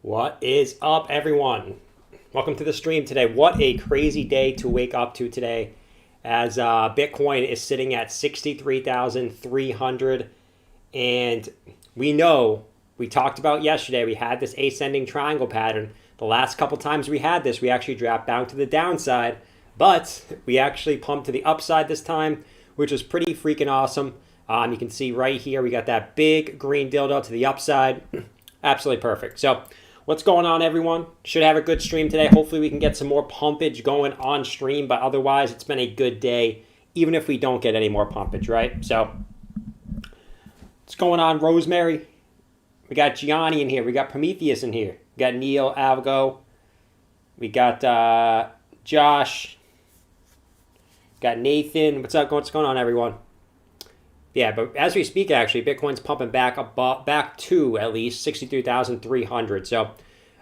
What is up, everyone? Welcome to the stream today. What a crazy day to wake up to today, as Bitcoin is sitting at 63,300, and we talked about yesterday, we had this ascending triangle pattern. The last couple times we had this, we actually dropped down to the downside, but we actually pumped to the upside this time, which was pretty freaking awesome. You can see right here, we got that big green dildo to the upside. Absolutely perfect. So what's going on, everyone? Should have a good stream today. Hopefully we can get some more pumpage going on stream, but otherwise it's been a good day, even if we don't get any more pumpage, right? So what's going on, Rosemary? We got Gianni in here. We got Prometheus in here. We got Neil, Algo. We got Josh. Got Nathan. What's up? What's going on, everyone? Yeah, but as we speak, actually, Bitcoin's pumping back to at least 63,300. So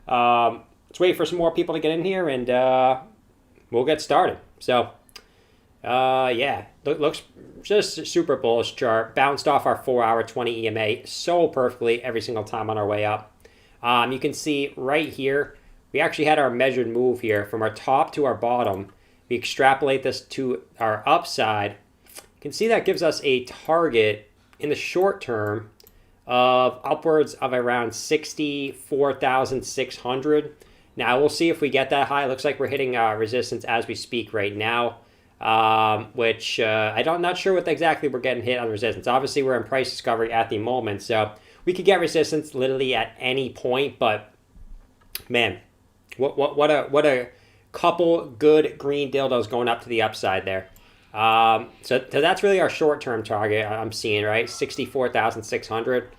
let's wait for some more people to get in here, and we'll get started. So yeah, looks just a super bullish chart. Bounced off our 4-hour 20 EMA so perfectly every single time on our way up. You can see right here, we actually had our measured move here from our top to our bottom. We extrapolate this to our upside. You can see that gives us a target in the short term of upwards of around 64,600. Now we'll see if we get that high. It looks like we're hitting resistance as we speak right now, which I'm not sure what exactly we're getting hit on resistance. Obviously, we're in price discovery at the moment, so we could get resistance literally at any point. But man, what a couple good green dildos going up to the upside there. So that's really our short-term target I'm seeing, right? 64,600.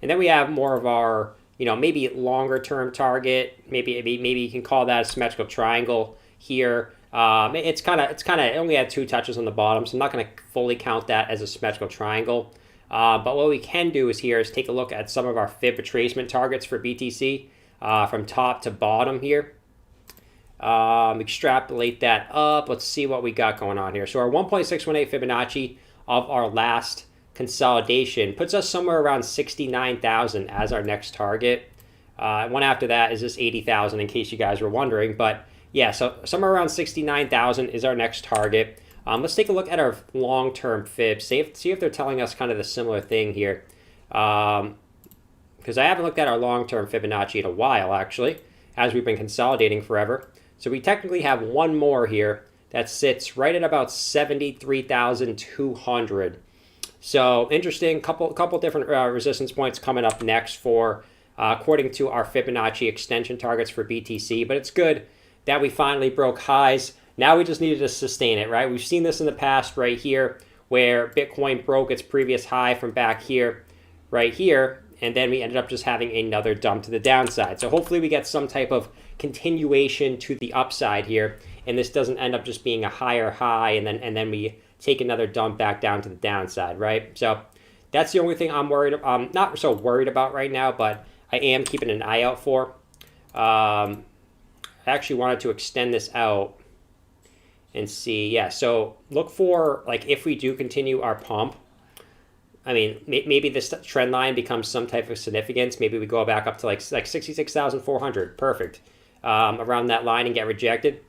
And then we have more of our, maybe longer-term target. Maybe you can call that a symmetrical triangle here. It only had 2 touches on the bottom, so I'm not going to fully count that as a symmetrical triangle. But what we can do is take a look at some of our fib retracement targets for BTC from top to bottom here. Extrapolate that up. Let's see what we got going on here. So our 1.618 Fibonacci of our last consolidation puts us somewhere around 69,000 as our next target. One after that is this 80,000, in case you guys were wondering. But yeah, so somewhere around 69,000 is our next target. Let's take a look at our long-term fibs. See if they're telling us kind of the similar thing here. Because I haven't looked at our long-term Fibonacci in a while, actually, as we've been consolidating forever. So we technically have one more here that sits right at about 73,200. So interesting, couple different resistance points coming up next for according to our Fibonacci extension targets for BTC. But it's good that we finally broke highs. Now we just needed to sustain it, right? We've seen this in the past right here, where Bitcoin broke its previous high from back here, right here, and then we ended up just having another dump to the downside. So hopefully we get some type of continuation to the upside here, and this doesn't end up just being a higher high, and then we take another dump back down to the downside, right? So that's the only thing I'm not so worried about right now, but I am keeping an eye out for. I actually wanted to extend this out and see. Yeah, so look for, like, if we do continue our pump, I mean, maybe this trend line becomes some type of significance. Maybe we go back up to like 66,400. Perfect. Around that line and get rejected.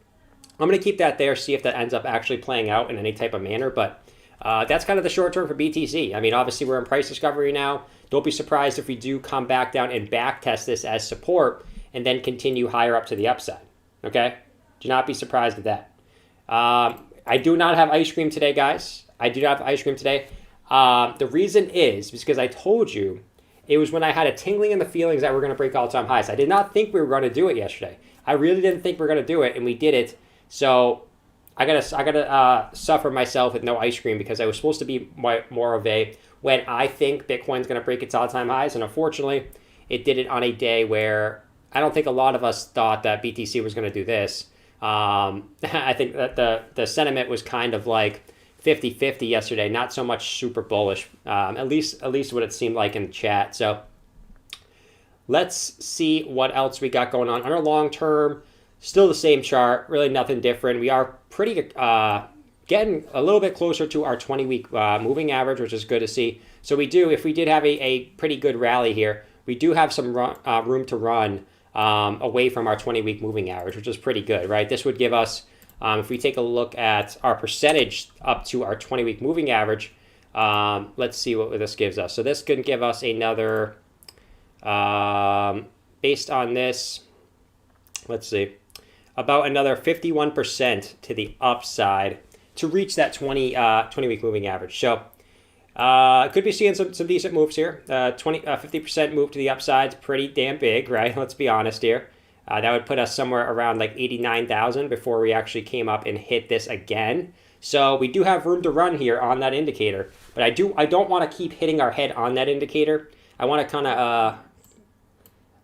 I'm going to keep that there, see if that ends up actually playing out in any type of manner. But that's kind of the short term for BTC. I mean, obviously, we're in price discovery now. Don't be surprised if we do come back down and back test this as support and then continue higher up to the upside. Okay? Do not be surprised at that. I do not have ice cream today, guys. I do not have ice cream today. The reason is because I told you it was when I had a tingling in the feelings that we're going to break all-time highs. I did not think we were going to do it yesterday. I really didn't think we were going to do it, and we did it. So I gotta suffer myself with no ice cream, because I was supposed to be more of a when I think Bitcoin's going to break its all-time highs, and unfortunately, it did it on a day where I don't think a lot of us thought that BTC was going to do this. I think that the sentiment was kind of like 50-50 yesterday, not so much super bullish, at least what it seemed like in the chat. So let's see what else we got going on. On our long term, still the same chart, really nothing different. We are pretty getting a little bit closer to our 20-week moving average, which is good to see. So if we did have a pretty good rally here, we do have some room to run away from our 20-week moving average, which is pretty good, right? This would give us, if we take a look at our percentage up to our 20-week moving average, let's see what this gives us. So this could give us another, based on this, let's see, about another 51% to the upside to reach that 20-week moving average. So could be seeing some decent moves here. 50% move to the upside is pretty damn big, right? Let's be honest here. That would put us somewhere around like 89,000 before we actually came up and hit this again. So we do have room to run here on that indicator, but I don't want to keep hitting our head on that indicator. I want to kind of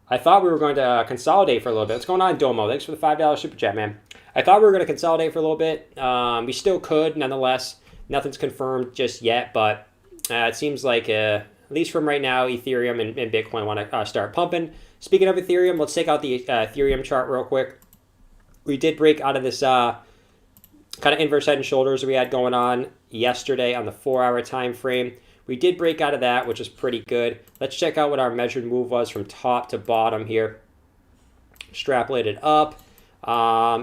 I thought we were going to consolidate for a little bit. What's going on, Domo? Thanks for the $5 super chat, man. I thought we were going to consolidate for a little bit. We still could, nonetheless. Nothing's confirmed just yet, but it seems like, at least from right now, Ethereum and Bitcoin want to start pumping. Speaking of Ethereum, let's take out the Ethereum chart real quick. We did break out of this kind of inverse head and shoulders we had going on yesterday on the 4-hour time frame. We did break out of that, which is pretty good. Let's check out what our measured move was from top to bottom here. Extrapolated up.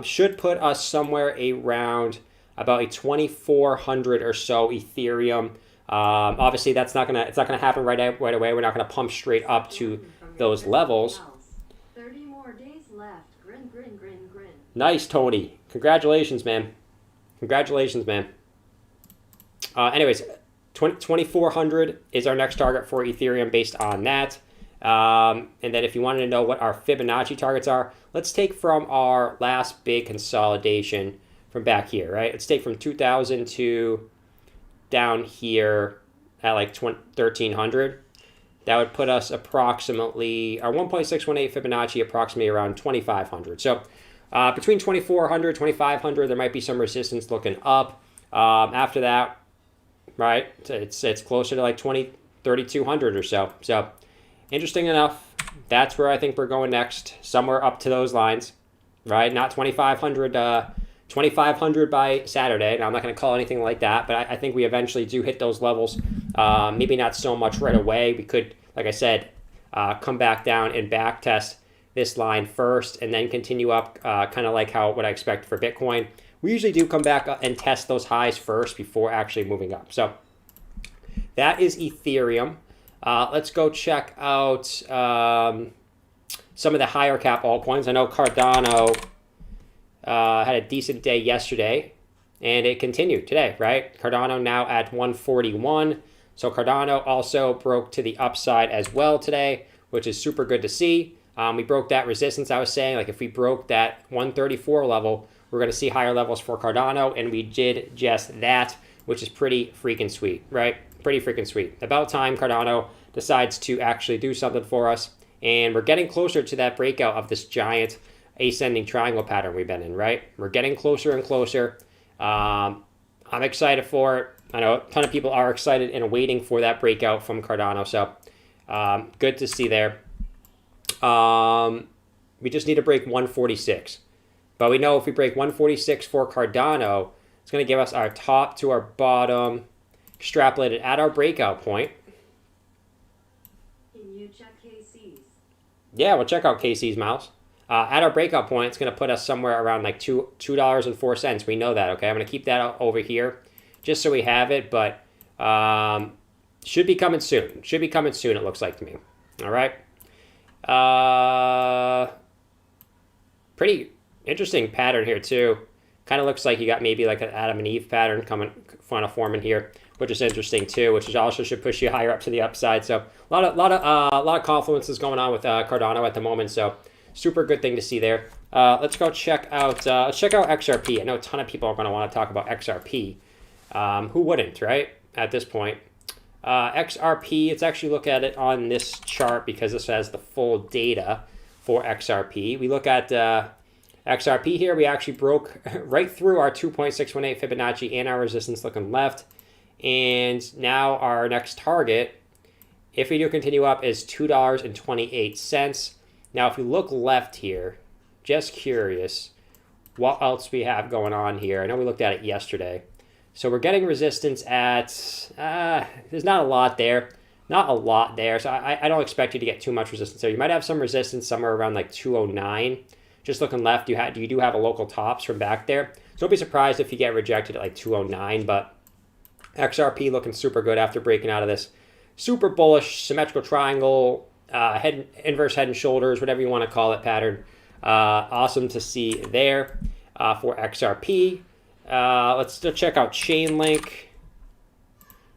Should put us somewhere around about a 2,400 or so Ethereum. Obviously, it's not gonna happen right away. We're not gonna pump straight up to those levels. 30 more days left. Grin, grin, grin, grin. Nice, Tony. Congratulations, man. Congratulations, man. Anyways, 2,400 is our next target for Ethereum based on that. And then if you wanted to know what our Fibonacci targets are, let's take from our last big consolidation from back here, right? Let's take from 2,000 to down here at like 1,300. That would put us approximately, our 1.618 Fibonacci approximately around 2,500. So between 2,400, 2,500, there might be some resistance looking up. After that, right, it's closer to like 3,200 or so. So interesting enough, that's where I think we're going next, somewhere up to those lines, right? Not 2,500 by Saturday. Now, I'm not going to call anything like that, but I think we eventually do hit those levels. Maybe not so much right away. We could, like I said, come back down and back test this line first and then continue up, kind of like what I expect for Bitcoin. We usually do come back and test those highs first before actually moving up. So that is Ethereum. Let's go check out some of the higher cap altcoins. I know Cardano had a decent day yesterday, and it continued today, right? Cardano now at 141. So Cardano also broke to the upside as well today, which is super good to see. We broke that resistance I was saying. Like if we broke that 134 level, we're going to see higher levels for Cardano, and we did just that, which is pretty freaking sweet, right? Pretty freaking sweet. About time Cardano decides to actually do something for us, and we're getting closer to that breakout of this giant ascending triangle pattern we've been in, right? We're getting closer and closer. I'm excited for it. I know a ton of people are excited and waiting for that breakout from Cardano, so good to see there. We just need to break 146. But we know if we break 146 for Cardano, it's going to give us our top to our bottom extrapolated at our breakout point. Can you check KC's? Yeah, we'll check out KC's mouse. At our breakout point, it's going to put us somewhere around like $2.04. We know that, okay? I'm going to keep that over here just so we have it, but should be coming soon. Should be coming soon, it looks like to me. All right. Pretty interesting pattern here, too. Kind of looks like you got maybe like an Adam and Eve pattern forming here, which is interesting, too, which is also should push you higher up to the upside. So a lot of confluences going on with Cardano at the moment, so super good thing to see there. Let's go check out XRP. I know a ton of people are going to want to talk about XRP. Who wouldn't, right? At this point, XRP. Let's actually look at it on this chart because this has the full data for XRP. We look at XRP here. We actually broke right through our 2.618 Fibonacci and our resistance looking left, and now our next target, if we do continue up, is $2.28. Now, if we look left here, just curious, what else we have going on here? I know we looked at it yesterday. So we're getting resistance at, there's not a lot there. Not a lot there, so I don't expect you to get too much resistance there. You might have some resistance somewhere around like 209. Just looking left, you do have a local tops from back there. So don't be surprised if you get rejected at like 209, but XRP looking super good after breaking out of this super bullish symmetrical triangle, inverse head and shoulders, whatever you want to call it, pattern. Awesome to see there for XRP. Let's still check out Chainlink.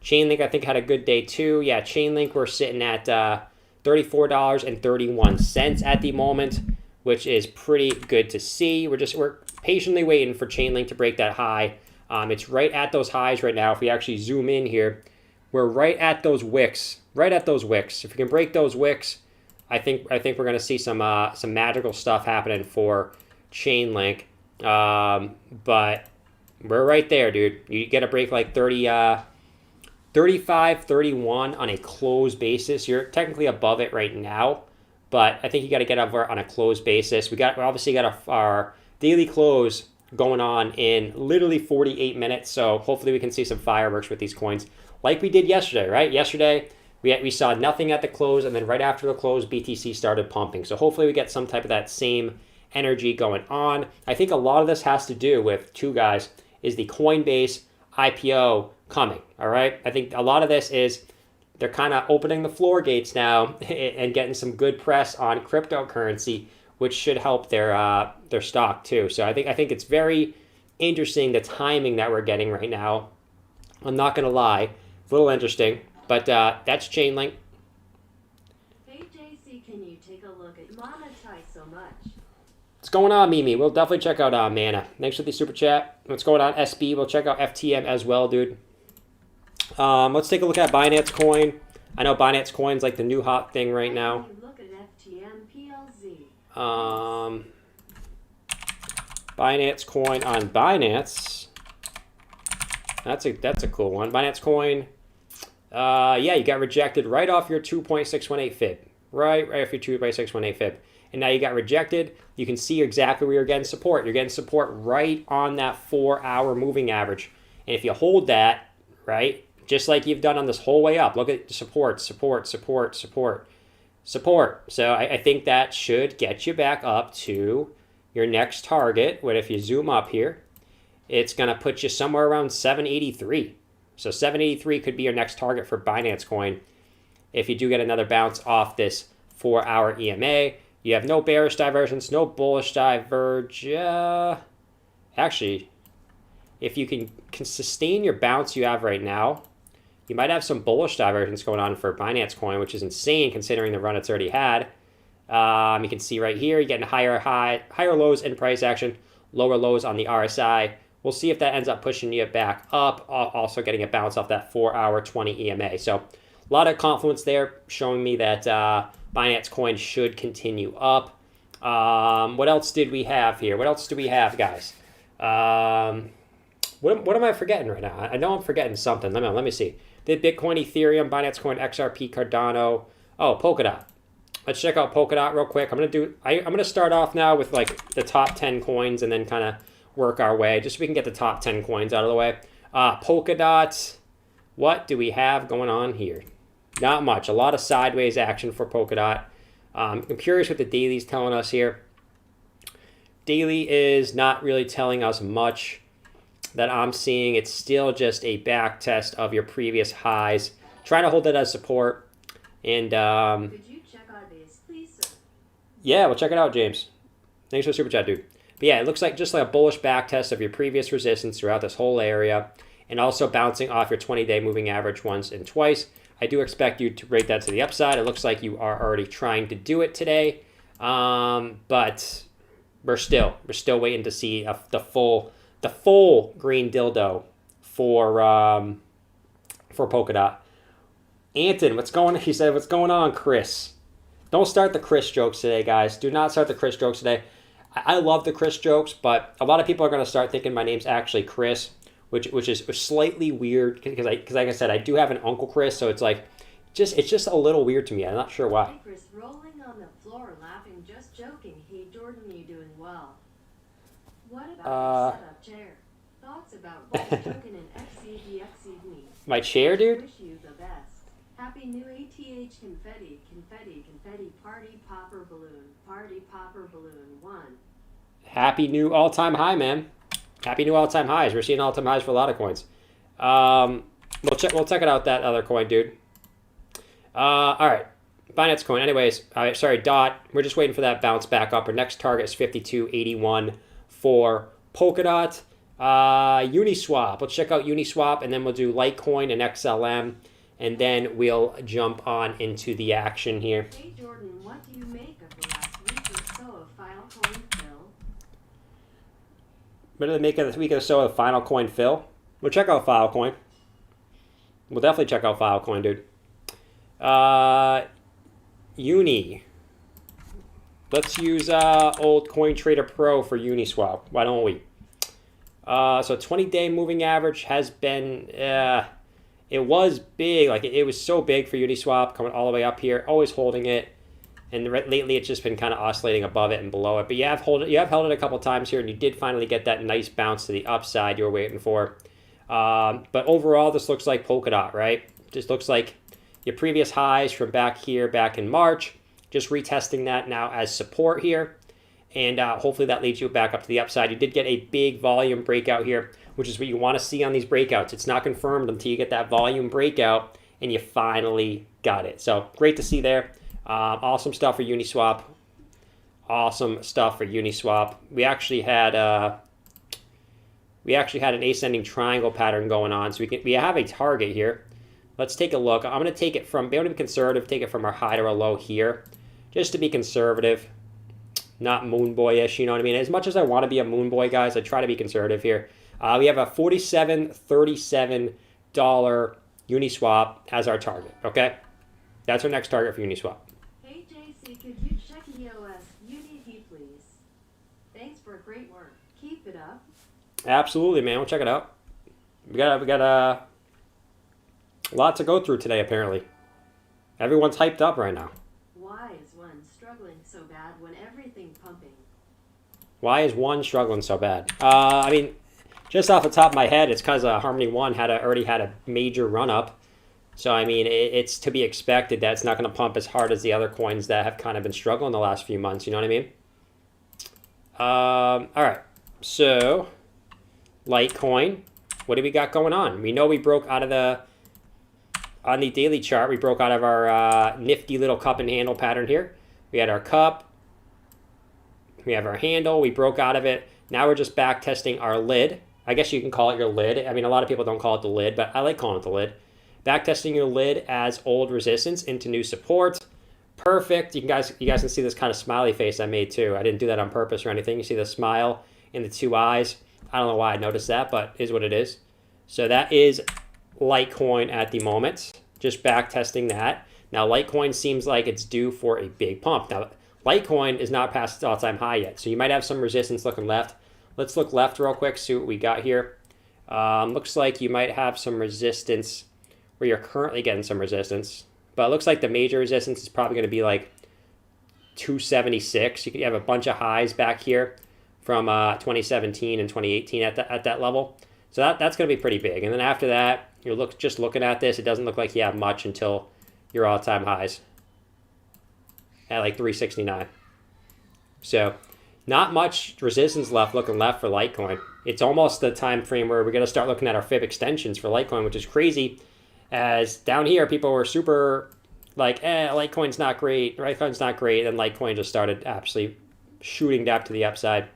Chainlink, I think, had a good day too. Yeah, Chainlink, we're sitting at $34.31 at the moment, which is pretty good to see. We're patiently waiting for Chainlink to break that high. It's right at those highs right now. If we actually zoom in here, we're right at those wicks. Right at those wicks. If we can break those wicks, I think we're going to see some magical stuff happening for Chainlink. But we're right there, dude. You get a break like 35, 31 on a closed basis. You're technically above it right now, but I think you got to get over on a closed basis. We obviously got our daily close going on in literally 48 minutes, so hopefully we can see some fireworks with these coins like we did yesterday, right? Yesterday, we saw nothing at the close, and then right after the close, BTC started pumping. So hopefully we get some type of that same energy going on. I think a lot of this has to do with two guys, is the Coinbase IPO coming, all right? I think a lot of this is they're kind of opening the floor gates now and getting some good press on cryptocurrency, which should help their stock too. So I think it's very interesting, the timing that we're getting right now. I'm not going to lie, it's a little interesting, but that's Chainlink. Hey JC, can you take a look at monetize so much? What's going on, Mimi? We'll definitely check out Mana. Thanks for the super chat. What's going on, SB? We'll check out FTM as well, dude. Let's take a look at Binance Coin. I know Binance Coin's like the new hot thing right now. Look at FTM PLZ. Binance Coin on Binance. That's a cool one. Binance Coin. Yeah, you got rejected right off your 2.618 fib. Right off your 2.618 fib. And now you got rejected. You can see exactly where you're getting support. You're getting support right on that 4-hour moving average. And if you hold that, right, just like you've done on this whole way up, look at support. So I think that should get you back up to your next target. What if you zoom up here, it's going to put you somewhere around 783. So 783 could be your next target for Binance Coin. If you do get another bounce off this 4-hour EMA, you have no bearish divergence, no bullish diverge. Actually, if you can sustain your bounce you have right now, you might have some bullish divergence going on for Binance Coin, which is insane considering the run it's already had. You can see right here, you're getting higher lows in price action, lower lows on the RSI. We'll see if that ends up pushing you back up, also getting a bounce off that 4-hour 20 EMA. So a lot of confluence there showing me that Binance Coin should continue up. What else did we have here? What else do we have, guys? What am I forgetting right now? I know I'm forgetting something. Let me see. Did Bitcoin, Ethereum, Binance Coin, XRP, Cardano. Oh, Polkadot. Let's check out Polkadot real quick. I'm gonna start off now with like the top 10 coins and then kind of work our way just so we can get the top 10 coins out of the way. Polkadot. What do we have going on here? Not much. A lot of sideways action for Polkadot. I'm curious what the daily's telling us here. Daily is not really telling us much that I'm seeing. It's still just a back test of your previous highs. Trying to hold that as support. And Could you check out this, please, sir? yeah, we'll check it out, James. Thanks for the super chat, dude. But yeah, it looks like just like a bullish back test of your previous resistance throughout this whole area, and also bouncing off your 20-day moving average once and twice. I do expect you to break that to the upside. It looks like you are already trying to do it today, but we're still waiting to see the full green dildo for Polkadot. Anton, what's going on? He said, what's going on, Chris? Don't start the Chris jokes today, guys. Do not start the Chris jokes today. I love the Chris jokes, but a lot of people are going to start thinking my name's actually Chris, which is slightly weird because like I said, I do have an Uncle Chris, so it's just a little weird to me. I'm not sure why. Hey Chris, rolling on the floor, laughing, just joking. Hey Jordan, you doing well? What about your setup chair? Thoughts about what token and XCD means? My chair, dude? Wish you the best. Happy new ATH confetti, confetti, confetti, party popper balloon 1. Happy new all-time high, man. Happy new all-time highs. We're seeing all-time highs for a lot of coins. We'll check it out, that other coin, dude. All right. Binance Coin. Anyways, sorry, DOT. We're just waiting for that bounce back up. Our next target is 52.81 for Polkadot. Uniswap. Let's check out Uniswap, and then we'll do Litecoin and XLM, and then we'll jump on into the action here. Hey Jordan, what do you make of the last week or so of Filecoin Phil? What do they make of this week or so of Final Coin Phil? We'll check out Filecoin. We'll definitely check out Filecoin, dude. Uni. Let's use old CoinTrader Pro for Uniswap. Why don't we? So 20-day moving average has been, it was big. Like it was so big for Uniswap, coming all the way up here, always holding it. And lately it's just been kind of oscillating above it and below it. But you have held it a couple times here, and you did finally get that nice bounce to the upside you were waiting for. But overall, this looks like Polkadot, right? Just looks like your previous highs from back here, back in March. Just retesting that now as support here. And hopefully that leads you back up to the upside. You did get a big volume breakout here, which is what you want to see on these breakouts. It's not confirmed until you get that volume breakout, and you finally got it. So great to see there. Awesome stuff for Uniswap. Awesome stuff for Uniswap. We actually had an ascending triangle pattern going on, so we have a target here. Let's take a look. I'm going to take it from, be able to be conservative, take it from our high to our low here, just to be conservative, not moon boyish. You know what I mean? As much as I want to be a moon boy, guys, I try to be conservative here. We have a $47.37 Uniswap as our target. Okay, that's our next target for Uniswap. Hey JC, could you check EOS UDP please? Thanks for great work. Keep it up. Absolutely, man. We'll check it out. We got a lot to go through today. Apparently, everyone's hyped up right now. Why is one struggling so bad when everything's pumping? Why is one struggling so bad? I mean, just off the top of my head, it's because Harmony One already had a major run up. So I mean, it's to be expected that it's not going to pump as hard as the other coins that have kind of been struggling the last few months. You know what I mean? All right. So Litecoin, what do we got going on? We know we broke out of on the daily chart, we broke out of our nifty little cup and handle pattern here. We had our cup. We have our handle. We broke out of it. Now we're just back testing our lid. I guess you can call it your lid. I mean, a lot of people don't call it the lid, but I like calling it the lid. Back testing your lid as old resistance into new support. Perfect. You guys can see this kind of smiley face I made too. I didn't do that on purpose or anything. You see the smile in the two eyes. I don't know why I noticed that, but it is what it is. So that is Litecoin at the moment. Just back testing that. Now Litecoin seems like it's due for a big pump. Now Litecoin is not past its all-time high yet, so you might have some resistance looking left. Let's look left real quick, see what we got here. Looks like you might have some resistance where you're currently getting some resistance, but it looks like the major resistance is probably going to be like 276. You have a bunch of highs back here from 2017 and 2018 at that level. So that's going to be pretty big. And then after that, you're just looking at this, it doesn't look like you have much until your all-time highs at like 369. So not much resistance looking left for Litecoin. It's almost the time frame where we're going to start looking at our fib extensions for Litecoin, which is crazy, as down here people were super like, Litecoin's not great, Litecoin's not great, and Litecoin just started absolutely shooting up to the upside.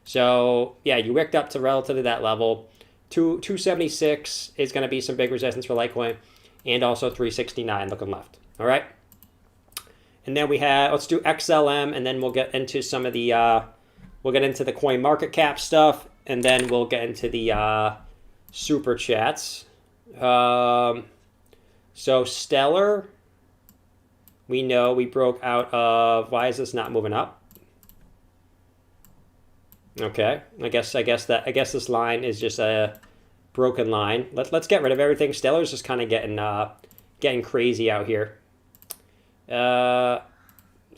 So yeah, you wicked up to relatively that level. 276 is going to be some big resistance for Litecoin, and also 369 looking left. All right. And then we have, let's do XLM, and then we'll get into some of the, we'll get into the coin market cap stuff, and then we'll get into the super chats. So Stellar, we know we broke out of, why is this not moving up? Okay, I guess this line is just a broken line. Let's get rid of everything. Stellar's just kind of getting crazy out here. So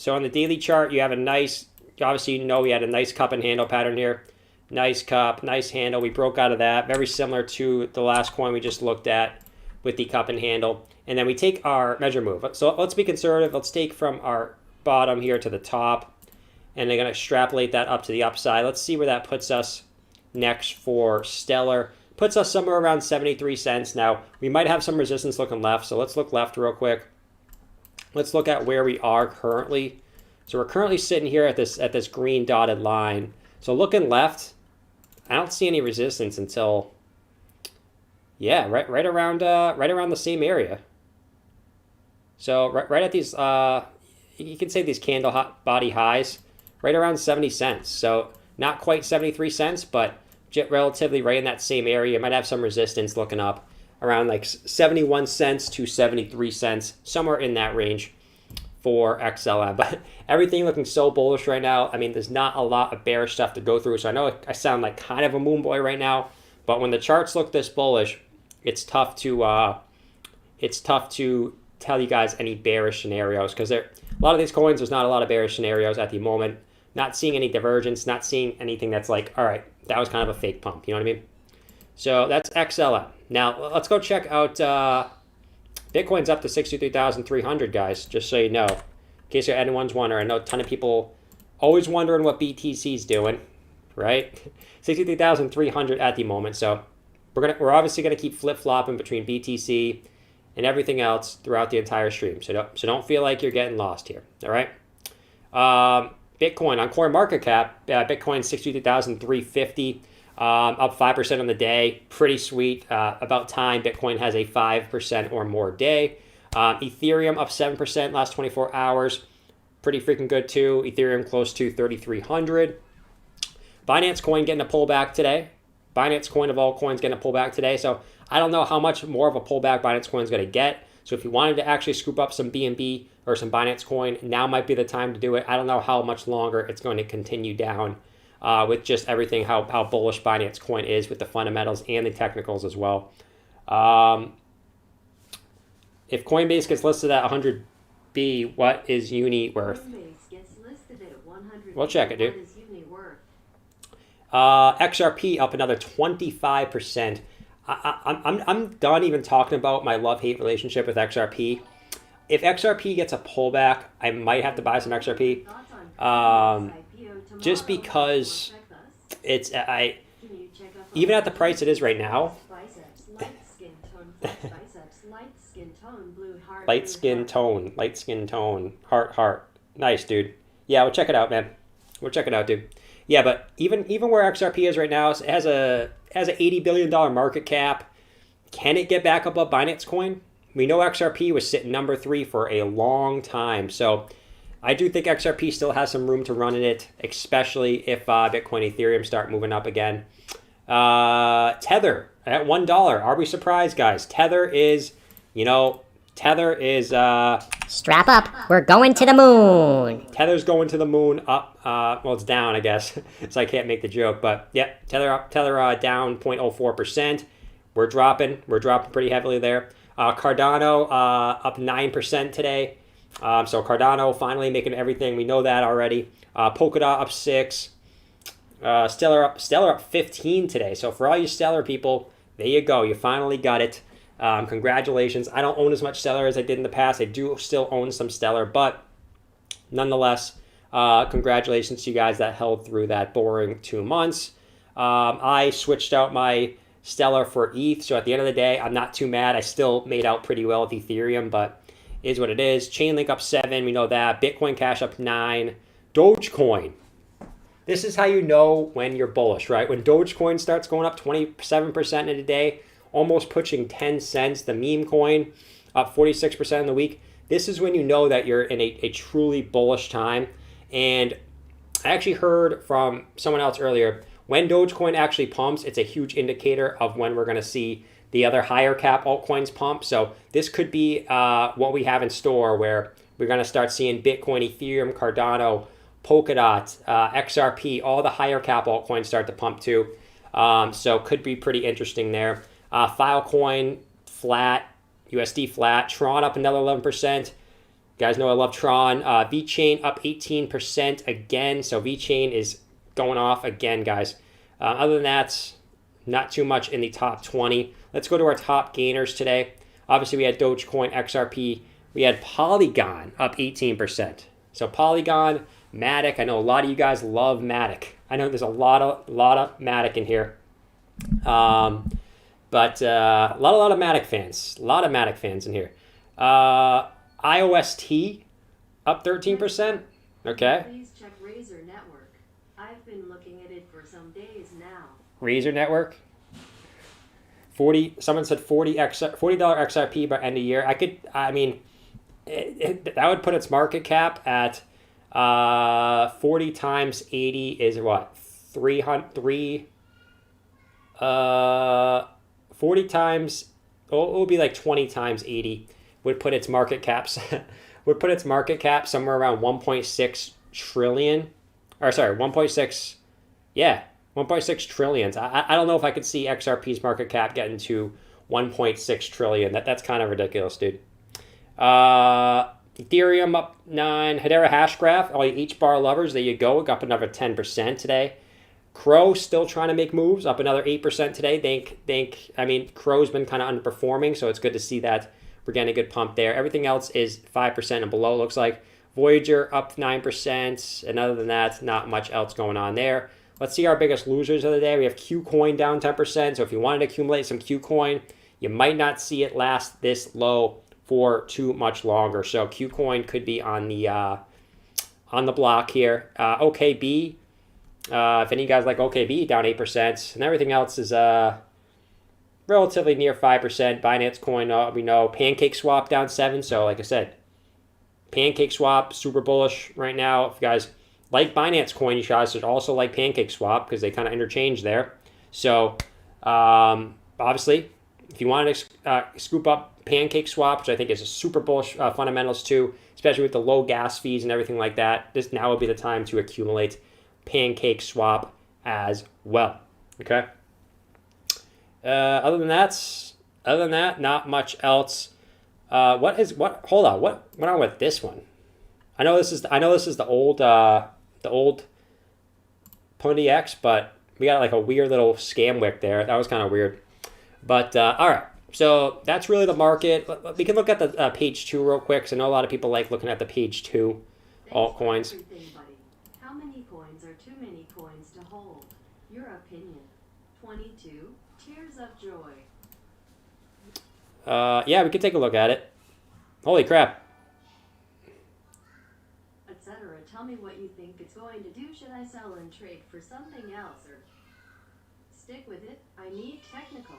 on the daily chart, you have a nice, obviously, you know, we had a nice cup and handle pattern here. Nice cup, nice handle. We broke out of that. Very similar to the last coin we just looked at with the cup and handle. And then we take our measure move. So let's be conservative. Let's take from our bottom here to the top. And they're going to extrapolate that up to the upside. Let's see where that puts us next for Stellar. Puts us somewhere around 73 cents. Now, we might have some resistance looking left. So let's look left real quick. Let's look at where we are currently. So we're currently sitting here at this green dotted line. So looking left, I don't see any resistance until, yeah, right around the same area. So right at these, you can say these candle body highs, right around 70 cents. So not quite 73 cents, but relatively right in that same area. You might have some resistance looking up around like 71 cents to 73 cents, somewhere in that range for XLM. But everything looking so bullish right now. I mean, there's not a lot of bearish stuff to go through. So I know I sound like kind of a moon boy right now, but when the charts look this bullish, it's tough to tell you guys any bearish scenarios, because a lot of these coins, there's not a lot of bearish scenarios at the moment. Not seeing any divergence, not seeing anything that's like, all right, that was kind of a fake pump. You know what I mean? So that's XLM. Now let's go check out Bitcoin's up to 63,300, guys, just so you know. In case anyone's wondering, I know a ton of people always wondering what BTC's doing, right? 63,300 at the moment. So we're obviously gonna keep flip-flopping between BTC and everything else throughout the entire stream. So don't feel like you're getting lost here. All right. Bitcoin on CoinMarketCap, Bitcoin 62,350, up 5% on the day. Pretty sweet. About time Bitcoin has a 5% or more day. Ethereum up 7% last 24 hours. Pretty freaking good too. Ethereum close to 3,300. Binance Coin getting a pullback today. Binance Coin of all coins getting a pullback today. So I don't know how much more of a pullback Binance Coin is going to get. So if you wanted to actually scoop up some BNB or some Binance Coin, now might be the time to do it. I don't know how much longer it's going to continue down with just everything, how bullish Binance Coin is with the fundamentals and the technicals as well. If Coinbase gets listed at 100B, what is Uni worth? Coinbase gets listed at 100. We'll check it, dude. What is Uni worth? XRP up another 25%. I'm done even talking about my love-hate relationship with XRP. If XRP gets a pullback, I might have to buy some XRP. Just because it's even at the price it is right now. Light skin tone, heart. Nice, dude. Yeah, we'll check it out, man. We'll check it out, dude. Yeah, but even where XRP is right now, it has a $80 billion market cap. Can it get back above Binance Coin? We know XRP was sitting number 3 for a long time. So I do think XRP still has some room to run in it, especially if Bitcoin, Ethereum start moving up again. Tether at $1. Are we surprised, guys? Tether is Strap up, we're going to the moon. Tether's going to the moon up. Well, it's down, I guess, so I can't make the joke. But yeah, Tether down 0.04%. We're dropping pretty heavily there. Cardano up 9% today. So Cardano finally making everything. We know that already. Polkadot up 6. Stellar up 15 today. So for all you Stellar people, there you go. You finally got it. Congratulations. I don't own as much Stellar as I did in the past. I do still own some Stellar, but nonetheless, congratulations to you guys that held through that boring 2 months. I switched out my Stellar for ETH, so at the end of the day, I'm not too mad. I still made out pretty well with Ethereum, but it is what it is. Chainlink up 7, we know that. Bitcoin Cash up 9. Dogecoin. This is how you know when you're bullish, right? When Dogecoin starts going up 27% in a day, almost pushing 10 cents. The meme coin up 46% in the week. This is when you know that you're in a truly bullish time. And I actually heard from someone else earlier, when Dogecoin actually pumps, it's a huge indicator of when we're going to see the other higher cap altcoins pump. So this could be what we have in store, where we're going to start seeing Bitcoin, Ethereum, Cardano, Polkadot, XRP, all the higher cap altcoins start to pump too. So could be pretty interesting there. Filecoin flat, USD flat, Tron up another 11%. You guys know I love Tron. VeChain up 18% again. So VeChain is going off again, guys. Other than that, not too much in the top 20. Let's go to our top gainers today. Obviously, we had Dogecoin, XRP. We had Polygon up 18%. So Polygon, Matic. I know a lot of you guys love Matic. I know there's a lot of Matic in here. But a lot of Matic fans. A lot of Matic fans in here. IOST up 13%. Okay. Please check Razor Network. I've been looking at it for some days now. Razor Network. 40. Someone said $40 XRP by end of year. I mean, that would put its market cap at 40 times 80 is what? 40 times, it would be like 20 times 80 would put its market cap somewhere around 1.6 trillion, or sorry, 1.6, yeah, 1.6 trillions. I don't know if I could see XRP's market cap getting to 1.6 trillion. That's kind of ridiculous, dude. Ethereum up 9. Hedera hash graph, all you H-bar lovers, there you go. It got up another 10% today. Crow still trying to make moves, up another 8% today. I mean, Crow's been kind of underperforming, so it's good to see that we're getting a good pump there. Everything else is 5% and below, looks like. Voyager up 9%, and other than that, not much else going on there. Let's see our biggest losers of the day. We have Qcoin down 10%, so if you wanted to accumulate some Qcoin, you might not see it last this low for too much longer. So Qcoin could be on the block here. OKB. If any of you guys like OKB, down 8%. And everything else is relatively near 5%. Binance Coin, we know. Pancake Swap down 7%. So like I said, Pancake Swap, super bullish right now. If you guys like Binance Coin, you guys should also like Pancake Swap because they kind of interchange there. So obviously, if you wanted to scoop up Pancake Swap, which I think is a super bullish fundamentals too, especially with the low gas fees and everything like that, this now would be the time to accumulate Pancake Swap as well. Okay. Other than that, not much else. Hold on. What went on with this one? I know this is the old Pony X, but we got like a weird little scam wick there. That was kind of weird. But all right. So that's really the market. We can look at the page 2 real quick. Because I know a lot of people like looking at the page 2 altcoins. How many coins are too many coins to hold? Your opinion. 22. Tears of joy. Yeah, we can take a look at it. Holy crap. Etc. Tell me what you think it's going to do. Should I sell and trade for something else or stick with it? I need technical.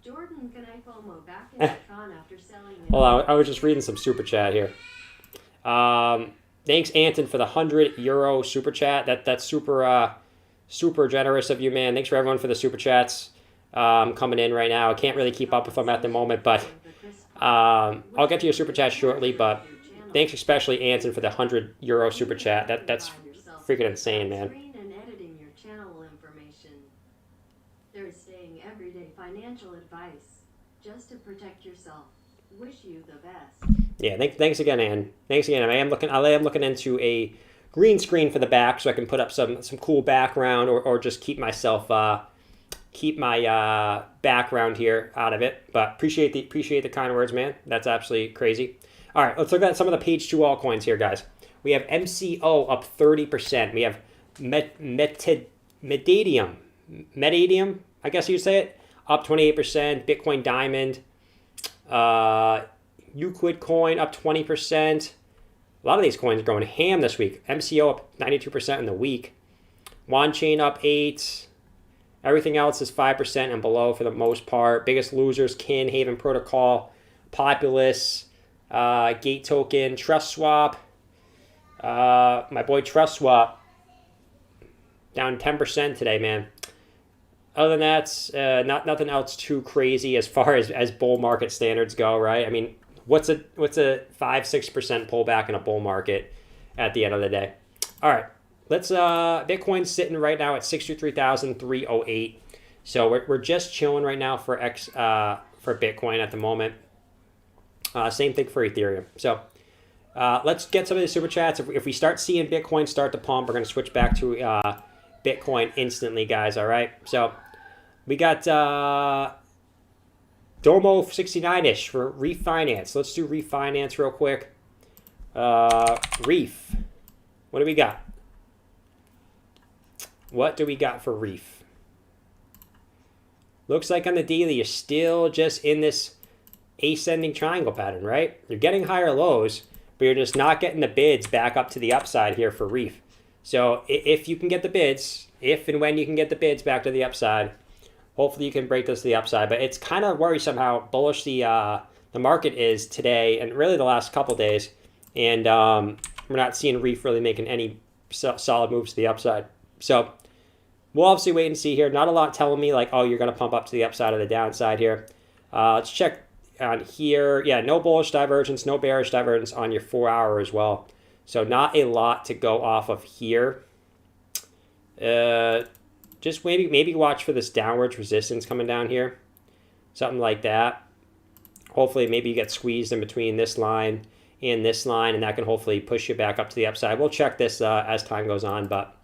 Jordan, can I FOMO back into Tron after selling it? Hold on, I was just reading some super chat here. Thanks, Anton, for the €100 super chat. That's super generous of you, man. Thanks for everyone for the super chats coming in right now. I can't really keep up with them at the moment, but I'll get to your super chat shortly. But thanks especially, Anton, for the €100 super chat. That's freaking insane, man. And editing your channel information. There's saying everyday financial advice just to protect yourself. Wish you the best. Yeah, thanks again, Ann. Thanks again. I am looking into a green screen for the back so I can put up some cool background or just keep myself keep my background here out of it. But appreciate the kind words, man. That's absolutely crazy. All right, let's look at some of the page 2 altcoins here, guys. We have MCO up 30%. We have Metadium, I guess you'd say it, up 28%. Bitcoin Diamond, Euclid Coin up 20%. A lot of these coins are going ham this week. MCO up 92% in the week. Wanchain up 8%. Everything else is 5% and below for the most part. Biggest losers, Kin, Haven Protocol, Populous, Gate Token, Trust Swap. My boy Trust Swap down 10% today, man. Other than that, nothing else too crazy as far as bull market standards go, right? I mean, what's a 5-6% pullback in a bull market at the end of the day? All right, let's Bitcoin's sitting right now at 63,308. So we're just chilling right now for Bitcoin at the moment. Same thing for Ethereum. So let's get some of the super chats. If we start seeing Bitcoin start to pump, we're going to switch back to Bitcoin instantly, guys. All right. So we got Domo 69-ish for refinance. Let's do refinance real quick. Reef. What do we got? What do we got for Reef? Looks like on the daily, you're still just in this ascending triangle pattern, right? You're getting higher lows, but you're just not getting the bids back up to the upside here for Reef. So if you can get the bids, if and when you can get the bids back to the upside, hopefully you can break this to the upside. But it's kind of worrisome how bullish the market is today and really the last couple days. And we're not seeing Reef really making any solid moves to the upside. So we'll obviously wait and see here. Not a lot telling me like, oh, you're going to pump up to the upside or the downside here. Let's check on here. Yeah, no bullish divergence, no bearish divergence on your 4 hour as well. So not a lot to go off of here. Just maybe watch for this downwards resistance coming down here. Something like that. Hopefully maybe you get squeezed in between this line and this line, and that can hopefully push you back up to the upside. We'll check this as time goes on, but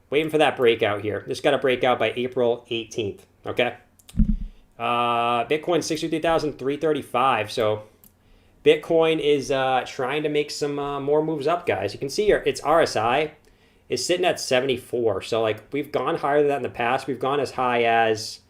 waiting for that breakout here. This got to break out by April 18th, okay? Bitcoin 63,335. So Bitcoin is trying to make some more moves up, guys. You can see here its RSI is sitting at 74. So like we've gone higher than that in the past. We've gone as high as,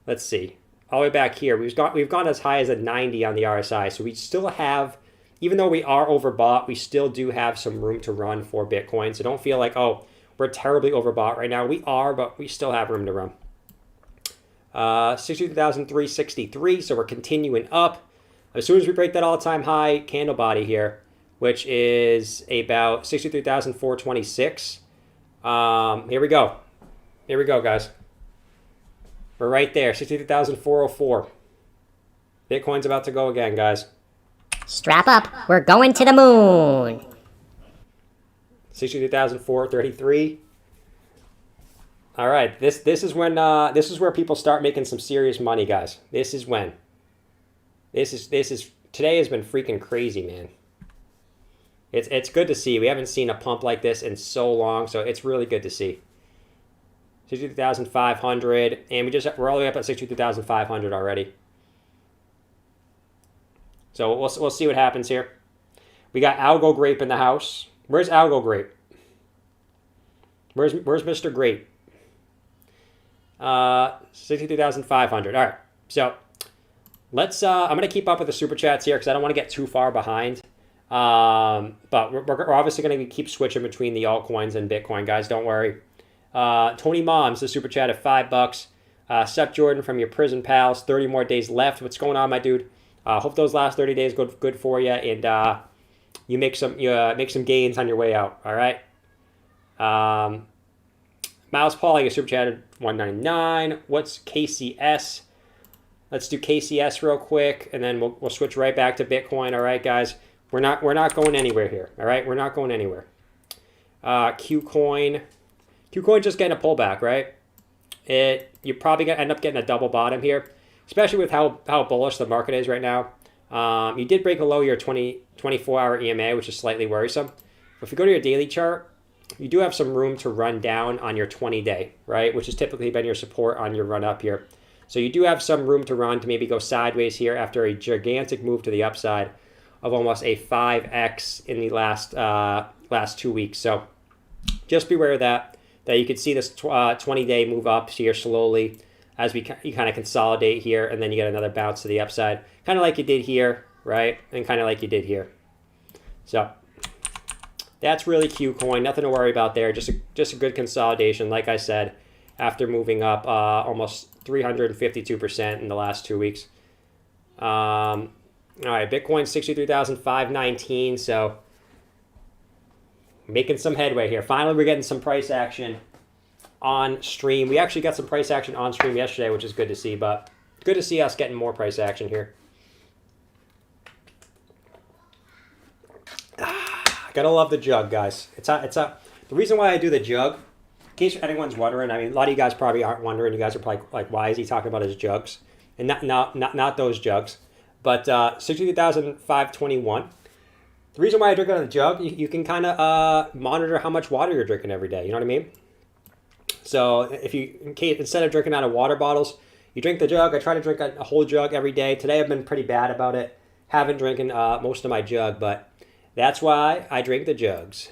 let's see, all the way back here. We've gone as high as a 90 on the RSI. So we still have, even though we are overbought, we still do have some room to run for Bitcoin. So don't feel like, oh, we're terribly overbought right now. We are, but we still have room to run. 62,363, so we're continuing up. As soon as we break that all-time high candle body here, which is about 63,426. Here we go. Here we go, guys. We're right there, 63,404. Bitcoin's about to go again, guys. Strap up, we're going to the moon. 62,433. All right, this is when this is where people start making some serious money, guys. This is when. This is today has been freaking crazy, man. It's good to see. We haven't seen a pump like this in so long, so it's really good to see. 62,500, and we're all the way up at 62,500 already. So we'll see what happens here. We got Algo Grape in the house. Where's Algo Grape? Where's Mr. Grape? 62,500. All right. So let's. I'm gonna keep up with the super chats here because I don't want to get too far behind. But we're obviously gonna keep switching between the altcoins and Bitcoin, guys. Don't worry. Tony Moms, the super chat at $5. Seth Jordan from your prison pals. 30 more days left. What's going on, my dude? Hope those last 30 days go good for you, and you make some gains on your way out. All right. Miles Paul, your super chat at $1.99. What's KCS? Let's do KCS real quick, and then we'll switch right back to Bitcoin. All right, guys. We're not going anywhere here. All right, we're not going anywhere. Qcoin just getting a pullback, right? You're probably gonna end up getting a double bottom here, especially with how bullish the market is right now. You did break below your 24-hour EMA, which is slightly worrisome. But if you go to your daily chart, you do have some room to run down on your 20-day, right? Which has typically been your support on your run up here. So you do have some room to run to maybe go sideways here after a gigantic move to the upside of almost a 5x in the last 2 weeks. So just beware of that you could see this 20-day move up here slowly as you kind of consolidate here, and then you get another bounce to the upside, kind of like you did here, right? And kind of like you did here. So that's really Qcoin. Nothing to worry about there. Just a good consolidation, like I said, after moving up almost 352% in the last 2 weeks. All right, Bitcoin 63,519. So making some headway here. Finally, we're getting some price action on stream. We actually got some price action on stream yesterday, which is good to see, but good to see us getting more price action here. Gotta love the jug, guys. The reason why I do the jug, in case anyone's wondering, I mean, a lot of you guys probably aren't wondering. You guys are probably like, why is he talking about his jugs? And not those jugs, but 62,521. The reason why I drink out of the jug, you can kind of monitor how much water you're drinking every day. You know what I mean? So if you, instead of drinking out of water bottles, you drink the jug. I try to drink a whole jug every day. Today I've been pretty bad about it. Haven't drinking most of my jug, but that's why I drink the jugs.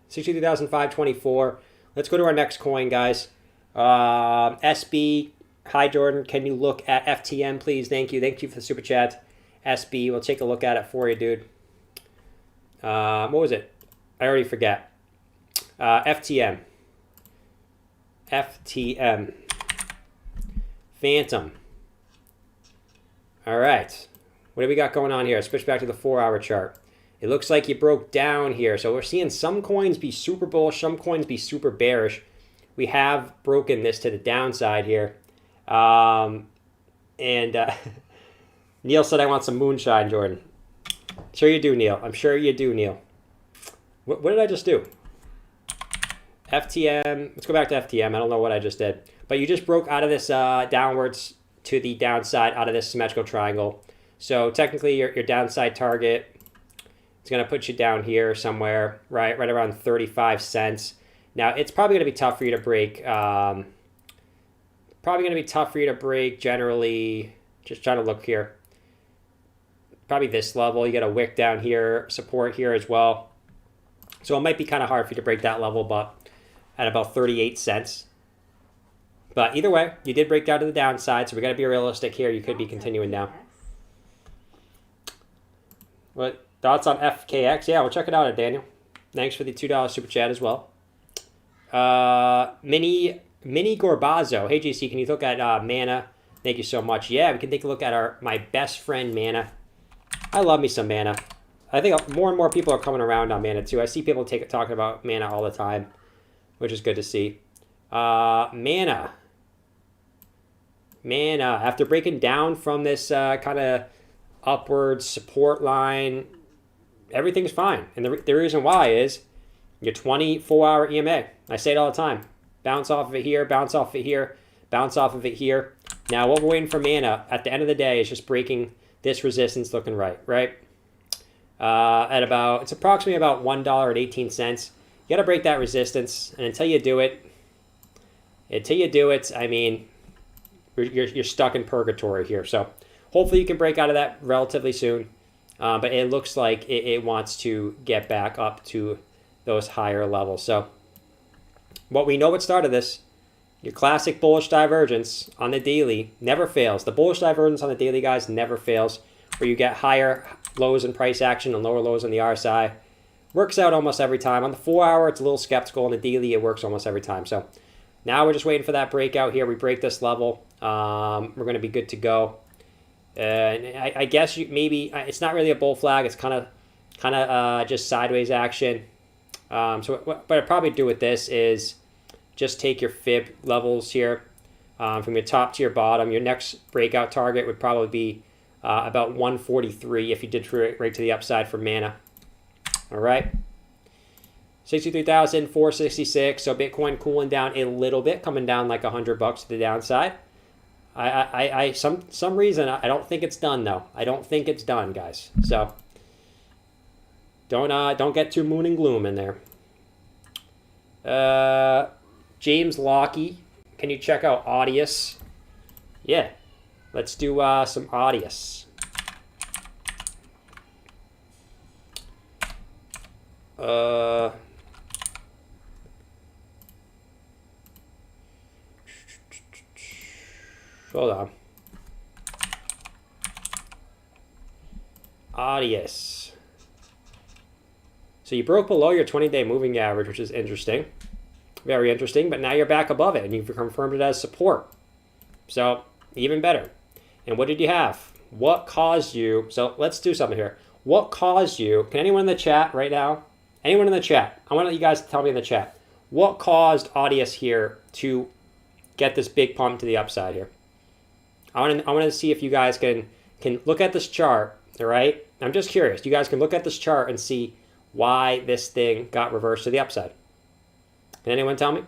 62,524. Let's go to our next coin, guys. SB. Hi, Jordan. Can you look at FTM, please? Thank you. Thank you for the super chat. SB. We'll take a look at it for you, dude. What was it? I already forget. FTM. FTM. Phantom. All right. What do we got going on here? Let's switch back to the 4-hour chart. It looks like you broke down here. So we're seeing some coins be super bullish, some coins be super bearish. We have broken this to the downside here. Neil said, I want some moonshine, Jordan. Sure you do, Neil. I'm sure you do, Neil. What did I just do? FTM. Let's go back to FTM. I don't know what I just did. But you just broke out of this downwards to the downside out of this symmetrical triangle. So technically your downside target is going to put you down here somewhere, right around 35 cents. Now, it's probably going to be tough for you to break. Probably going to be tough for you to break generally. Just trying to look here. Probably this level. You got a wick down here, support here as well. So it might be kind of hard for you to break that level, but at about 38 cents. But either way, you did break down to the downside, so we got to be realistic here. You could be continuing down. What thoughts on FKX? Yeah, we'll check it out, Daniel. Thanks for the $2 super chat as well. Mini Gorbazo. Hey, JC, can you look at Mana? Thank you so much. Yeah, we can take a look at my best friend, Mana. I love me some Mana. I think more and more people are coming around on Mana, too. I see people talking about Mana all the time, which is good to see. Mana. After breaking down from this kind of upward support line, everything's fine. And the reason why is your 24-hour EMA. I say it all the time. Bounce off of it here, bounce off of it here, bounce off of it here. Now, what we're waiting for Mana at the end of the day is just breaking this resistance looking right? At about, it's approximately about $1.18. You got to break that resistance, and until you do it, I mean, you're stuck in purgatory here. So hopefully you can break out of that relatively soon. But it looks like it wants to get back up to those higher levels. So what we know at the start of this, your classic bullish divergence on the daily never fails. The bullish divergence on the daily, guys, never fails. Where you get higher lows in price action and lower lows on the RSI. Works out almost every time. On the 4-hour, it's a little skeptical. On the daily, it works almost every time. So now we're just waiting for that breakout here. We break this level. We're going to be good to go. I guess maybe it's not really a bull flag. It's kind of just sideways action. So what I'd probably do with this is just take your fib levels here from your top to your bottom. Your next breakout target would probably be about 143 if you did right to the upside for Mana. All right. 63,466. So Bitcoin cooling down a little bit, coming down like $100 to the downside. Some reason I don't think it's done though. I don't think it's done, guys. So don't get too moon and gloom in there. James Lockey, can you check out Audius? Yeah, let's do some Audius. Hold on. Audius. So you broke below your 20-day moving average, which is interesting. Very interesting, but now you're back above it, and you've confirmed it as support. So, even better. And what did you have? What caused you? So, let's do something here. What caused you? Can anyone in the chat right now? Anyone in the chat? I want you guys to tell me in the chat. What caused Audius here to get this big pump to the upside here? I want to see if you guys can look at this chart, all right? I'm just curious. You guys can look at this chart and see why this thing got reversed to the upside. Can anyone tell me?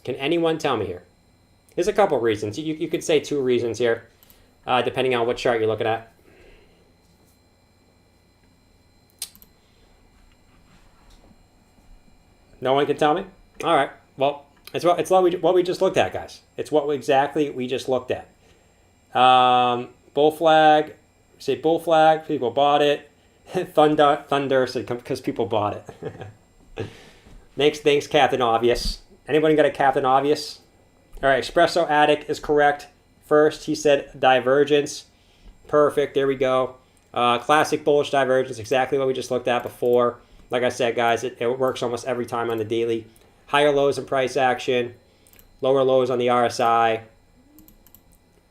Can anyone tell me here? There's a couple reasons. You could say 2 reasons here, depending on what chart you're looking at. No one can tell me? All right. Well, it's what we just looked at, guys. It's what exactly we just looked at. Bull flag. Say bull flag. People bought it. Thunder. So because people bought it. Thanks, Captain Obvious. Anybody got a Captain Obvious? All right. Espresso Addict is correct. First, he said Divergence. Perfect. There we go. Classic bullish divergence. Exactly what we just looked at before. Like I said, guys, it works almost every time on the daily. Higher lows in price action. Lower lows on the RSI.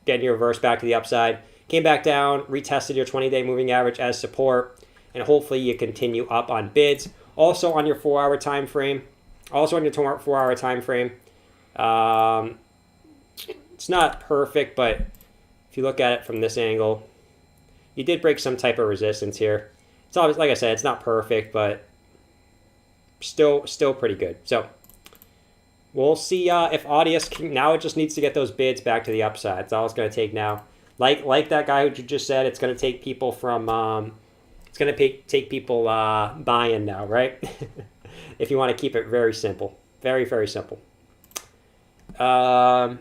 Getting your reverse back to the upside. Came back down. Retested your 20-day moving average as support. And hopefully you continue up on bids. Also on your 4-hour time frame. Also on your 4-hour time frame. It's not perfect, but if you look at it from this angle, you did break some type of resistance here. It's always, like I said, it's not perfect, but still pretty good. So we'll see if Audius can, now it just needs to get those bids back to the upside. That's all it's going to take now. Like that guy who just said, it's going to take people from it's going to take people buying now, right? If you want to keep it very simple, very very simple. Anton.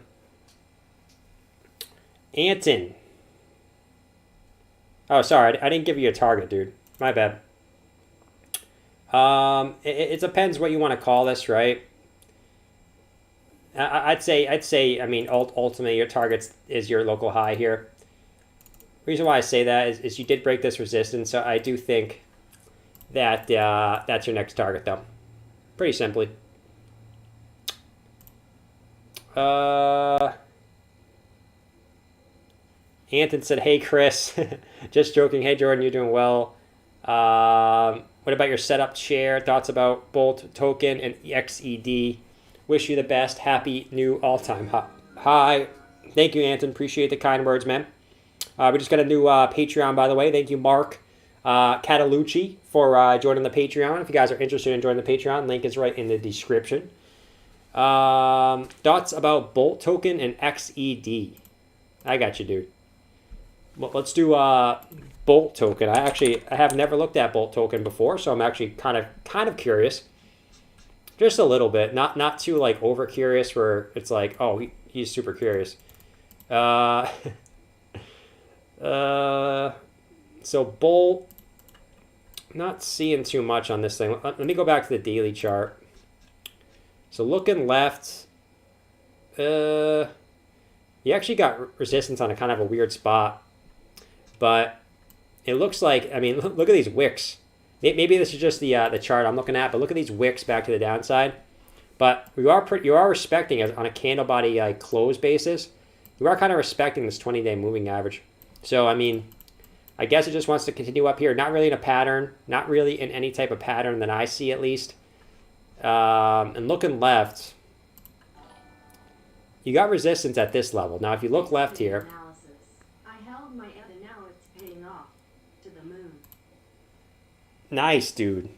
Oh, sorry, I didn't give you a target, dude. My bad. It depends what you want to call this, right? I'd say, I mean, ultimately your target is your local high here. Reason why I say that is you did break this resistance, so I do think that that's your next target, though. Pretty simply. Anton said, "Hey Chris, just joking. Hey Jordan, you're doing well. What about your setup share? Thoughts about Bolt token and XED? Wish you the best. Happy new all-time high." Thank you, Anton. Appreciate the kind words, man. We just got a new Patreon, by the way. Thank you, Mark Catalucci, for joining the Patreon. If you guys are interested in joining the Patreon, link is right in the description. Thoughts about Bolt token and XED? I got you, dude. Well, let's do Bolt token. I have never looked at Bolt token before, so I'm actually kind of curious, just a little bit. Not too like over curious where it's like, oh, he's super curious. So Bolt, not seeing too much on this thing. Let me go back to the daily chart. So looking left, you actually got resistance on a kind of a weird spot. But it looks like, I mean, look at these wicks. Maybe this is just the chart I'm looking at, but look at these wicks back to the downside. But you are respecting it on a candle body close basis. You are kind of respecting this 20-day moving average. So, I mean, I guess it just wants to continue up here. Not really in a pattern. Not really in any type of pattern that I see, at least. And looking left, you got resistance at this level. Now, if you look left here, nice, dude.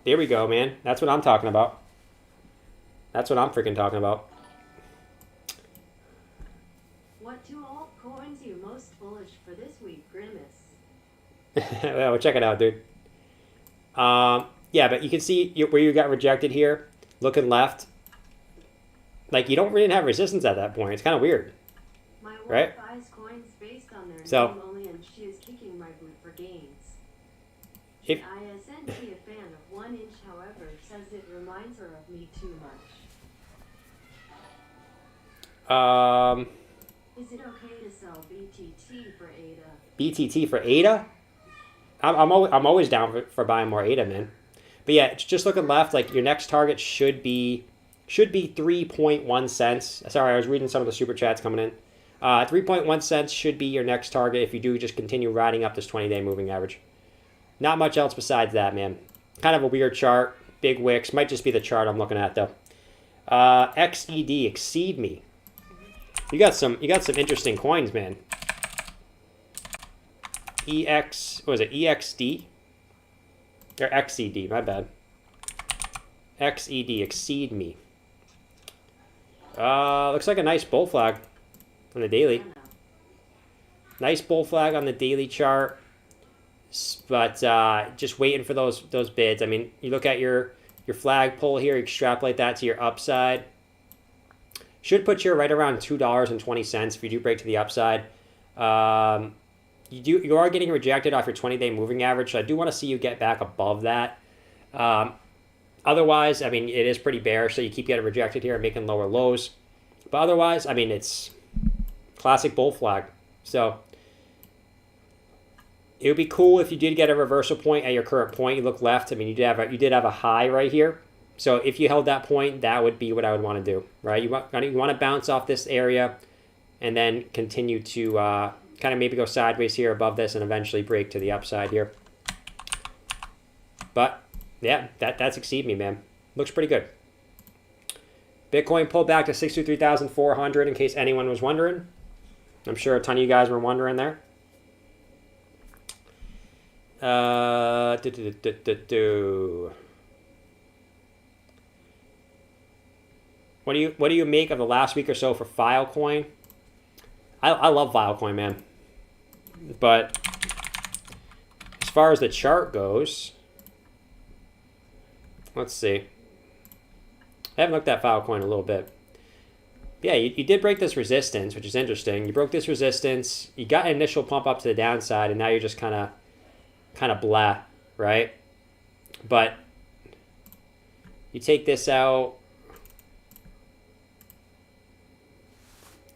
There we go, man. That's what I'm talking about. That's what I'm freaking talking about. What two altcoins you most bullish for this week, Grimace? Well, check it out, dude. Yeah, but you can see where you got rejected here. Looking left. Like, you don't really have resistance at that point. It's kind of weird. My wife right? buys coins based on their So, name only, and she is kicking my boot for gains. If, ISNT, a fan of 1 inch, however, says it reminds her of me too much. Is it okay to sell BTT for ADA? BTT for ADA? I'm always down for buying more ADA, man. But yeah, just looking left, like your next target should be 3.1 cents. Sorry, I was reading some of the super chats coming in. 3.1 cents should be your next target if you do just continue riding up this 20-day moving average. Not much else besides that, man. Kind of a weird chart. Big wicks. Might just be the chart I'm looking at, though. XED, exceed me. You got some interesting coins, man. What was it? EXD? Or XED, my bad. XED, exceed me. Looks like a nice bull flag on the daily. Nice bull flag on the daily chart. But just waiting for those bids. I mean, you look at your your flag pull here, extrapolate that to your upside. Should put you right around $2.20 if you do break to the upside. You are getting rejected off your 20-day moving average, so I do want to see you get back above that. Otherwise, I mean, it is pretty bearish, so you keep getting rejected here and making lower lows. But otherwise, I mean, it's classic bull flag. So it would be cool if you did get a reversal point at your current point. You look left. I mean, you did have a high right here. So if you held that point, that would be what I would want to do, right? You want to bounce off this area and then continue to kind of maybe go sideways here above this and eventually break to the upside here. But yeah, that's exceeded me, man. Looks pretty good. Bitcoin pulled back to 63,400 in case anyone was wondering. I'm sure a ton of you guys were wondering there. What do you make of the last week or so for Filecoin? I love Filecoin, man. But as far as the chart goes, let's see. I haven't looked at Filecoin in a little bit. Yeah, you did break this resistance, which is interesting. You broke this resistance. You got an initial pump up to the downside, and now you're just kind of blah, right? But you take this out.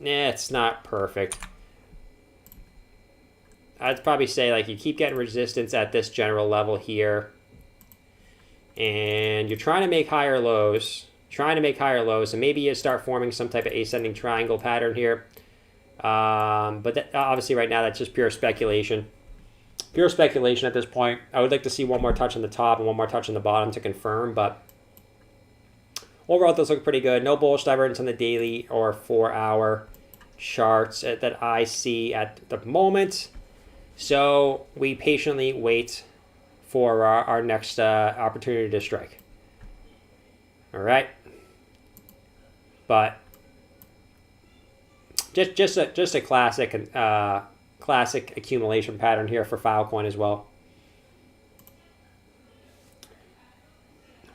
Nah, it's not perfect. I'd probably say like you keep getting resistance at this general level here. And you're trying to make higher lows. And maybe you start forming some type of ascending triangle pattern here. But obviously right now that's just pure speculation. Pure speculation at this point. I would like to see one more touch on the top and one more touch on the bottom to confirm, but overall it does look pretty good. No bullish divergence on the daily or 4-hour charts that I see at the moment. So we patiently wait for our next opportunity to strike. All right. But just a classic accumulation pattern here for Filecoin as well.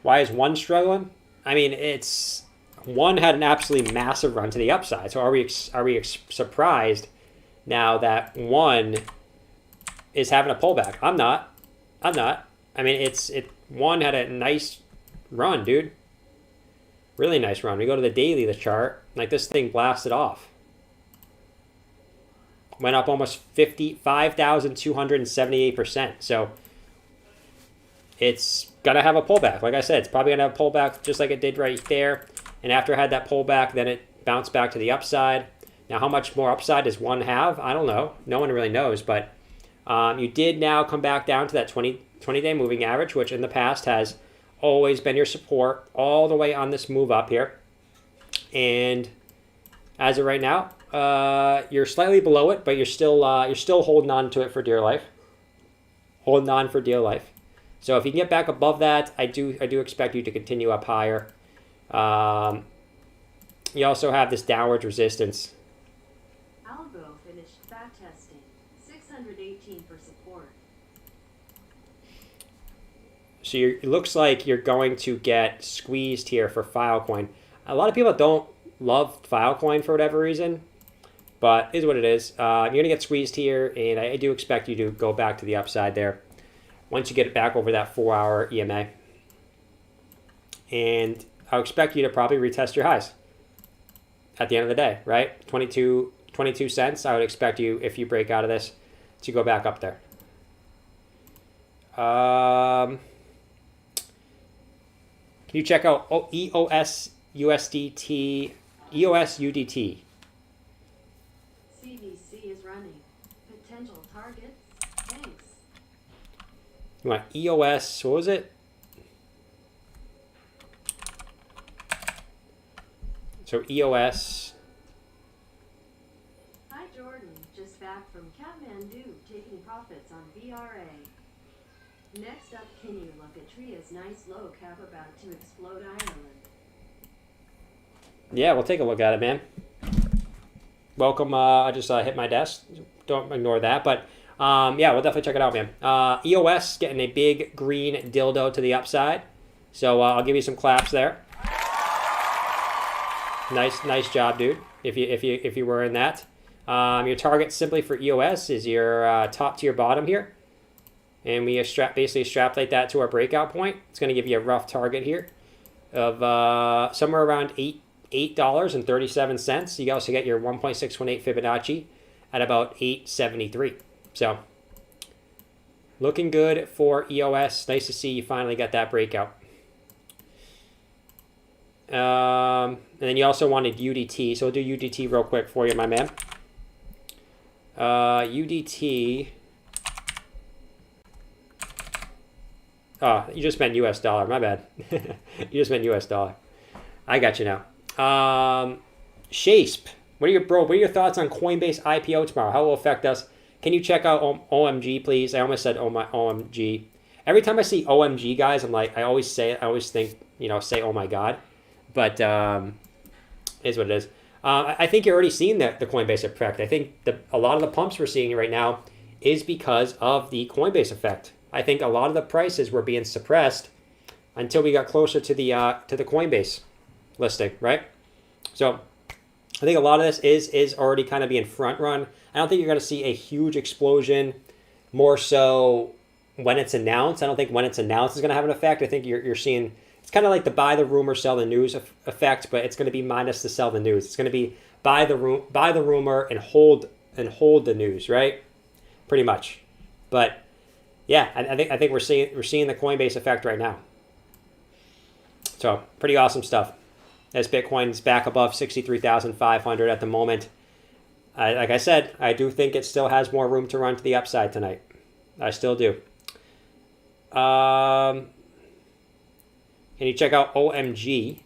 Why is one struggling? I mean, one had an absolutely massive run to the upside. So are we surprised now that one is having a pullback? I'm not. I mean, one had a nice run, dude. Really nice run. We go to the daily, the chart, like this thing blasted off. Went up almost 5,278%. So it's gonna have a pullback. Like I said, it's probably gonna have a pullback just like it did right there. And after it had that pullback, then it bounced back to the upside. Now, how much more upside does one have? I don't know. No one really knows. But you did now come back down to that 20-day moving average, which in the past has always been your support all the way on this move up here. And as of right now, you're slightly below it, but you're still holding on to it for dear life. Holding on for dear life. So if you can get back above that, I do expect you to continue up higher. You also have this downward resistance. Algo finished back testing. 618 for support. So it looks like you're going to get squeezed here for Filecoin. A lot of people don't love Filecoin for whatever reason, but it is what it is. You're going to get squeezed here, and I do expect you to go back to the upside there once you get it back over that 4-hour EMA. And I expect you to probably retest your highs at the end of the day, right? 22 cents. I would expect you, if you break out of this, to go back up there. Can you check out EOS USDT, EOS UDT? CVC is running. Potential targets. Thanks. You want EOS, what was it? So EOS. Hi Jordan, just back from Kathmandu taking profits on VRA. Next up, can you look at Tria's nice low cap about to explode Ireland? Yeah, we'll take a look at it, man. Welcome. I just hit my desk. Don't ignore that. But yeah, we'll definitely check it out, man. EOS getting a big green dildo to the upside. So I'll give you some claps there. Nice job, dude. If you were in that. Your target simply for EOS is your top to your bottom here. And we basically extrapolate that to our breakout point. It's going to give you a rough target here of somewhere around $8.37. You also get your 1.618 Fibonacci at about 873. So looking good for EOS. Nice to see you finally got that breakout. And then you also wanted UDT. So we'll do UDT real quick for you, my man. UDT. Oh, you just meant US dollar. My bad. You just meant US dollar. I got you now. Shasp. What are your thoughts on Coinbase IPO tomorrow? How will it affect us? Can you check out OMG, please? I almost said OMG. Every time I see OMG, guys, I'm like, I always think, say, oh my God. But is what it is. I think you're already seeing the Coinbase effect. I think a lot of the pumps we're seeing right now is because of the Coinbase effect. I think a lot of the prices were being suppressed until we got closer to the Coinbase listing, right? So I think a lot of this is already kind of being front run. I don't think you're going to see a huge explosion, more so when it's announced. I don't think when it's announced is going to have an effect. I think you're seeing, it's kind of like the buy the rumor, sell the news effect, but it's going to be minus the sell the news. It's going to be buy the rumor and hold the news, right? Pretty much. But yeah, I think we're seeing the Coinbase effect right now. So pretty awesome stuff. As Bitcoin's back above 63,500 at the moment. Like I said, I do think it still has more room to run to the upside tonight. I still do. Can you check out OMG?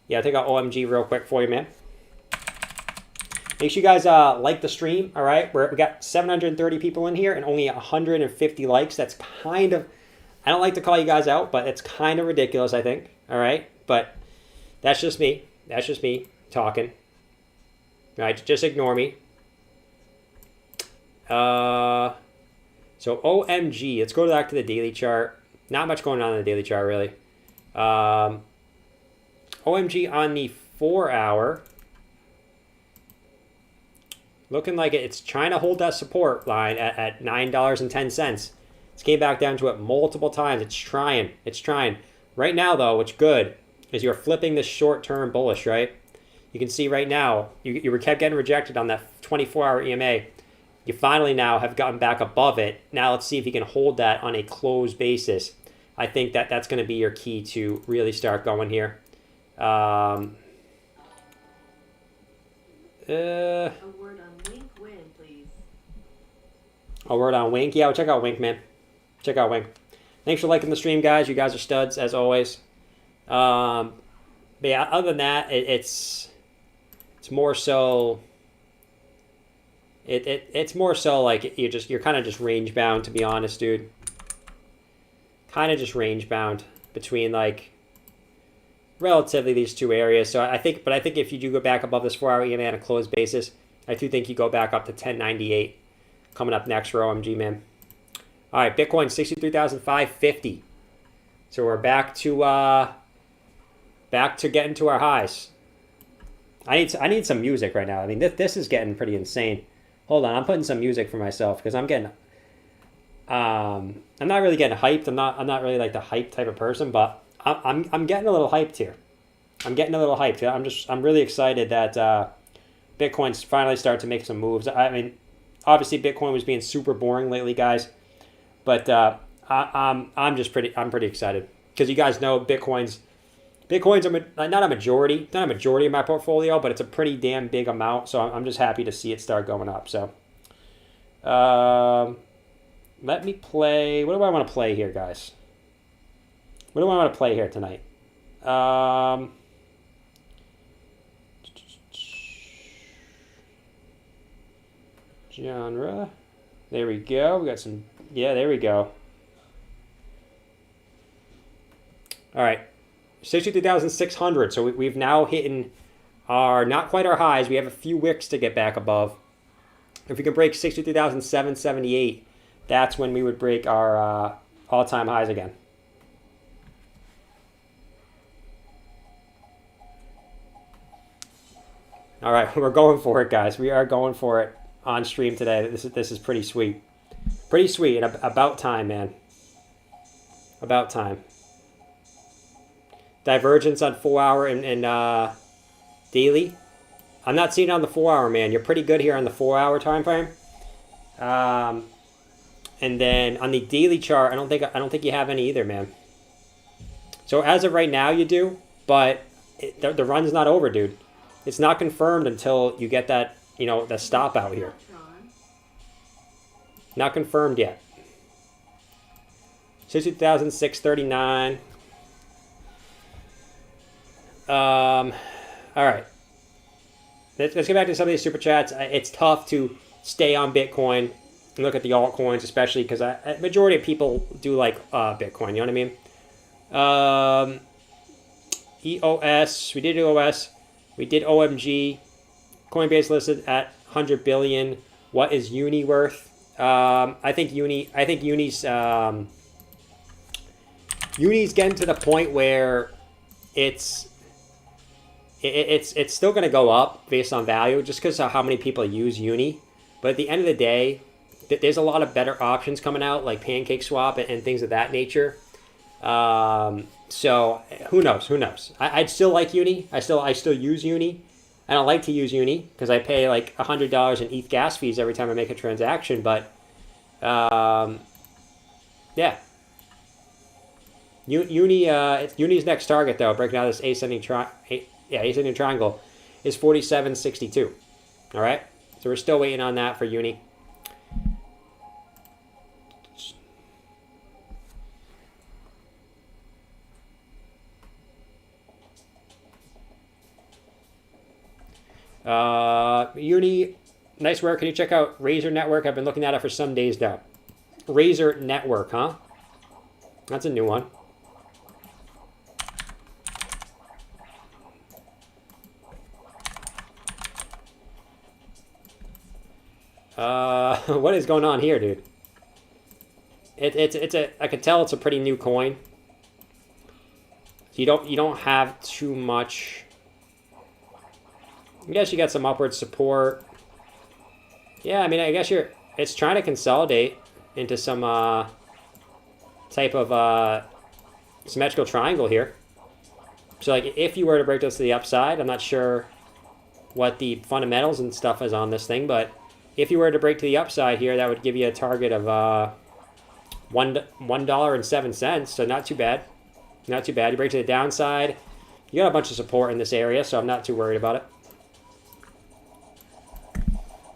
Yeah, I'll take out OMG real quick for you, man. Make sure you guys like the stream, all right? We got 730 people in here and only 150 likes. That's kind of, I don't like to call you guys out, but it's kind of ridiculous, I think, all right? But that's just me. That's just me talking. All right, just ignore me. So OMG, let's go back to the daily chart. Not much going on in the daily chart, really. OMG on the 4 hour. Looking like it's trying to hold that support line at $9.10. It's came back down to it multiple times. It's trying. Right now, though, what's good is you're flipping this short-term bullish, right? You can see right now, you were kept getting rejected on that 24-hour EMA. You finally now have gotten back above it. Now let's see if you can hold that on a closed basis. I think that's going to be your key to really start going here. A word on Wink Win, please. A word on Wink? Yeah, well, check out Wink, man. Check out Wink. Thanks for liking the stream, guys. You guys are studs, as always. But yeah, other than that, it's more so... It's more so like you're kind of just range bound, to be honest, dude. Kind of just range bound between like relatively these two areas. So I think if you do go back above this 4 hour EMA on a closed basis, I do think you go back up to 1098 coming up next for OMG, man. All right, Bitcoin 63,550. So we're back to getting to our highs. I need some music right now. I mean, this is getting pretty insane. Hold on, I'm putting some music for myself because I'm getting. I'm not really getting hyped. I'm not really like the hype type of person, but I'm getting a little hyped here. I'm really excited that Bitcoin's finally started to make some moves. I mean, obviously Bitcoin was being super boring lately, guys, but I'm pretty excited because you guys know Bitcoin's not a majority of my portfolio, but it's a pretty damn big amount. So I'm just happy to see it start going up. So let me play. What do I want to play here, guys? What do I want to play here tonight? Genre. There we go. We got some. Yeah, there we go. All right. 62,600. So we've now hit not quite our highs. We have a few wicks to get back above. If we can break 62,778, that's when we would break our all-time highs again. All right, we're going for it, guys. We are going for it on stream today. This is pretty sweet. Pretty sweet, and about time, man. About time. Divergence on 4 hour and daily. I'm not seeing it on the 4 hour, man. You're pretty good here on the 4 hour time frame. And then on the daily chart, I don't think you have any either, man. So as of right now, you do, but the run's not over, dude. It's not confirmed until you get that, the stop out here. Not confirmed yet. 60,639. All right. Let's get back to some of these super chats. It's tough to stay on Bitcoin and look at the altcoins, especially because majority of people do like Bitcoin. You know what I mean? EOS. We did EOS. We did OMG. Coinbase listed at 100 billion. What is Uni worth? I think Uni's getting to the point where it's still going to go up based on value just because of how many people use Uni. But at the end of the day, there's a lot of better options coming out like Pancake Swap and things of that nature. So who knows? I'd still like Uni. I still use Uni. I don't like to use Uni because I pay like $100 in ETH gas fees every time I make a transaction. But yeah. Uni's next target though, breaking out this ascending triangle, is 47.62. All right, so we're still waiting on that for Uni. Uni, nice work. Can you check out Razor Network? I've been looking at it for some days now. Razor Network, huh? That's a new one. What is going on here, dude? I can tell it's a pretty new coin. You don't have too much. I guess you got some upward support. Yeah, I mean, I guess it's trying to consolidate into some type of symmetrical triangle here. So like if you were to break this to the upside, I'm not sure what the fundamentals and stuff is on this thing, but if you were to break to the upside here, that would give you a target of $1.07. So not too bad. Not too bad. You break to the downside, you got a bunch of support in this area, so I'm not too worried about it.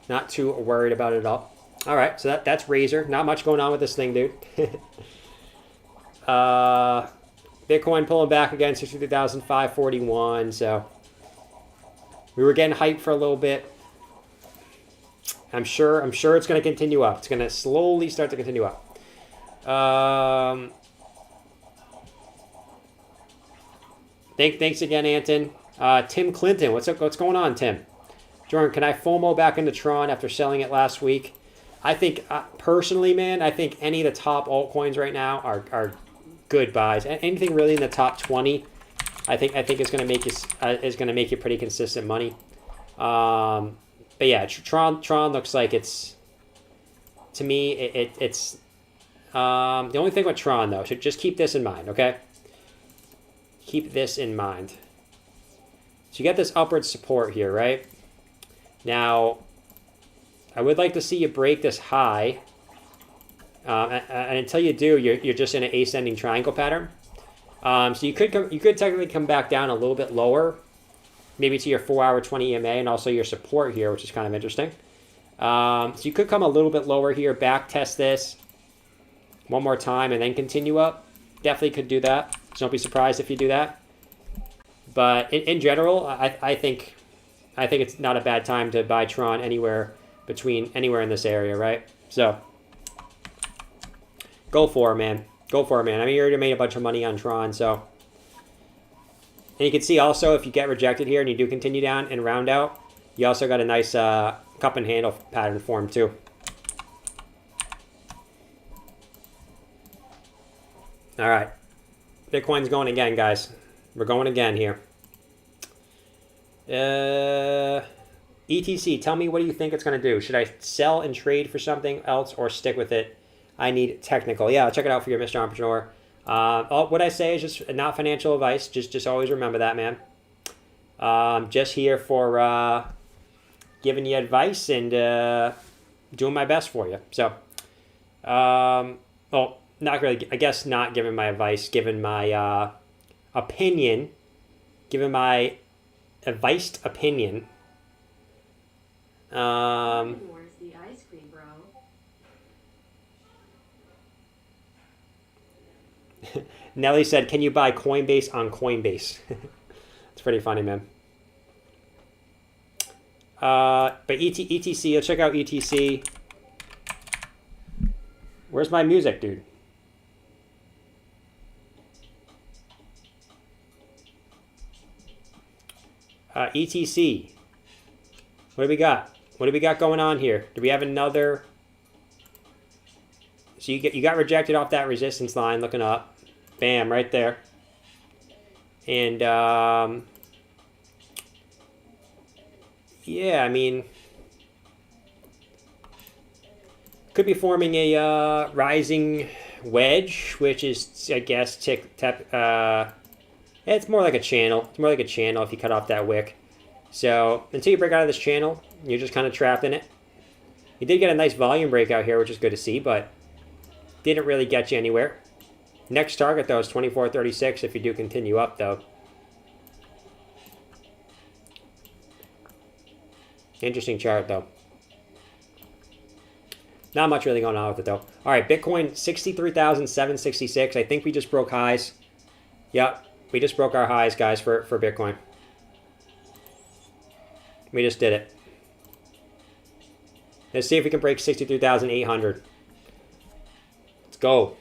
Not too worried about it at all. All right, so that's Razor. Not much going on with this thing, dude. Bitcoin pulling back again, 62,541. So we were getting hyped for a little bit. I'm sure it's going to continue up. It's going to slowly start to continue up. Thanks again, Anton. Tim Clinton, what's going on, Tim? Jordan, can I FOMO back into Tron after selling it last week? I think personally, man, I think any of the top altcoins right now are good buys. Anything really in the top 20, I think is going to make you pretty consistent money. But yeah, Tron looks like it's, to me, it's the only thing with Tron though. So just keep this in mind, okay? Keep this in mind. So you got this upward support here, right? Now, I would like to see you break this high. And until you do, you're just in an ascending triangle pattern. So you could technically come back down a little bit lower, maybe to your 4-hour 20 EMA and also your support here, which is kind of interesting. So you could come a little bit lower here, back test this one more time, and then continue up. Definitely could do that. So don't be surprised if you do that. But in general, I think it's not a bad time to buy Tron anywhere in this area, right? So go for it, man. Go for it, man. I mean, you already made a bunch of money on Tron, so. And you can see also if you get rejected here and you do continue down and round out, you also got a nice cup and handle pattern form too. All right. Bitcoin's going again, guys. We're going again here. ETC, tell me, what do you think it's going to do? Should I sell and trade for something else or stick with it? I need technical. Yeah, check it out for your Mr. Entrepreneur. What I say is just not financial advice. Just always remember that, man. Just here for giving you advice and doing my best for you. So, well, not really. I guess not giving my advice, giving my opinion, giving my advised opinion. Where's the ice cream, bro? Nelly said, "Can you buy Coinbase on Coinbase?" It's pretty funny, man. But ETC, let's check out ETC. Where's my music, dude? ETC. What do we got? What do we got going on here? Do we have another? So you got rejected off that resistance line. Looking up, bam, right there. And yeah, I mean, could be forming a rising wedge, which is, I guess, it's more like a channel. It's more like a channel if you cut off that wick. So until you break out of this channel, you're just kind of trapped in it. You did get a nice volume breakout here, which is good to see, but didn't really get you anywhere. Next target, though, is 24.36 if you do continue up, though. Interesting chart, though. Not much really going on with it, though. All right, Bitcoin, 63,766. I think we just broke highs. Yep, we just broke our highs, guys, for Bitcoin. We just did it. Let's see if we can break 63,800. Let's go.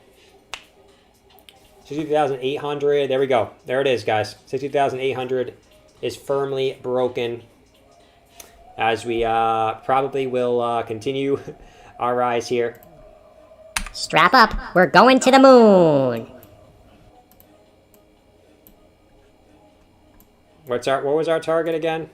62,800. There we go. There it is, guys. 60,800 is firmly broken. As we probably will continue our rise here. Strap up, we're going to the moon. What was our target again?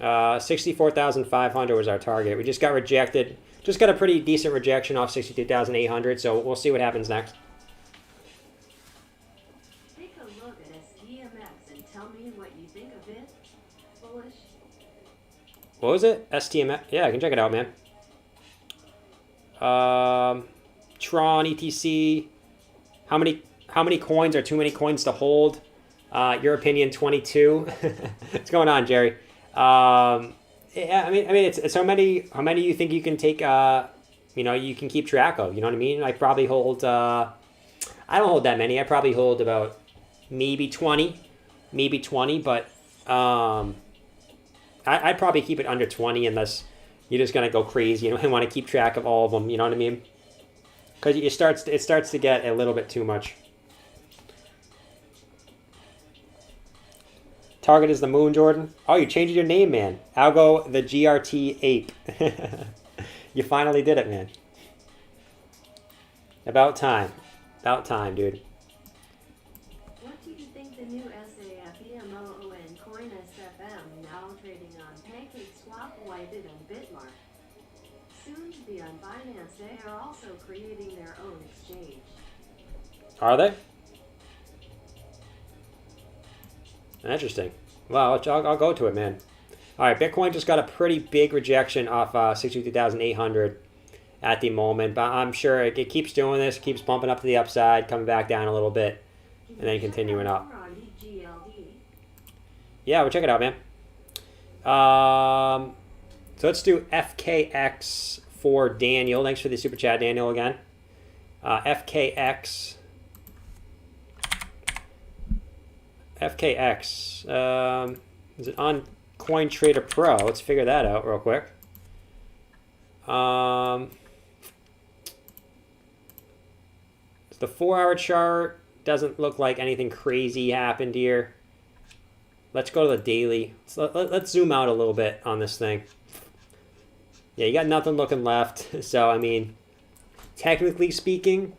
Uh, 64,500 was our target. We just got rejected. Just got a pretty decent rejection off 62,800. So we'll see what happens next. Take a look at STMX and tell me what you think of it. Bullish. What was it? STMX? Yeah, I can check it out, man. Tron, ETC. How many coins are too many coins to hold? Your opinion, 22. What's going on, Jerry? Yeah, I mean, it's how many you think you can take, you can keep track of, you know what I mean? I probably hold, I don't hold that many. I probably hold about maybe 20, but, I'd probably keep it under 20 unless you're just going to go crazy, and want to keep track of all of them, you know what I mean? Because it starts to get a little bit too much. Target is the moon, Jordan. Oh, you changed your name, man. Algo the GRT ape. You finally did it, man. About time. About time, dude. What do you think the new SAFEMOON coin SFM, now trading on PancakeSwap, Whited, and Bitmark? Soon to be on Binance, they are also creating their own exchange. Are they? Interesting. Well, I'll go to it, man. All right, Bitcoin just got a pretty big rejection off 62,800 at the moment, but I'm sure it keeps doing this, keeps bumping up to the upside, coming back down a little bit, and then continuing up. Yeah, we'll check it out, man. So let's do FKX for Daniel. Thanks for the super chat, Daniel, again. FKX. Is it on Coin Trader Pro? Let's figure that out real quick. The 4-hour chart doesn't look like anything crazy happened here. Let's go to the daily. Let's zoom out a little bit on this thing. Yeah, you got nothing looking left. So, I mean, technically speaking,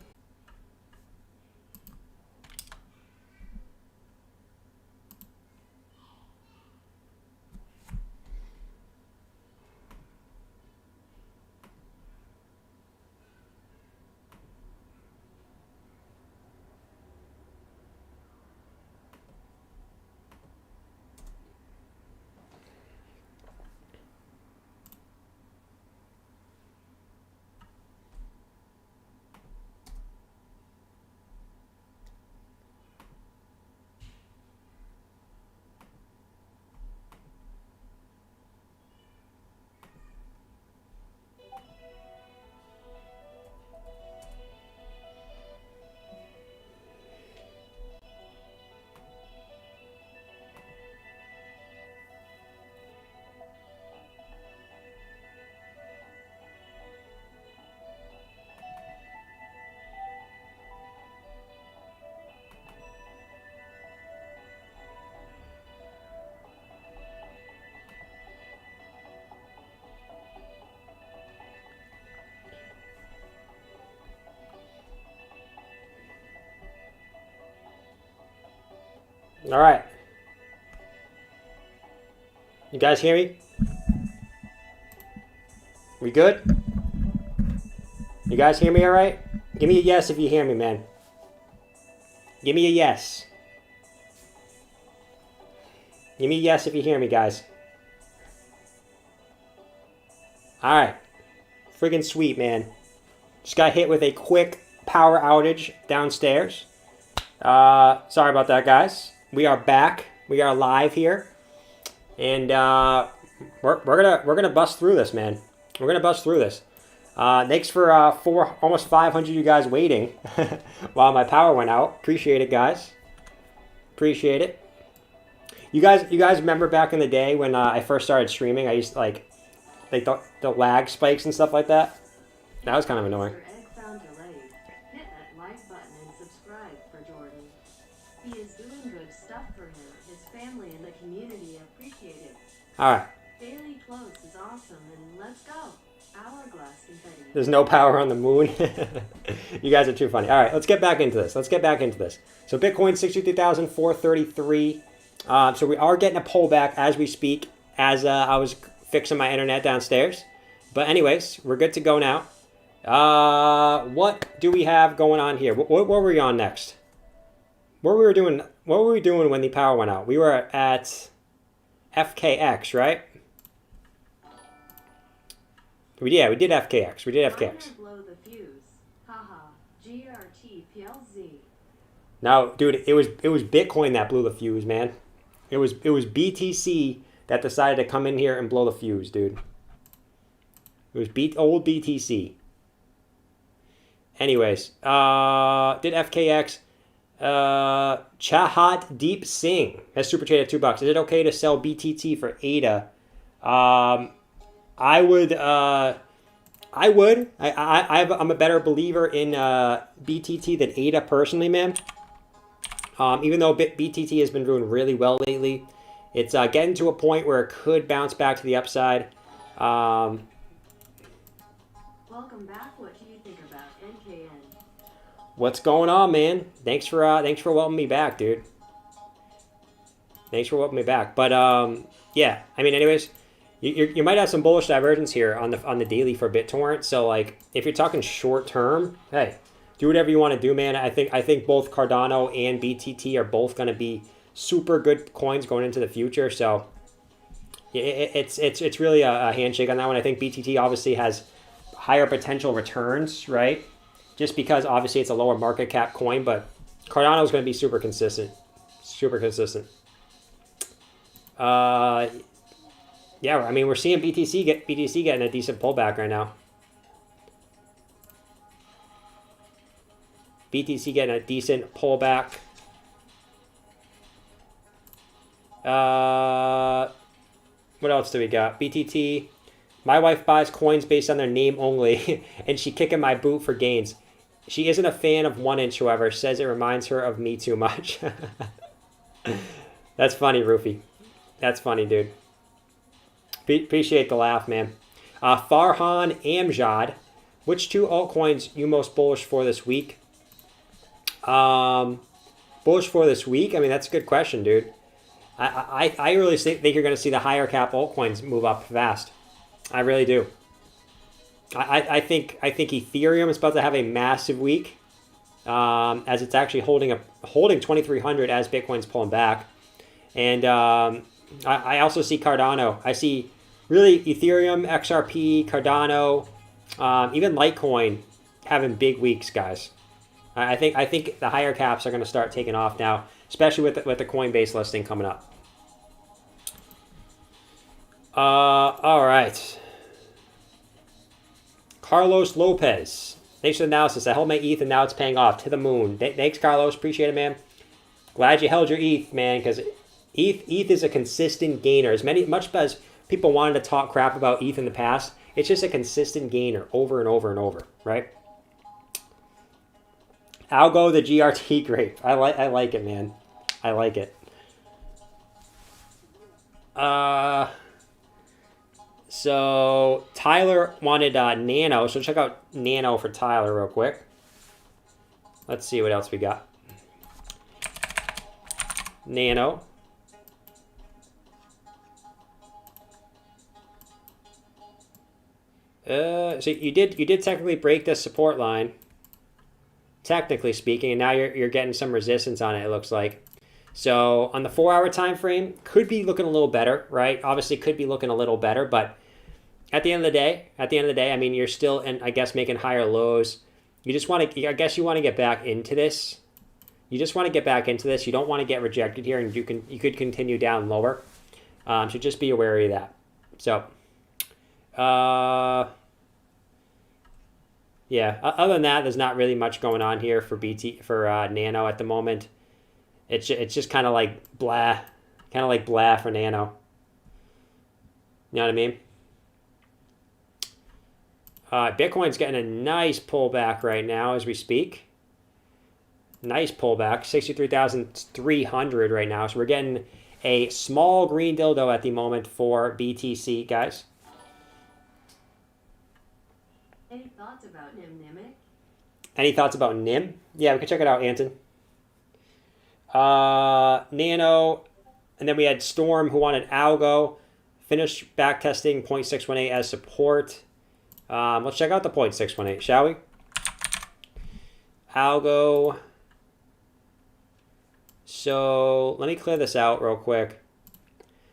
All right. You guys hear me? We good? You guys hear me all right? Give me a yes if you hear me, man. Give me a yes. Give me a yes if you hear me, guys. All right. Friggin' sweet, man. Just got hit with a quick power outage downstairs. Sorry about that, guys. We are back. We are live here. And we're gonna bust through this, man. We're gonna bust through this. Thanks for almost 500 of you guys waiting while my power went out. Appreciate it, guys. Appreciate it. You guys remember back in the day when I first started streaming? I used to, like the lag spikes and stuff like that. That was kind of annoying. Hit that like button and subscribe for Jordan. He is doing good stuff for him, his family, and the community appreciate it. All right. Daily close is awesome, and let's go. Hourglass confetti. There's no power on the moon. You guys are too funny. All right, let's get back into this. So Bitcoin 63,433. So we are getting a pullback as we speak, as I was fixing my internet downstairs. But anyways, we're good to go now. What do we have going on here? What were we on next? What were we doing when the power went out? We were at FKX, right? We did FKX. Blow the fuse. Haha. GRT PLZ. No, dude, it was Bitcoin that blew the fuse, man. It was BTC that decided to come in here and blow the fuse, dude. It was old BTC. Anyways, did FKX. Chahat Deep Singh has super chatted $2. Is it okay to sell BTT for ADA? I would. I'm a better believer in BTT than ADA personally, man. Even though BTT has been doing really well lately, it's getting to a point where it could bounce back to the upside. Welcome back. What do you think about NKN? What's going on, man? Thanks for welcoming me back, dude. Thanks for welcoming me back. But yeah, I mean, anyways. You might have some bullish divergence here on the daily for BitTorrent. So like if you're talking short term, hey, do whatever you want to do, man. I think both Cardano and BTT are both going to be super good coins going into the future. So it's really a handshake on that one. I think BTT obviously has higher potential returns, right? Just because obviously it's a lower market cap coin, but Cardano is going to be super consistent. Yeah, I mean, we're seeing BTC getting a decent pullback right now. BTC getting a decent pullback. What else do we got? BTT. My wife buys coins based on their name only, and she kicking my boot for gains. She isn't a fan of 1inch, however. Says it reminds her of me too much. That's funny, Rufy. That's funny, dude. Appreciate the laugh, man. Farhan Amjad, which two altcoins you most bullish for this week? Bullish for this week? I mean, that's a good question, dude. I really think you're going to see the higher cap altcoins move up fast. I really do. I think Ethereum is about to have a massive week, as it's actually holding 2,300 as Bitcoin's pulling back, and I also see Cardano. I see really Ethereum, XRP, Cardano, even Litecoin having big weeks, guys. I think the higher caps are going to start taking off now, especially with the Coinbase listing coming up. All right. Carlos Lopez. Thanks for the analysis. I held my ETH and now it's paying off to the moon. Thanks, Carlos. Appreciate it, man. Glad you held your ETH, man, because ETH is a consistent gainer. Much as people wanted to talk crap about ETH in the past, it's just a consistent gainer over and over and over, right? Algo, the GRT grape. I like it, man. I like it. So Tyler wanted Nano, so check out Nano for Tyler real quick. Let's see what else we got. Nano. So you did technically break this support line, technically speaking, and now you're getting some resistance on it. It looks like. So on the 4-hour time frame, could be looking a little better, right? Obviously, could be looking a little better, but at the end of the day, I mean, you're still, and I guess making higher lows. You just want to, I guess, you want to get back into this. You just want to get back into this. You don't want to get rejected here, and you could continue down lower. So just be aware of that. So. Yeah, other than that, there's not really much going on here for Nano at the moment. It's just kind of like blah for Nano. You know what I mean? Bitcoin's getting a nice pullback right now as we speak. Nice pullback, 63,300 right now. So we're getting a small green dildo at the moment for BTC, guys. Any thoughts about Nimic? Any thoughts about NIM? Yeah, we can check it out, Anton. Nano, and then we had Storm who wanted Algo. Finished backtesting 0.618 as support. Let's check out the 0.618, shall we? Algo. So let me clear this out real quick.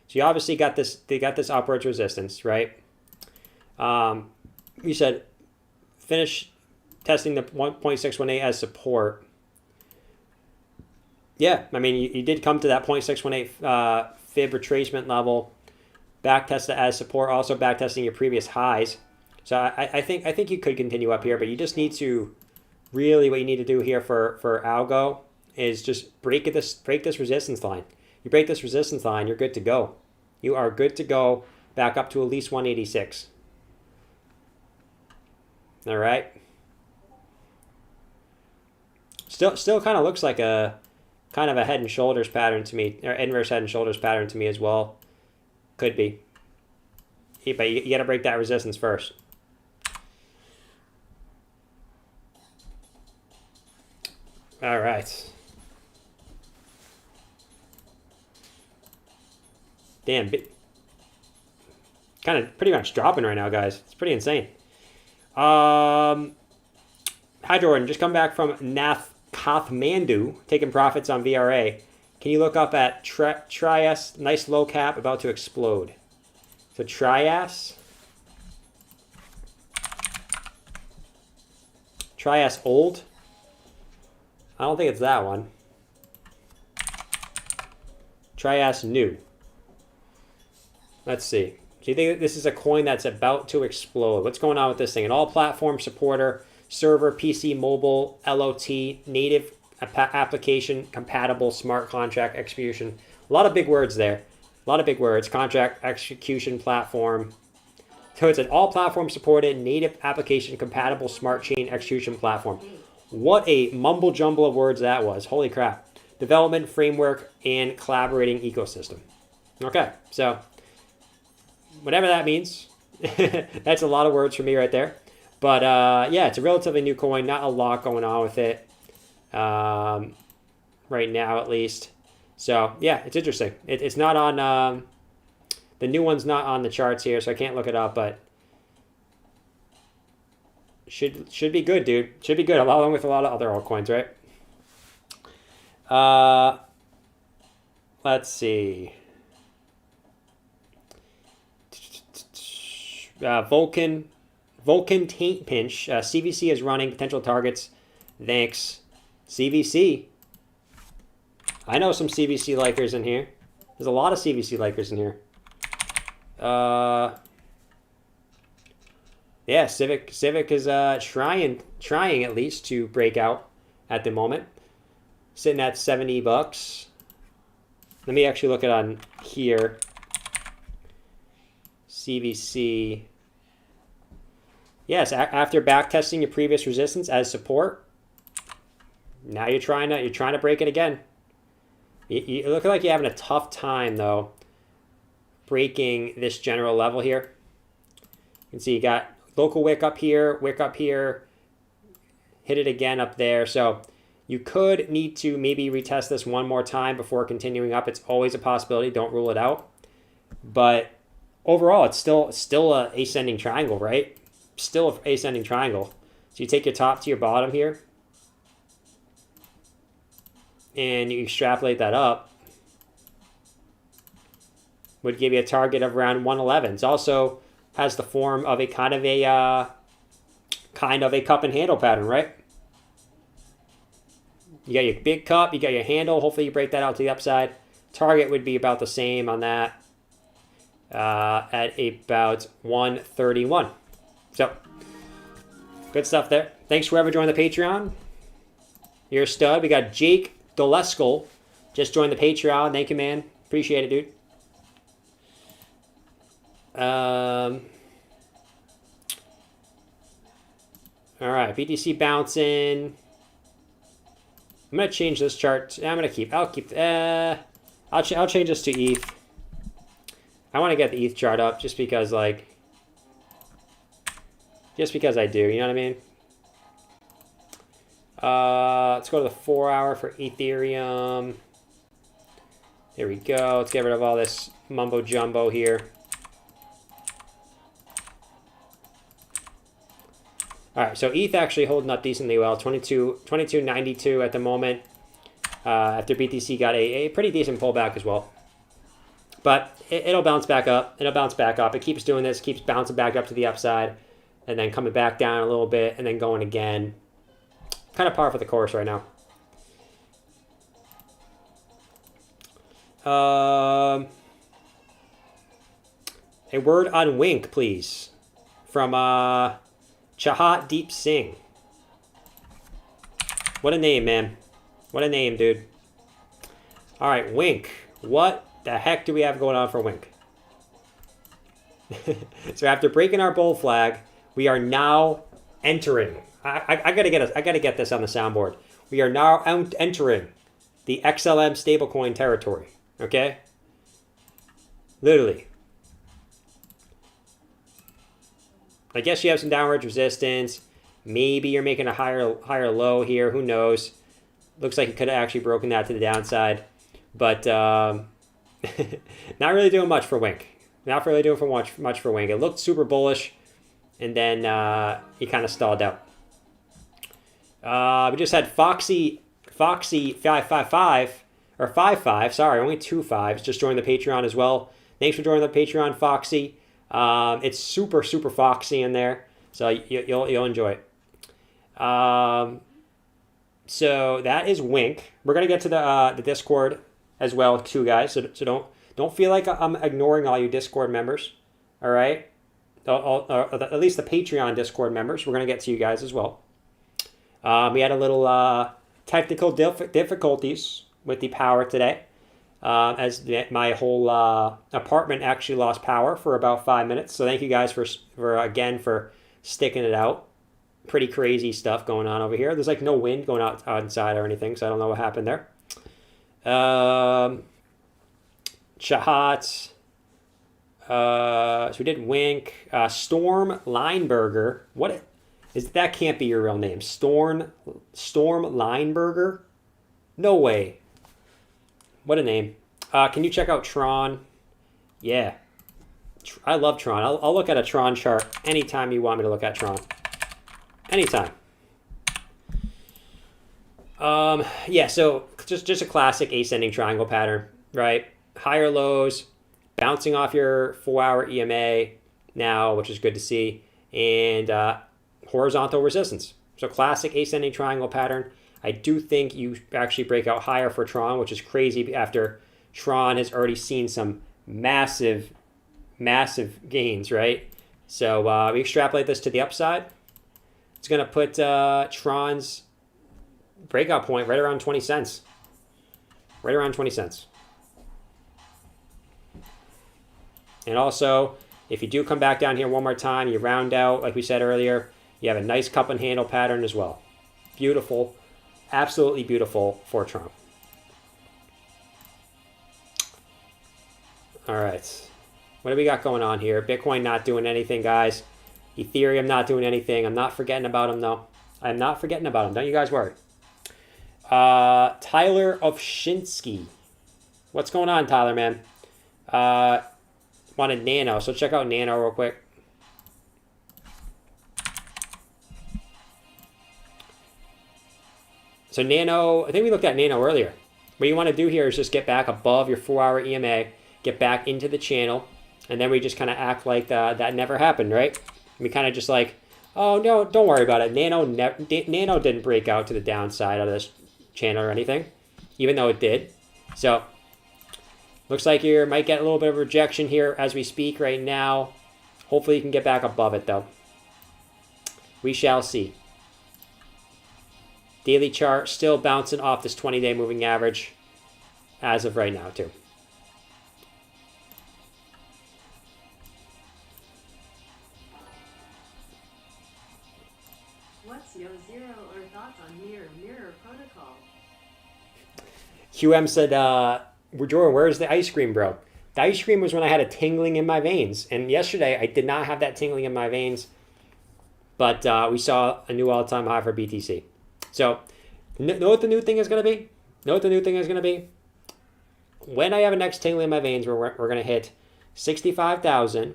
So you obviously got this. They got this upwards resistance, right? You said finish testing the 1.618 as support. Yeah, I mean you did come to that 0.618 fib retracement level. Backtest it as support. Also backtesting your previous highs. So I think you could continue up here, but you just need to really what you need to do here for Algo is just break this resistance line. You break this resistance line, you're good to go. You are good to go back up to at least 186. All right. Still kind of looks like a kind of a head and shoulders pattern to me, or inverse head and shoulders pattern to me as well. Could be. But you got to break that resistance first. All right. Damn. Kind of pretty much dropping right now, guys. It's pretty insane. Hi, Jordan. Just come back from Kathmandu, taking profits on VRA. Can you look up at Trias? Nice low cap, about to explode. So Trias. Trias old. I don't think it's that one. Trias new. Let's see. Do you think this is a coin that's about to explode? What's going on with this thing? An all-platform supporter, server, PC, mobile, LOT, native application, compatible, smart contract execution. A lot of big words there. A lot of big words. Contract execution platform. So it's an all-platform supported, native application, compatible, smart chain execution platform. What a mumble jumble of words that was. Holy crap. Development, framework, and collaborating ecosystem. Okay, so whatever that means. That's a lot of words for me right there. But yeah, it's a relatively new coin. Not a lot going on with it right now, at least. So yeah, it's interesting. It's not on the new one's not on the charts here, so I can't look it up. But should be good, dude. Should be good, along with a lot of other altcoins, right? Let's see. Vulcan Taint Pinch. CVC is running potential targets. Thanks. CVC. I know some CVC likers in here. There's a lot of CVC likers in here. Yeah, Civic is trying at least to break out at the moment. Sitting at $70. Let me actually look it on here. CVC. Yes, after backtesting your previous resistance as support, now you're trying to break it again. You look like you're having a tough time though breaking this general level here. You can see you got local wick up here, hit it again up there. So You could need to maybe retest this one more time before continuing up. It's always a possibility. Don't rule it out. But overall, it's still a ascending triangle, right? Still an ascending triangle. So you take your top to your bottom here, and you extrapolate that up. Would give you a target of around 111. It also has the form of a kind of a cup and handle pattern, right? You got your big cup, you got your handle. Hopefully you break that out to the upside. Target would be about the same on that at about 131. So, good stuff there. Thanks for whoever joined the Patreon. You're a stud. We got Jake Doleskel just joined the Patreon. Thank you, man. Appreciate it, dude. All right, Btc Bouncing. I'm gonna change this chart. I'll change this to ETH. I want to get the ETH chart up just because I do. You know what I mean? Let's go to the 4 hour for Ethereum. There we go. Let's get rid of all this mumbo jumbo here. All right, so ETH actually holding up decently well, 22.92 at the moment. After BTC got a pretty decent pullback as well, but it'll bounce back up. It keeps doing this, keeps bouncing back up to the upside, and then coming back down a little bit, and then going again. Kind of par for the course right now. A word on Wink, please, from Chahat Deep Singh. What a name, man. What a name, dude. All right, Wink. What the heck do we have going on for Wink? So after breaking our bull flag, we are now entering. I gotta get this on the soundboard. We are now entering the XLM stablecoin territory. Okay? Literally. I guess you have some downward resistance. Maybe you're making a higher low here. Who knows? Looks like it could have actually broken that to the downside. But not really doing much for Wink. Not really doing much for Wink. It looked super bullish, and then he kind of stalled out. We just had Foxy 555 or 55. Sorry, only 2 5s. Just joined the Patreon as well. Thanks for joining the Patreon, Foxy. It's super foxy in there, so you'll enjoy it. So that is Wink. We're gonna get to the Discord as well too, guys. So don't feel like I'm ignoring all you Discord members. All right, at least the Patreon Discord members. We're gonna get to you guys as well. We had a little technical difficulties with the power today. As my whole apartment actually lost power for about 5 minutes. So thank you guys for sticking it out. Pretty crazy stuff going on over here. There's like no wind going outside or anything, so I don't know what happened there. Chahat. So we did Wink. Storm Lineberger. What is that? Can't be your real name. Storm Lineberger? No way. What a name. Can you check out Tron? Yeah. I love Tron. I'll look at a Tron chart anytime you want me to look at Tron. Anytime. Yeah, so just a classic ascending triangle pattern, right? Higher lows, bouncing off your 4 hour EMA now, which is good to see, and horizontal resistance. So classic ascending triangle pattern. I do think you actually break out higher for Tron, which is crazy after Tron has already seen some massive gains, right? So we extrapolate this to the upside. It's going to put Tron's breakout point right around 20 cents. Right around 20 cents. And also, if you do come back down here one more time, you round out, like we said earlier, you have a nice cup and handle pattern as well. Beautiful. Absolutely beautiful for Tron. All right. What do we got going on here? Bitcoin not doing anything, guys. Ethereum not doing anything. I'm not forgetting about them, though. I'm not forgetting about them. Don't you guys worry. Tyler Ovshinsky. What's going on, Tyler, man? Wanted Nano, so check out Nano real quick. So Nano, I think we looked at Nano earlier. What you want to do here is just get back above your 4-hour EMA, get back into the channel, and then we just kind of act like that never happened, right? We kind of just like, oh, no, don't worry about it. Nano didn't break out to the downside of this channel or anything, even though it did. So looks like you might get a little bit of rejection here as we speak right now. Hopefully you can get back above it, though. We shall see. Daily chart still bouncing off this 20-day moving average as of right now, too. What's Yo Zero or thoughts on Mirror Protocol? QM said, Jordan, where's the ice cream, bro? The ice cream was when I had a tingling in my veins. And yesterday, I did not have that tingling in my veins. But we saw a new all-time high for BTC. So, know what the new thing is going to be? Know what the new thing is going to be? When I have a next tingling in my veins, we're going to hit 65,000.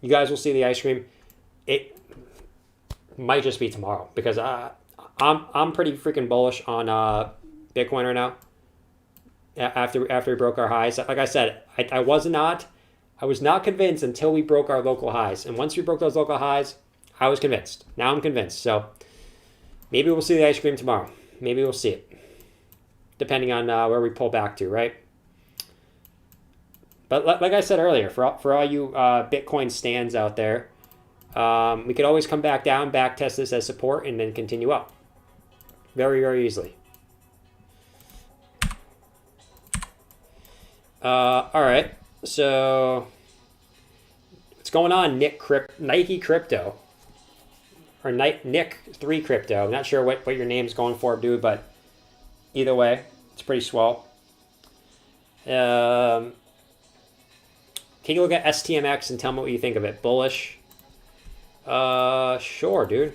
You guys will see the ice cream. It might just be tomorrow because I'm pretty freaking bullish on Bitcoin right now. After we broke our highs, like I said, I was not convinced until we broke our local highs. And once we broke those local highs, I was convinced. Now I'm convinced. So maybe we'll see the ice cream tomorrow. Maybe we'll see it, depending on where we pull back to, right? But like I said earlier, for all you Bitcoin stands out there, we could always come back down, back test this as support, and then continue up. Very, very easily. All right, so what's going on, Nike Crypto? Or Nick 3 Crypto. I'm not sure what your name's going for, dude, but either way, it's pretty swell. Take a look at STMX and tell me what you think of it. Bullish? Sure, dude.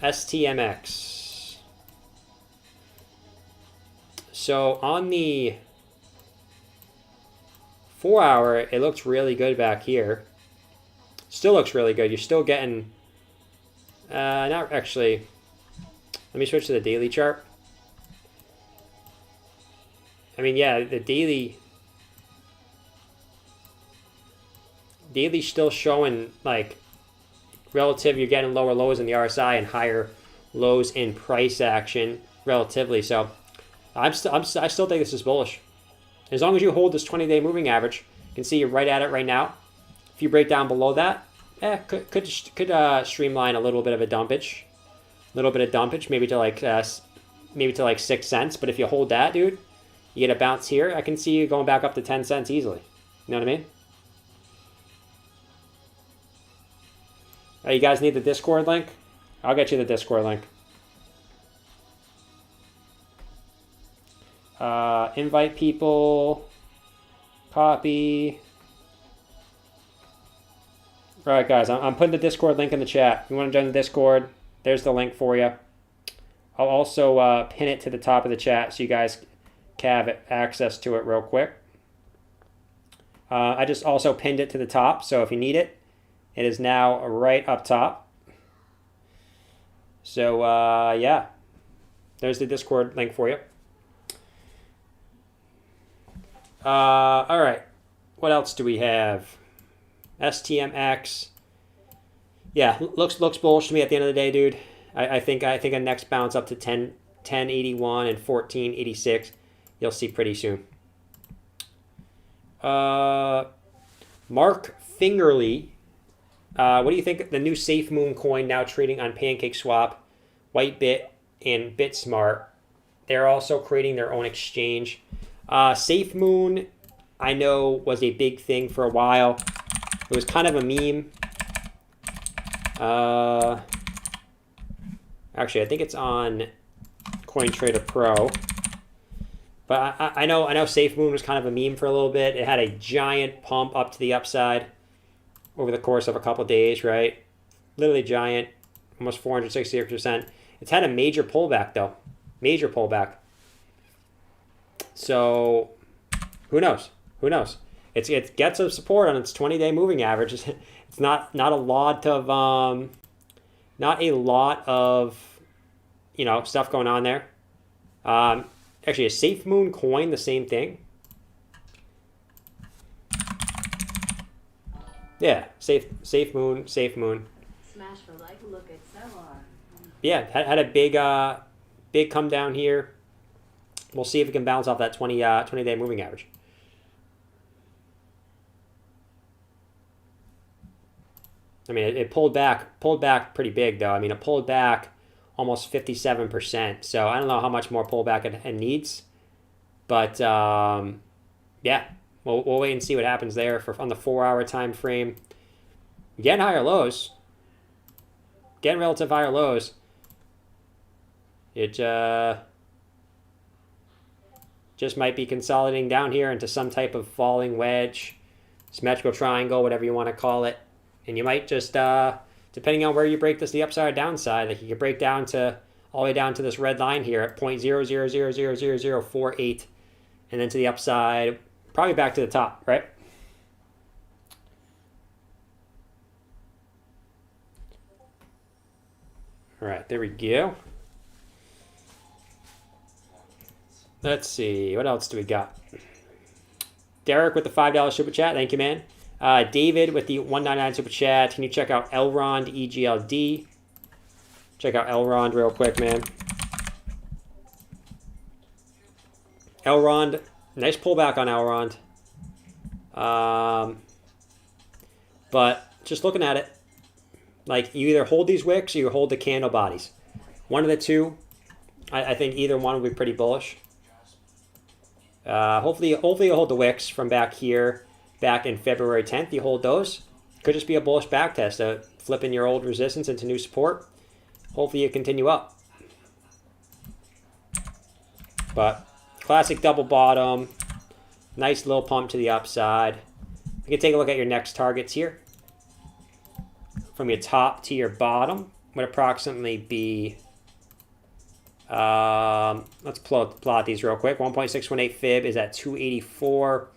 STMX. So on the 4-hour, it looks really good back here. Still looks really good. You're still getting, not actually, let me switch to the daily chart. I mean, yeah, the daily's still showing like relative, you're getting lower lows in the RSI and higher lows in price action relatively. So I still think this is bullish. As long as you hold this 20-day moving average, you can see you're right at it right now. If you break down below that, could streamline a little bit of a dumpage, maybe to like 6 cents. But if you hold that, dude, you get a bounce here. I can see you going back up to 10 cents easily. You know what I mean? You guys need the Discord link? I'll get you the Discord link. Invite people. Copy. All right, guys, I'm putting the Discord link in the chat. If you want to join the Discord, there's the link for you. I'll also pin it to the top of the chat so you guys can have access to it real quick. I just also pinned it to the top, so if you need it, it is now right up top. So, yeah, there's the Discord link for you. All right, what else do we have? STMX. Yeah, looks bullish to me at the end of the day, dude. I think a next bounce up to 1081 and 1486 you'll see pretty soon. Mark Fingerly. What do you think of the new SafeMoon coin now trading on PancakeSwap, Whitebit, and BitSmart? They're also creating their own exchange. SafeMoon, I know, was a big thing for a while. It was kind of a meme. Actually, I think it's on CoinTrader Pro. But I know SafeMoon was kind of a meme for a little bit. It had a giant pump up to the upside over the course of a couple of days, right? Literally giant, almost 460%. It's had a major pullback though, major pullback. So who knows? Who knows? It gets some support on its 20-day moving average. It's not a lot of stuff going on there. Actually, a Safe Moon coin, the same thing. Yeah, safe moon. Smash for like, look at Stellar. Yeah, had a big come down here. We'll see if it can bounce off that 20-day moving average. I mean, it pulled back pretty big though. I mean, it pulled back almost 57%. So I don't know how much more pullback it needs, but yeah, we'll wait and see what happens there on the 4-hour time frame. Getting higher lows, getting relative higher lows. It just might be consolidating down here into some type of falling wedge, symmetrical triangle, whatever you want to call it. And you might just, depending on where you break this, the upside or downside, like you could break down to all the way down to this red line here at 0.00000048, and then to the upside, probably back to the top, right? All right, there we go. Let's see, what else do we got? Derek with the $5 super chat, thank you, man. David with the $1.99 super chat. Can you check out Elrond EGLD? Check out Elrond real quick, man. Elrond, nice pullback on Elrond. But just looking at it, like you either hold these wicks or you hold the candle bodies. One of the two. I think either one would be pretty bullish. Hopefully you'll hold the wicks from back here. Back in February 10th, you hold those. Could just be a bullish back test, flipping your old resistance into new support. Hopefully you continue up. But classic double bottom, nice little pump to the upside. You can take a look at your next targets here. From your top to your bottom would approximately be, let's plot these real quick. 1.618 fib is at 284.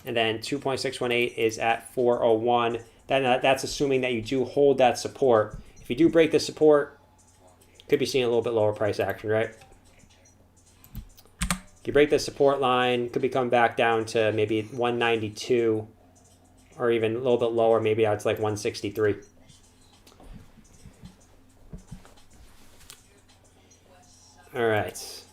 And then 2.618 is at 401. That's assuming that you do hold that support. If you do break the support, could be seeing a little bit lower price action, right? If you break the support line, could be coming back down to maybe 192 or even a little bit lower. Maybe it's like 163. All right.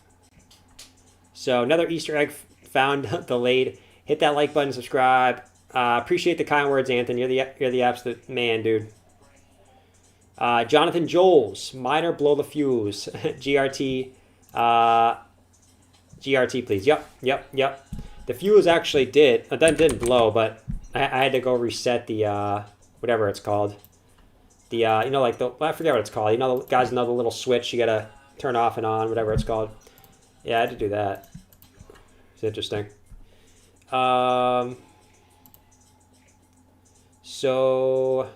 So another Easter egg found delayed. Hit that like button, subscribe. Appreciate the kind words, Anthony. You're the absolute man, dude. Jonathan Joles, miner blow the fuse. GRT, GRT, please. Yep. The fuse actually did. That didn't blow, but I had to go reset the whatever it's called. The like the I forget what it's called. Guys know the little switch you gotta turn off and on, whatever it's called. Yeah, I had to do that. It's interesting. So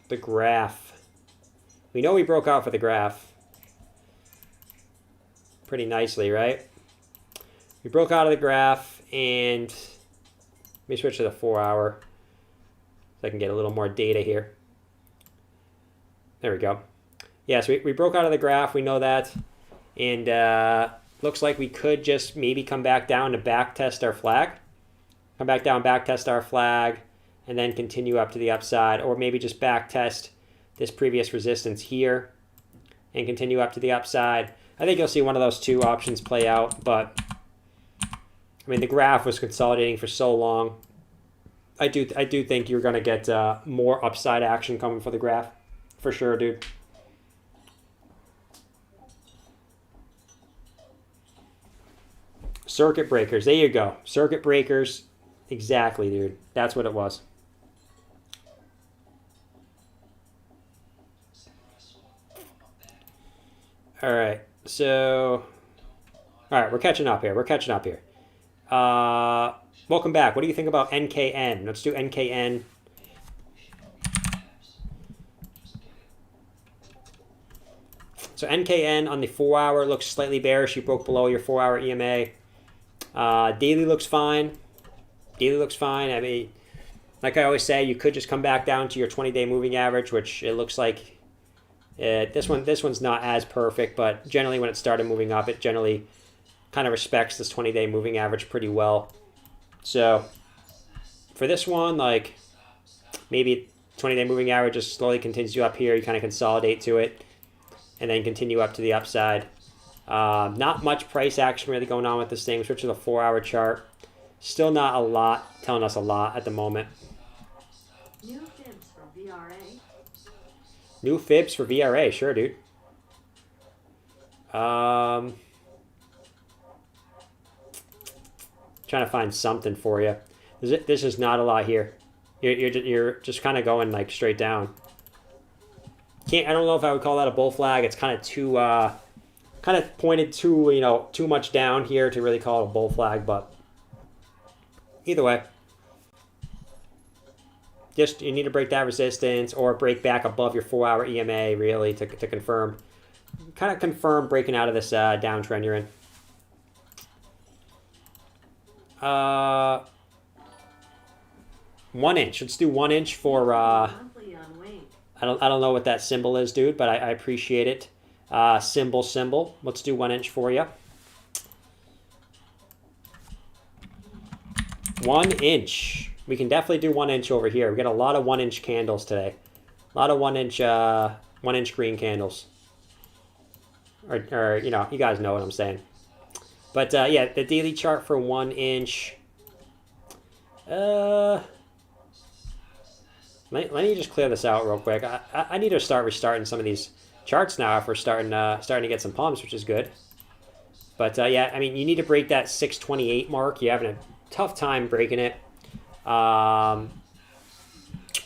the graph. We know we broke out for the graph pretty nicely, right? We broke out of the graph, and let me switch to the 4-hour so I can get a little more data here. There we go. Yeah, so we broke out of the graph. We know that, and looks like we could just maybe come back down to back test our flag. Come back down, back test our flag, and then continue up to the upside. Or maybe just back test this previous resistance here and continue up to the upside. I think you'll see one of those two options play out. But, I mean, the graph was consolidating for so long. I do think you're going to get more upside action coming for the graph. For sure, dude. Circuit breakers. There you go. Circuit breakers. Exactly, dude. That's what it was. All right. So, all right. We're catching up here. Welcome back. What do you think about NKN? Let's do NKN. So NKN on the 4 hour looks slightly bearish. You broke below your 4 hour EMA. Daily looks fine. Daily looks fine. I mean, like I always say, you could just come back down to your 20-day moving average, which it looks like this one's not as perfect, but generally when it started moving up, it generally kind of respects this 20-day moving average pretty well. So for this one, like maybe 20-day moving average just slowly continues you up here. You kind of consolidate to it and then continue up to the upside. Not much price action really going on with this thing. Switch to the 4 hour chart. Still not a lot, telling us a lot at the moment. New fibs for VRA. New fibs for VRA, sure, dude. Trying to find something for you. This is not a lot here. You're just kind of going like straight down. I don't know if I would call that a bull flag. It's kind of too kind of pointed too much down here to really call it a bull flag, but either way, just you need to break that resistance or break back above your 4 hour EMA really to confirm, kind of confirm breaking out of this downtrend you're in. 1 inch. Let's do 1 inch for Monthly on Wink. I don't know what that symbol is, dude, but I appreciate it. Symbol. Let's do 1 inch for you. 1 inch. We can definitely do 1 inch over here. We got a lot of 1 inch candles today. A lot of 1 inch green candles. Or you guys know what I'm saying. But yeah, the daily chart for 1 inch. Let me just clear this out real quick. I need to start restarting some of these charts now if we're starting to get some pumps, which is good. But yeah, I mean, you need to break that 628 mark. You're having a tough time breaking it.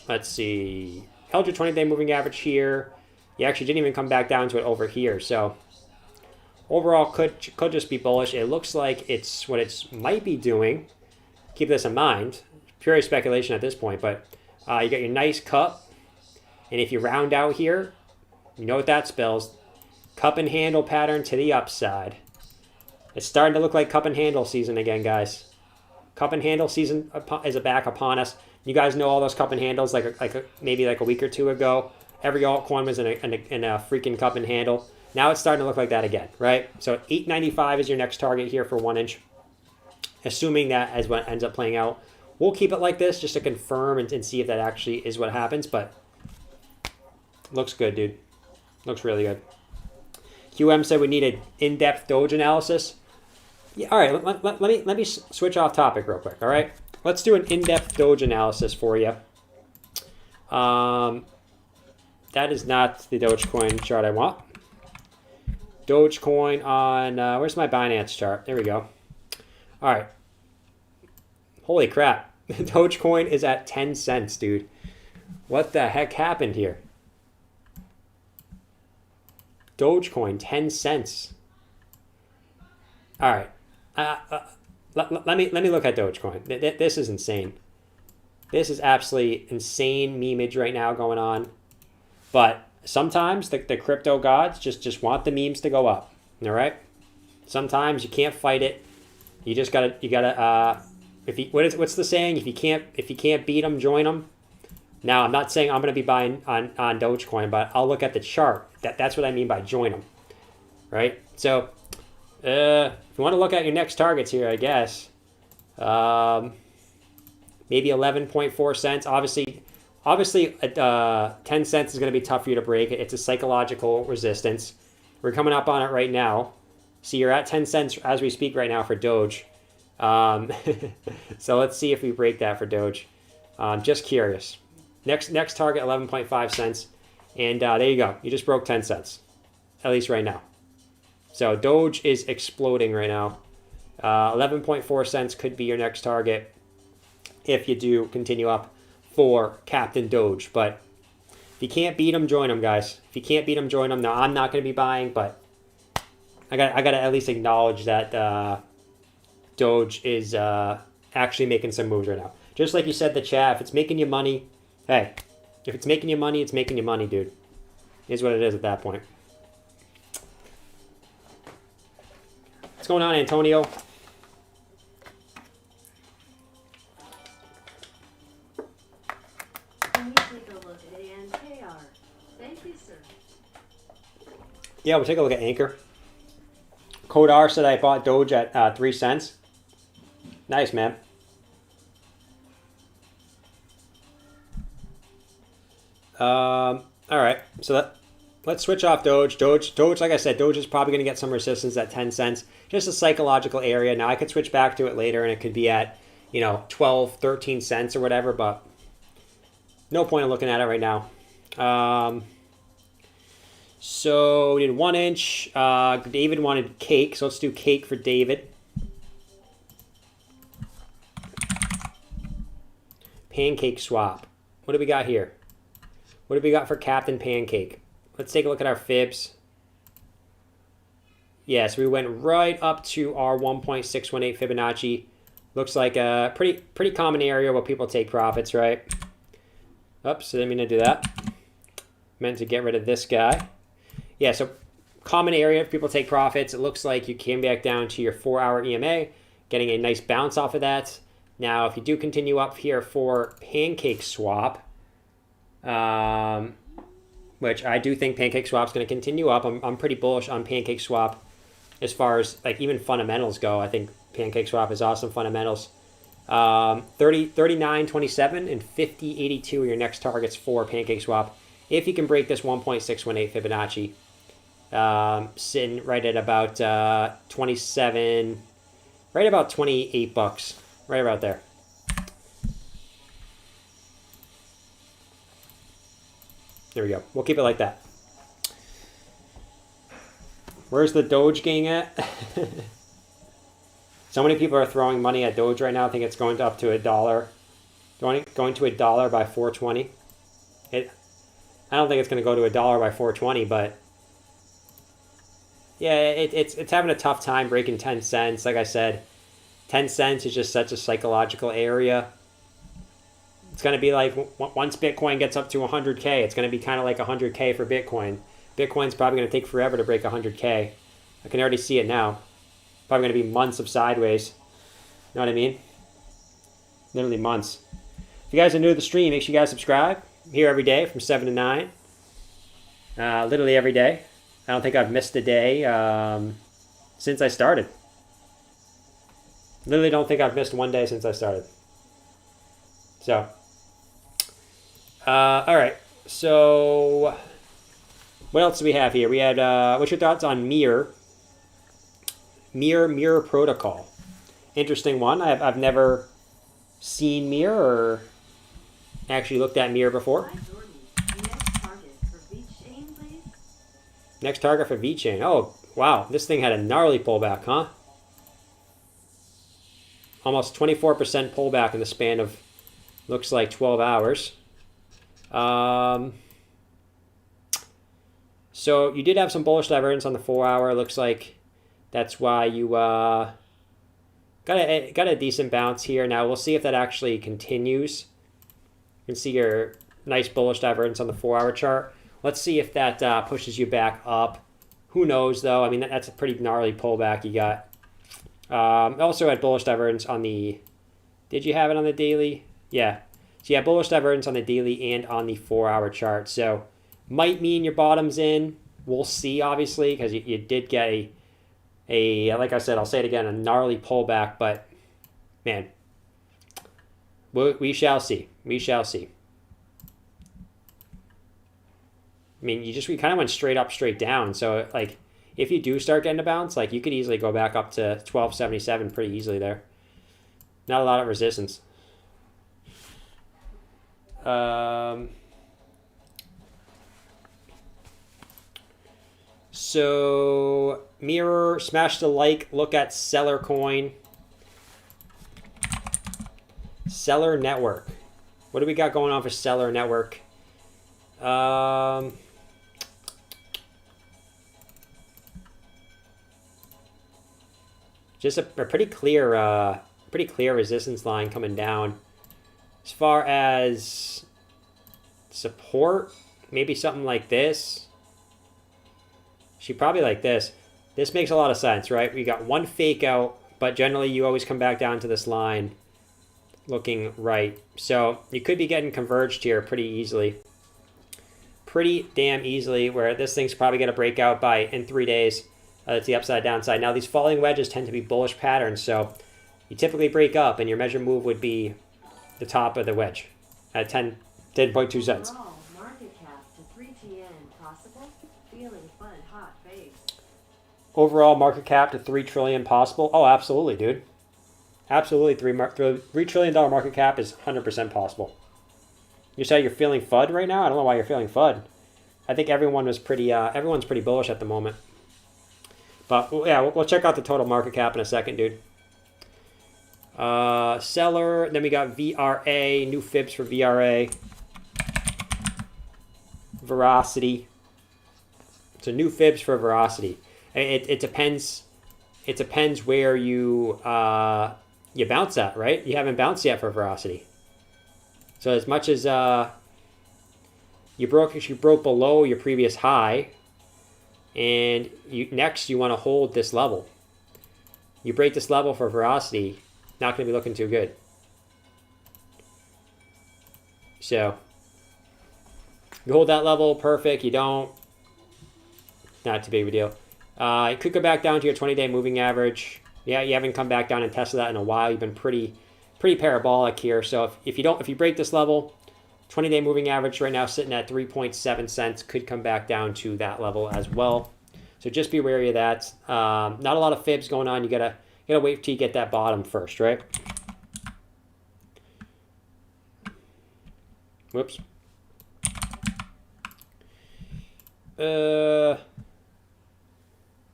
Let's see. Held your 20-day moving average here. You actually didn't even come back down to it over here. So overall, could just be bullish. It looks like it's what it might be doing. Keep this in mind. Pure speculation at this point, but you got your nice cup. And if you round out here, you know what that spells. Cup and handle pattern to the upside. It's starting to look like cup and handle season again, guys. Cup and handle season is back upon us. You guys know all those cup and handles maybe a week or two ago. Every altcoin was in a freaking cup and handle. Now it's starting to look like that again, right? So 895 is your next target here for 1 inch. Assuming that as what ends up playing out. We'll keep it like this just to confirm and see if that actually is what happens. But looks good, dude. Looks really good. QM said we need an in-depth Doge analysis. Yeah, all right, let me switch off topic real quick, all right? Let's do an in-depth Doge analysis for you. That is not the Dogecoin chart I want. Dogecoin on, where's my Binance chart? There we go. All right. Holy crap. Dogecoin is at 10 cents, dude. What the heck happened here? Dogecoin, 10 cents. All right. Let me look at Dogecoin. This is insane. This is absolutely insane memeage right now going on. But sometimes the crypto gods just want the memes to go up. All right. Sometimes you can't fight it. You just gotta what's the saying? If you can't beat them, join them. Now I'm not saying I'm gonna be buying on Dogecoin, but I'll look at the chart. That's what I mean by join them. Right. So if you want to look at your next targets here, I guess maybe 11.4 cents. Obviously, 10 cents is going to be tough for you to break. It's a psychological resistance. We're coming up on it right now. So you're at 10 cents as we speak right now for Doge. So let's see if we break that for Doge. Just curious. Next target, 11.5 cents. And there you go. You just broke 10 cents, at least right now. So Doge is exploding right now. 11.4 cents could be your next target if you do continue up for Captain Doge. But if you can't beat them, join them, guys. If you can't beat them, join them. Now, I'm not going to be buying, but I got to at least acknowledge that Doge is actually making some moves right now. Just like you said, the chat, if it's making you money, hey, if it's making you money, it's making you money, dude. Is what it is at that point. going on, Antonio? Can you take a look at ANKR? Thank you, sir. Yeah, we'll take a look at Anchor. Code R said I bought Doge at 3 cents. Nice, man. All right, so let's switch off Doge. Doge, like I said, Doge is probably going to get some resistance at 10 cents. Just a psychological area. Now, I could switch back to it later, and it could be at, 12, 13 cents or whatever, but no point in looking at it right now. So we did 1 inch. David wanted cake, so let's do cake for David. Pancake swap. What do we got here? What do we got for Captain Pancake? Let's take a look at our fibs. Yeah, so we went right up to our 1.618 Fibonacci. Looks like a pretty common area where people take profits, right? Oops, didn't mean to do that. Meant to get rid of this guy. Yeah, so common area if people take profits. It looks like you came back down to your 4-hour EMA, getting a nice bounce off of that. Now, if you do continue up here for Pancake Swap, which I do think Pancake Swap's going to continue up. I'm pretty bullish on Pancake Swap as far as like even fundamentals go. I think Pancake Swap is awesome fundamentals. 39.27 and 50.82 are your next targets for Pancake Swap. If you can break this 1.618 Fibonacci, sitting right at about 27, right about 28 bucks, right about there. There we go. We'll keep it like that. Where's the Doge gang at? So many people are throwing money at Doge right now. I think it's going up to $1. Going to $1 by 420. I don't think it's going to go to $1 by 420, but yeah, it's having a tough time breaking 10 cents. Like I said, 10 cents is just such a psychological area. It's going to be like once Bitcoin gets up to 100K, it's going to be kind of like 100K for Bitcoin. Bitcoin's probably going to take forever to break 100K. I can already see it now. Probably going to be months of sideways. You know what I mean? Literally months. If you guys are new to the stream, make sure you guys subscribe. I'm here every day from 7 to 9. Literally every day. I don't think I've missed a day since I started. Literally don't think I've missed one day since I started. So, all right. So, what else do we have here? We had, what's your thoughts on Mirror Protocol? Interesting one. I've never seen Mirror or actually looked at Mirror before. Next target for VeChain. Oh, wow. This thing had a gnarly pullback, huh? Almost 24% pullback in the span of, looks like 12 hours. So you did have some bullish divergence on the 4-hour. Looks like that's why you got a decent bounce here. Now we'll see if that actually continues. You can see your nice bullish divergence on the 4-hour chart. Let's see if that pushes you back up. Who knows though? I mean, that's a pretty gnarly pullback you got. Also had bullish divergence on the. Did you have it on the daily? Yeah. So yeah, bullish divergence on the daily and on the 4-hour chart. So might mean your bottom's in. We'll see, obviously, because you did get a like I said, I'll say it again, a gnarly pullback. But man, we shall see. We shall see. I mean, we kind of went straight up, straight down. So like, if you do start getting a bounce, like you could easily go back up to 1277 pretty easily there. Not a lot of resistance. So Mirror, smash the like, look at Seller Coin. Seller Network. What do we got going on for Seller Network? Just a pretty clear resistance line coming down. As far as support, maybe something like this. She probably like this. This makes a lot of sense, right? We got one fake out, but generally you always come back down to this line looking right. So you could be getting converged here pretty easily. Pretty damn easily, where this thing's probably going to break out in 3 days. That's the upside downside. Now these falling wedges tend to be bullish patterns, so you typically break up and your measured move would be the top of the wedge at 10.2 cents. Overall, market cap to 3TN possible? Feeling fun, hot face. Overall market cap to 3 trillion possible? Oh, absolutely, dude. Absolutely, $3 trillion market cap is 100% possible. You say you're feeling FUD right now? I don't know why you're feeling FUD. I think everyone's pretty bullish at the moment. But yeah, we'll check out the total market cap in a second, dude. Seller, then we got VRA, new fibs for VRA. Veracity. So new fibs for Veracity. It depends. It depends where you bounce at, right? You haven't bounced yet for Veracity. So as much as you broke below your previous high, and next you want to hold this level. You break this level for Veracity, not going to be looking too good. So you hold that level, perfect. You don't, not too big of a deal. It could go back down to your 20-day moving average. Yeah, you haven't come back down and tested that in a while. You've been pretty parabolic here. So if you break this level, 20-day moving average right now sitting at 3.7 cents, could come back down to that level as well. So just be wary of that. Not a lot of fibs going on. You gotta wait till you get that bottom first, right? Whoops.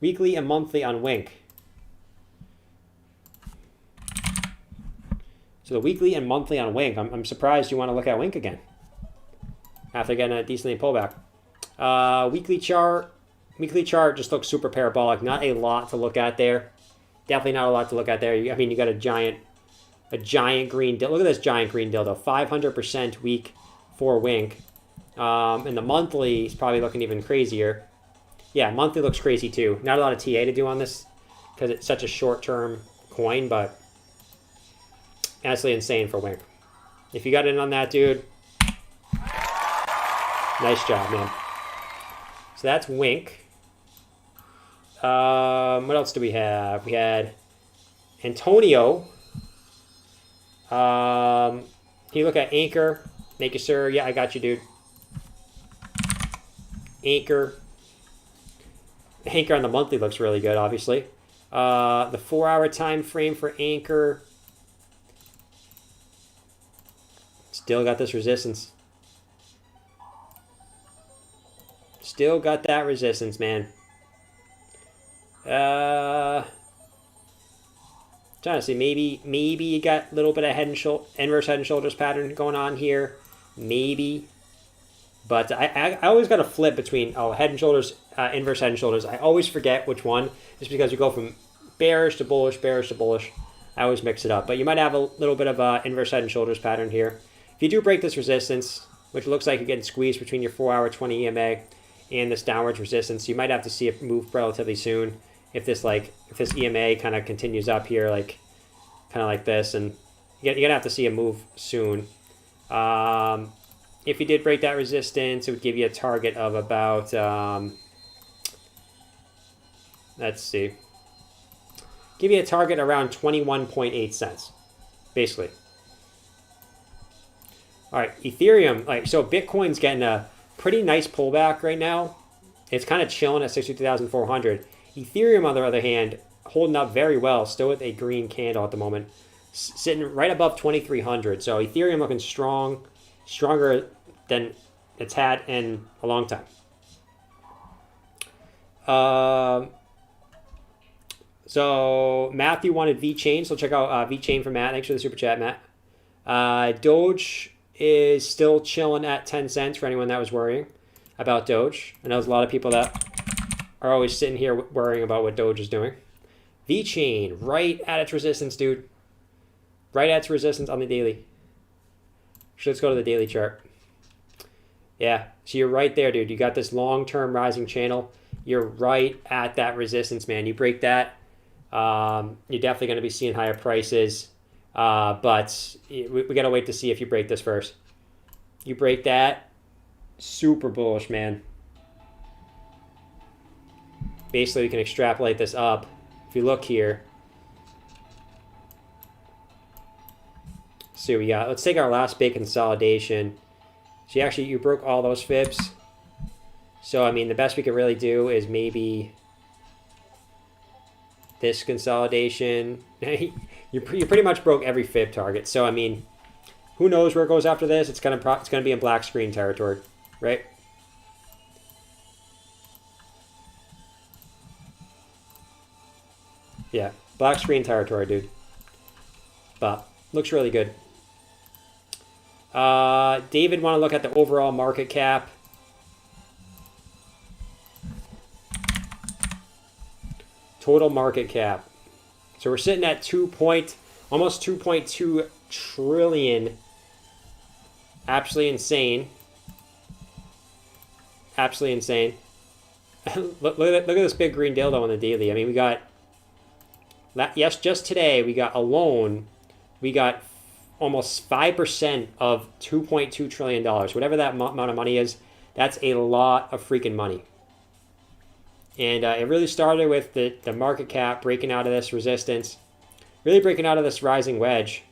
Weekly and monthly on Wink. So the weekly and monthly on Wink. I'm surprised you want to look at Wink again after getting a decently pullback. Weekly chart just looks super parabolic. Not a lot to look at there. Definitely not a lot to look at there. I mean, you got a giant green dildo. Look at this giant green dildo. 500% weak for Wink. And the monthly is probably looking even crazier. Yeah, monthly looks crazy too. Not a lot of TA to do on this because it's such a short-term coin, but absolutely insane for Wink. If you got in on that, dude, nice job, man. So that's Wink. What else do we have? We had Antonio. Can you look at Anchor? Make sure. Yeah, I got you, dude. Anchor on the monthly looks really good, obviously. The 4-hour time frame for Anchor. Still got this resistance. Still got that resistance, man. Trying to see, maybe you got a little bit of inverse head and shoulders pattern going on here. Maybe. But I always got to flip between head and shoulders, inverse head and shoulders. I always forget which one, just because you go from bearish to bullish, bearish to bullish. I always mix it up. But you might have a little bit of inverse head and shoulders pattern here. If you do break this resistance, which looks like you're getting squeezed between your 4-hour 20 EMA and this downwards resistance, you might have to see it move relatively soon. If this EMA kind of continues up here, kind of like this, and you're gonna have to see a move soon. If you did break that resistance, it would give you a target of about, let's see, give you a target around 21.8 cents, basically. All right, Ethereum, so Bitcoin's getting a pretty nice pullback right now. It's kind of chilling at 62,400. Ethereum, on the other hand, holding up very well, still with a green candle at the moment, sitting right above 2,300. So Ethereum looking strong, stronger than it's had in a long time. So Matthew wanted VeChain, so check out VeChain from Matt. Thanks for the super chat, Matt. Doge is still chilling at 10 cents for anyone that was worrying about Doge. I know there's a lot of people that are always sitting here worrying about what Doge is doing. VeChain, right at its resistance, dude. Right at its resistance on the daily. So let's go to the daily chart. Yeah, so you're right there, dude. You got this long-term rising channel. you're right at that resistance, man. You break that, you're definitely going to be seeing higher prices. But we got to wait to see if you break this first. You break that, super bullish, man. Basically, we can extrapolate this up. If you look here, see what we got. Let's take our last big consolidation. So you broke all those fibs. So, I mean, the best we could really do is maybe this consolidation. You pretty much broke every fib target. So, I mean, who knows where it goes after this? It's gonna be in black screen territory, right? Yeah, black screen territory, dude. But looks really good. David want to look at the overall market cap. Total market cap. So we're sitting at almost 2.2 trillion. Absolutely insane. Absolutely insane. look at this big green dildo on the daily. I mean, we got, yes, just today we got alone, we got almost 5% of $2.2 trillion. Whatever that amount of money is, that's a lot of freaking money. And it really started with the market cap breaking out of this resistance, really breaking out of this rising wedge.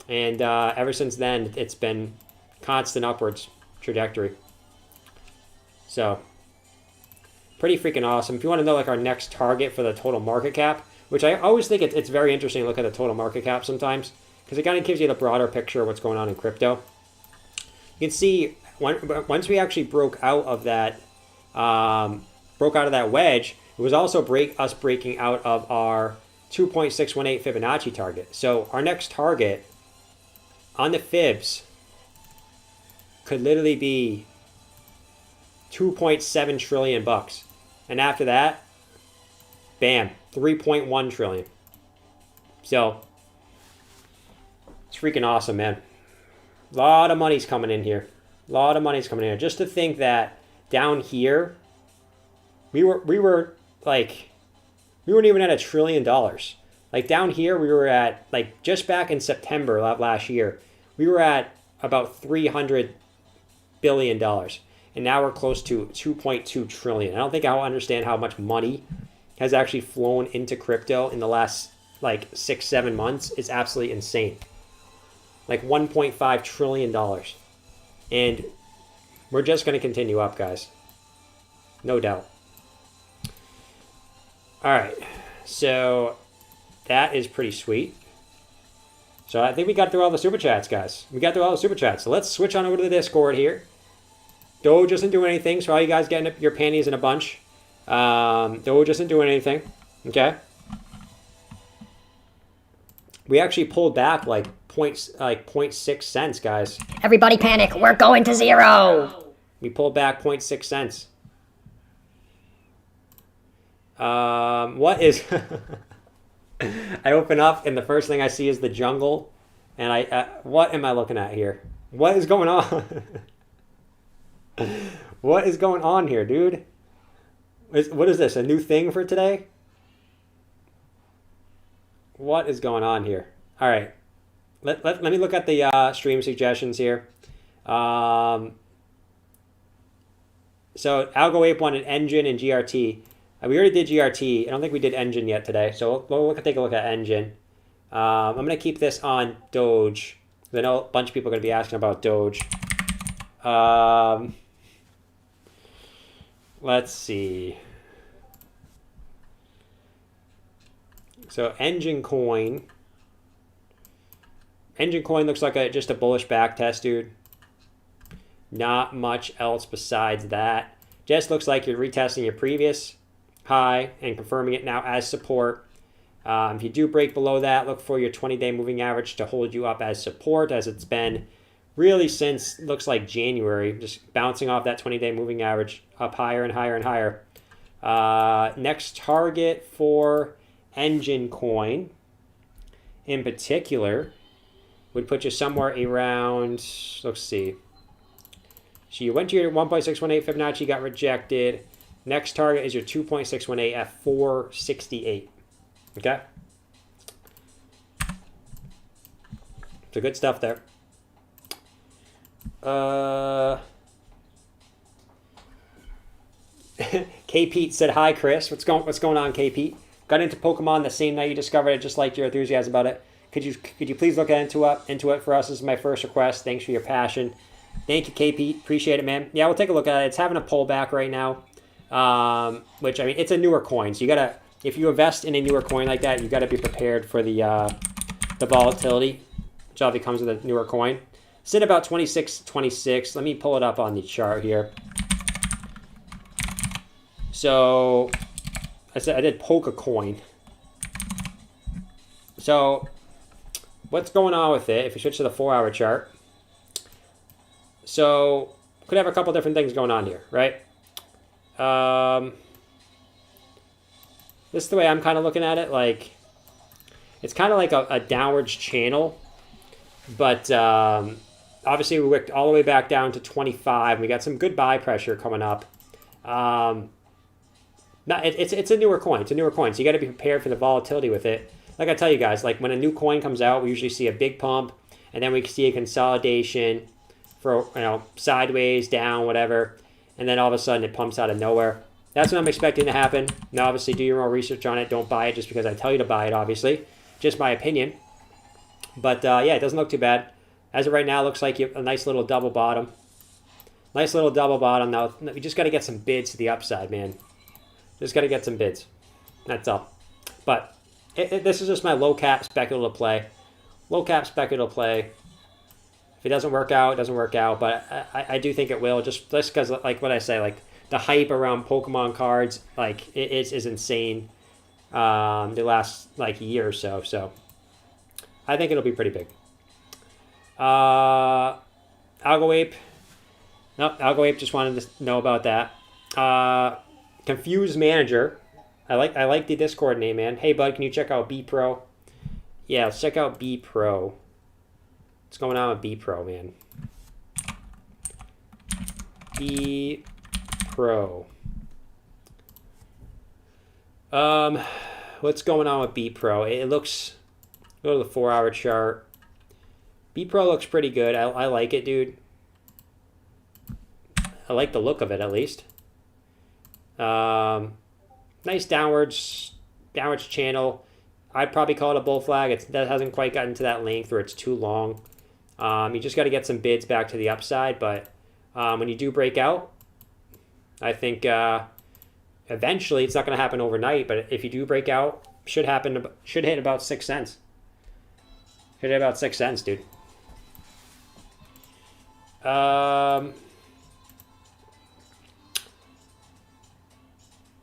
And ever since then, it's been constant upwards trajectory. So, pretty freaking awesome. If you want to know like our next target for the total market cap, which I always think it's very interesting to look at the total market cap sometimes, because it kind of gives you the broader picture of what's going on in crypto. You can see once we actually broke out of that wedge, it was also us breaking out of our 2.618 Fibonacci target. So our next target on the fibs could literally be 2.7 trillion bucks. And after that, bam, 3.1 trillion. So it's freaking awesome, man. A lot of money's coming in here. A lot of money's coming in here. Just to think that down here, we weren't even at $1 trillion. Like down here, we were at, like just back in September of last year, we were at about $300 billion. And now we're close to 2.2 trillion. I don't think I'll understand how much money has actually flown into crypto in the last like 6-7 months. It's absolutely insane. Like $1.5 trillion. And we're just going to continue up, guys. No doubt. All right. So that is pretty sweet. So I think we got through all the super chats, guys. We got through all the super chats. So let's switch on over to the Discord here. Doge isn't doing anything, so all you guys getting your panties in a bunch. Doge isn't doing anything. Okay. We actually pulled back like 0.6 cents, guys. Everybody panic, we're going to zero. We pulled back 0.6 cents. What is... I open up and the first thing I see is the jungle. And what am I looking at here? What is going on? What is going on here, dude? What is this? A new thing for today? What is going on here? All right. Let me look at the stream suggestions here. So Algo Ape wanted Engine and GRT. We already did GRT. I don't think we did Engine yet today. So we'll take a look at Engine. I'm going to keep this on Doge. I know a bunch of people are going to be asking about Doge. Let's see. So Engine Coin. Engine Coin looks like just a bullish back test, dude. Not much else besides that. Just looks like you're retesting your previous high and confirming it now as support. If you do break below that, look for your 20-day moving average to hold you up as support, as it's been really since, looks like January, just bouncing off that 20-day moving average up higher and higher and higher. Next target for Engine Coin in particular would put you somewhere around, let's see. So you went to your 1.618 Fibonacci, got rejected. Next target is your 2.618 at 468. Okay? So good stuff there. K Pete said hi, Chris. What's going on, K Pete? Got into Pokemon the same night you discovered it, just liked your enthusiasm about it. Could you please look into it for us? This is my first request. Thanks for your passion. Thank you, K Pete. Appreciate it, man. Yeah, we'll take a look at it. It's having a pullback right now. Which, I mean, it's a newer coin, so you gotta, if you invest in a newer coin like that, you gotta be prepared for the volatility, which obviously comes with a newer coin. It's in about 26.26. Let me pull it up on the chart here. So I did Polka coin. So what's going on with it? If we switch to the 4-hour chart, so could have a couple different things going on here, right? This is the way I'm kind of looking at it. Like, it's kind of like a downwards channel, but obviously we wicked all the way back down to 25. We got some good buy pressure coming up. It's a newer coin. It's a newer coin, so you got to be prepared for the volatility with it. Like I tell you guys, like when a new coin comes out, we usually see a big pump, and then we see a consolidation for, you know, sideways, down, whatever, and then all of a sudden it pumps out of nowhere. That's what I'm expecting to happen. Now, obviously, do your own research on it. Don't buy it just because I tell you to buy it, obviously. Just my opinion. But, yeah, it doesn't look too bad. As of right now, it looks like a nice little double bottom. Nice little double bottom. Now, we just got to get some bids to the upside, man. Just got to get some bids. That's all. But this is just my low cap speculative play. Low cap speculative play. If it doesn't work out, it doesn't work out. But I do think it will. Just because, like what I say, like the hype around Pokemon cards, like it is insane. The last like year or so. So I think it'll be pretty big. Algoape. Nope, Algoape just wanted to know about that. Confused Manager. I like the Discord name, man. Hey, bud, can you check out B Pro? Yeah, let's check out B Pro. What's going on with B Pro, man? B Pro. What's going on with B Pro? It looks. Go to the 4-hour chart. B Pro looks pretty good. I like it, dude. I like the look of it, at least. Nice downwards channel. I'd probably call it a bull flag. That hasn't quite gotten to that length where it's too long. You just got to get some bids back to the upside. But when you do break out, I think eventually it's not going to happen overnight. But if you do break out, should hit about 6 cents. Should hit about 6 cents, dude.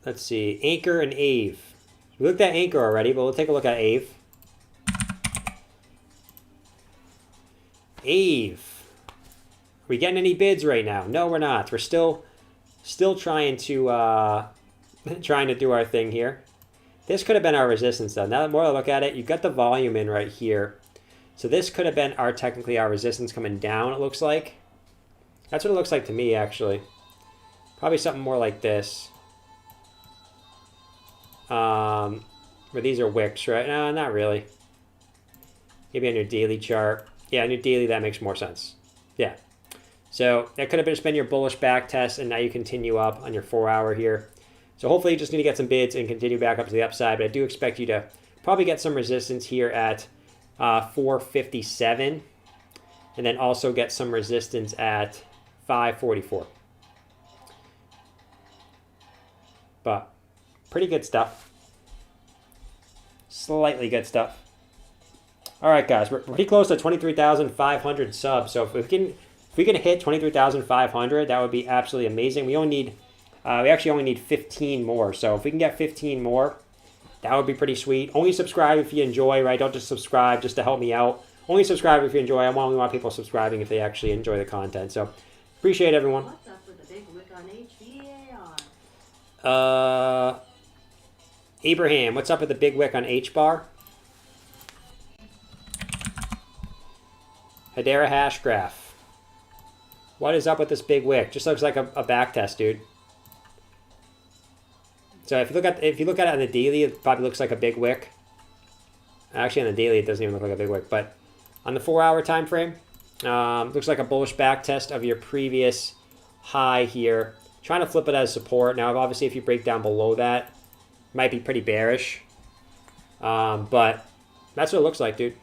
Let's see. Anchor and Aave. We looked at Anchor already, but we'll take a look at Aave. Aave. Are we getting any bids right now? No, we're not. We're still trying to do our thing here. This could have been our resistance, though. Now the more I look at it, you've got the volume in right here. So this could have been technically our resistance coming down, it looks like. That's what it looks like to me, actually. Probably something more like this. Where these are wicks, right? No, not really. Maybe on your daily chart. Yeah, on your daily, that makes more sense. Yeah. So that could have just been your bullish back test, and now you continue up on your 4-hour here. So hopefully you just need to get some bids and continue back up to the upside. But I do expect you to probably get some resistance here at 457, and then also get some resistance at 544. But pretty good stuff. Slightly good stuff. All right, guys, we're pretty close to 23,500 subs. So if we can hit 23,500, that would be absolutely amazing. We actually only need 15 more. So if we can get 15 more, that would be pretty sweet. Only subscribe if you enjoy, right? Don't just subscribe just to help me out. Only subscribe if you enjoy. I only want people subscribing if they actually enjoy the content. So appreciate everyone. What's up with the big wick on HBAR? Abraham, what's up with the big wick on H-bar? Hedera hash graph. What is up with this big wick? Just looks like a back test, dude. So if you look at it on the daily, it probably looks like a big wick. Actually, on the daily, it doesn't even look like a big wick. But on the 4-hour time frame, looks like a bullish back test of your previous high here. Trying to flip it as support. Now, obviously, if you break down below that, it might be pretty bearish. But that's what it looks like, dude.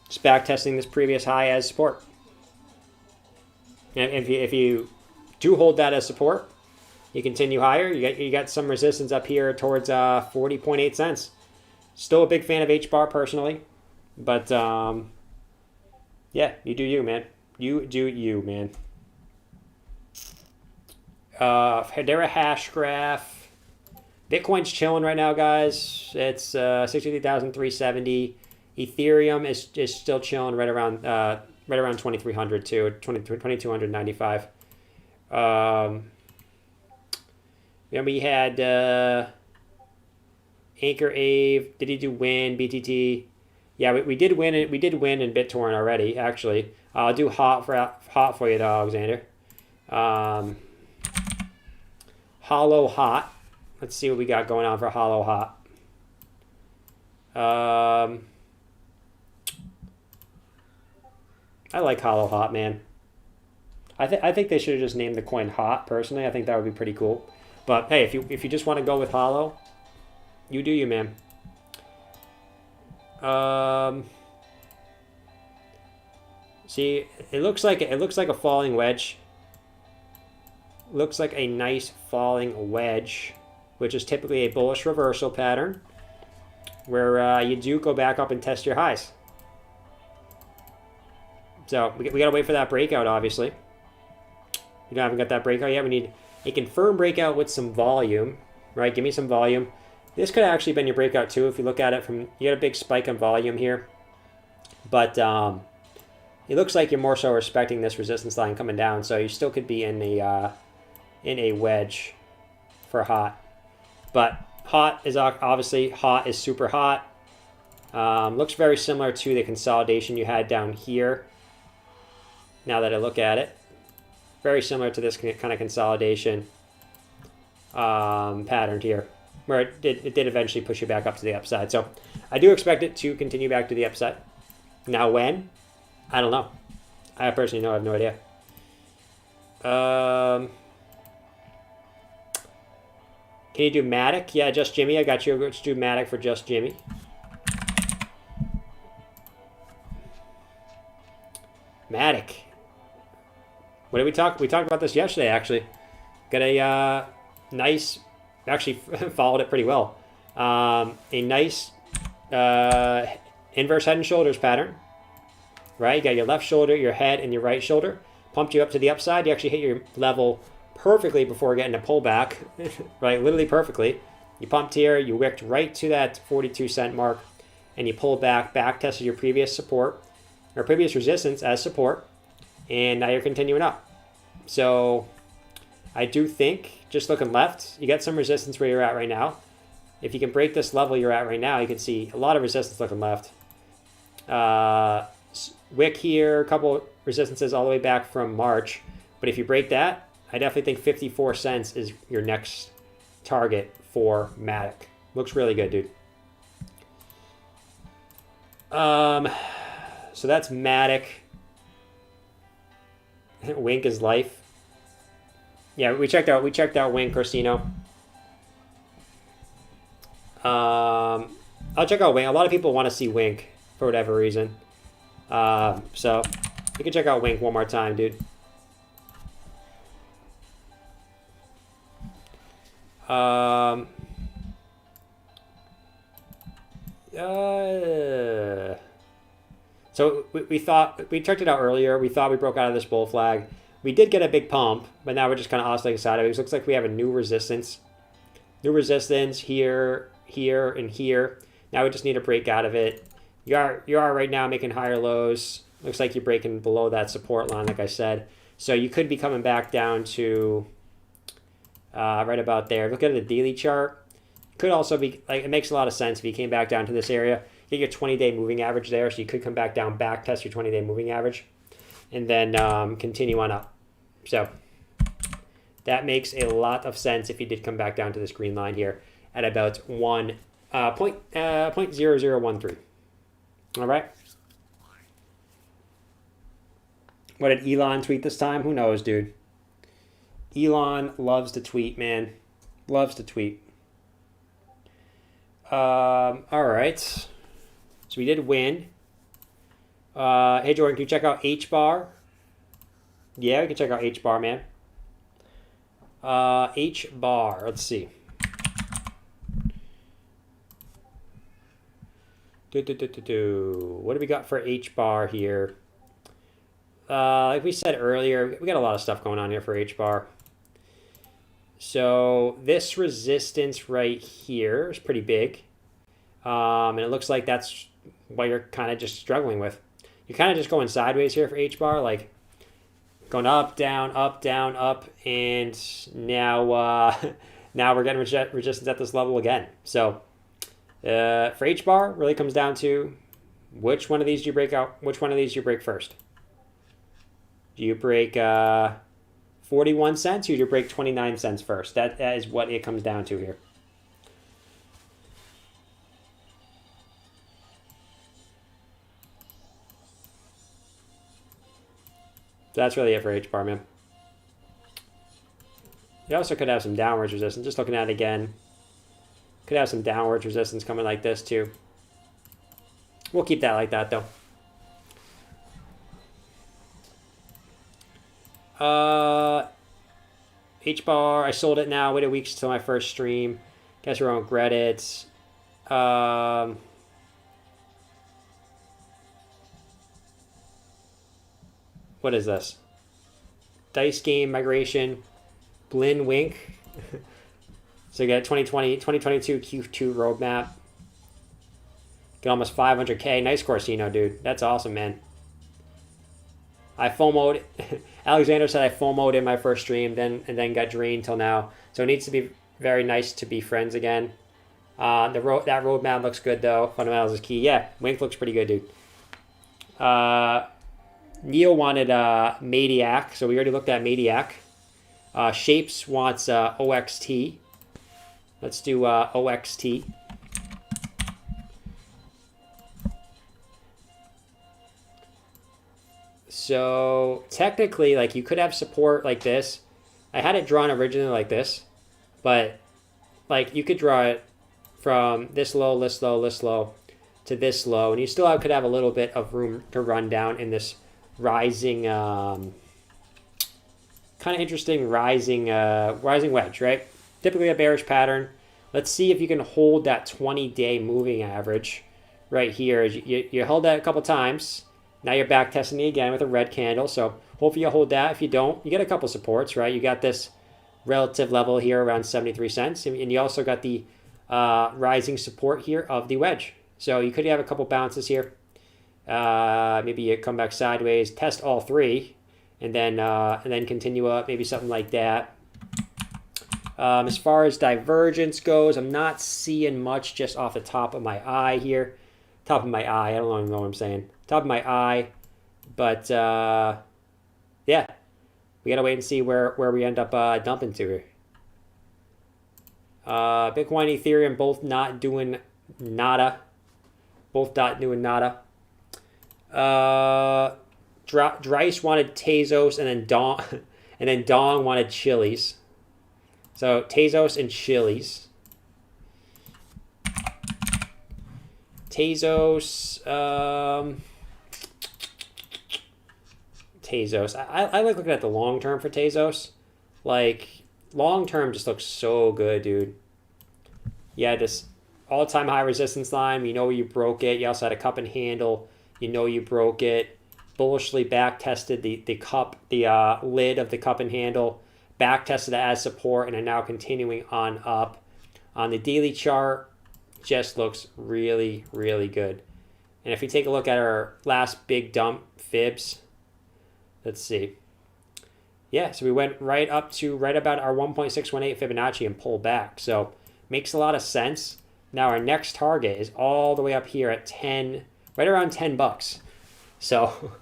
Just back testing this previous high as support. And if you do hold that as support, you continue higher. You got some resistance up here towards 40.8 cents. Still a big fan of H-bar personally, but yeah, you do you, man. You do you, man. Hedera hash graph. Bitcoin's chilling right now, guys. It's 63,370. Ethereum is still chilling right around 2,300 too, 2,295. Then we had Anchor Ave. Did he do win? BTT. Yeah, we did win it. We did win in BitTorrent already. Actually, I'll do hot for you, though, Alexander. Hollow hot. Let's see what we got going on for hollow hot. I like hollow hot, man. I think they should have just named the coin hot. Personally, I think that would be pretty cool. But hey, if you just want to go with hollow, you do you, man. See, it looks like a falling wedge. Looks like a nice falling wedge, which is typically a bullish reversal pattern, where you do go back up and test your highs. So we gotta wait for that breakout, obviously. We haven't got that breakout yet. We need a confirmed breakout with some volume, right? Give me some volume. This could have actually been your breakout too, if you look at it from, you got a big spike in volume here. But it looks like you're more so respecting this resistance line coming down, so you still could be in a wedge for hot. But hot is obviously, hot is super hot. Looks very similar to the consolidation you had down here. Now that I look at it, very similar to this kind of consolidation pattern here, where it did eventually push you back up to the upside. So I do expect it to continue back to the upside. Now when? I don't know. I personally know, I have no idea. Can you do Matic? Yeah, Just Jimmy. I got you. Let's do Matic for Just Jimmy. Matic. What did we talk? We talked about this yesterday, actually. Got a nice, actually followed it pretty well. A nice inverse head and shoulders pattern. Right? You got your left shoulder, your head, and your right shoulder. Pumped you up to the upside. You actually hit your level perfectly before getting a pullback. Right? Literally perfectly. You pumped here, you wicked right to that 42 cent mark, and you pulled back tested your previous support, or previous resistance as support, and now you're continuing up. So I do think, just looking left, you got some resistance where you're at right now. If you can break this level you're at right now, you can see a lot of resistance looking left. Wick here, a couple resistances all the way back from March. But if you break that, I definitely think 54 cents is your next target for Matic. Looks really good, dude. So that's Matic. Wink is life. Yeah, we checked out Wink Corsino. I'll check out Wink. A lot of people want to see Wink for whatever reason. So you can check out Wink one more time, dude. So we thought, we checked it out earlier. We thought we broke out of this bull flag. We did get a big pump, but now we're just kind of oscillating sideways. It looks like we have a new resistance. New resistance here, here, and here. Now we just need to break out of it. You are right now making higher lows. Looks like you're breaking below that support line, like I said. So you could be coming back down to right about there. Look at the daily chart. Could also be, like, it makes a lot of sense if you came back down to this area. Get your 20-day moving average there, so you could come back down, back test your 20-day moving average, and then continue on up. So That makes a lot of sense if he did come back down to this green line here at about 0.0013. All right. What did Elon tweet this time? Who knows, dude? Elon loves to tweet, man. Loves to tweet. All right. So we did win. Hey, Jordan, can you check out H-bar? Yeah, we can check out H-bar, man. H-bar. Let's see. What do we got for H-bar here? Like we said earlier, we got a lot of stuff going on here for H-bar. So this resistance right here is pretty big. And it looks like that's what you're kind of just struggling with. You're kind of just going sideways here for H-bar, like going up, down, up, and now now we're getting resistance at this level again. So for H-bar, really comes down to which one of these do you break out, which one of these do you break first. Do you break 41 cents or do you break 29 cents first? That is what it comes down to here. So that's really it for H-bar, man. You also could have some downwards resistance. Just looking at it again. Could have some downwards resistance coming like this too. We'll keep that like that though. H-bar, I sold it now. Waited weeks till my first stream. Guess I won't regret it. What is this? Dice game migration. Blin Wink. So you get 2022 Q2 roadmap. Get almost 500K. Nice Corsino, dude. That's awesome, man. I FOMO'd. Alexander said I FOMO'd in my first stream, and then got drained till now. So it needs to be very nice to be friends again. That roadmap looks good though. Fundamentals is key. Yeah, Wink looks pretty good, dude. Neil wanted Maniac, so we already looked at Maniac. Shapes wants OXT. Let's do OXT. So technically, like, you could have support like this. I had it drawn originally like this, but like you could draw it from this low, this low, this low to this low, and you still could have a little bit of room to run down in this rising, kind of interesting rising wedge, right? Typically a bearish pattern. Let's see if you can hold that 20-day moving average right here. You held that a couple times. Now you're back testing it again with a red candle. So hopefully you hold that. If you don't, you get a couple supports, right? You got this relative level here around 73 cents. And you also got the rising support here of the wedge. So you could have a couple bounces here. Maybe you come back sideways, test all three, and then continue up, maybe something like that. As far as divergence goes, I'm not seeing much just off the top of my eye here. Top of my eye, I don't even know what I'm saying. Top of my eye, but yeah, we gotta wait and see where we end up dumping to here. Bitcoin, Ethereum, both not doing nada. Both not doing nada. Dryce wanted Tezos, and then Dong wanted Chili's. So Tezos and Chili's. Tezos. Tezos. I like looking at the long term for Tezos. Like, long term just looks so good, dude. Yeah, this all-time high resistance line. You know you broke it. You also had a cup and handle. You know you broke it. Bullishly back tested the lid of the cup and handle. Back tested it as support and are now continuing on up. On the daily chart, just looks really, really good. And if you take a look at our last big dump fibs, let's see. Yeah, so we went right up to right about our 1.618 Fibonacci and pulled back. So makes a lot of sense. Now our next target is all the way up here at 10, right around $10. So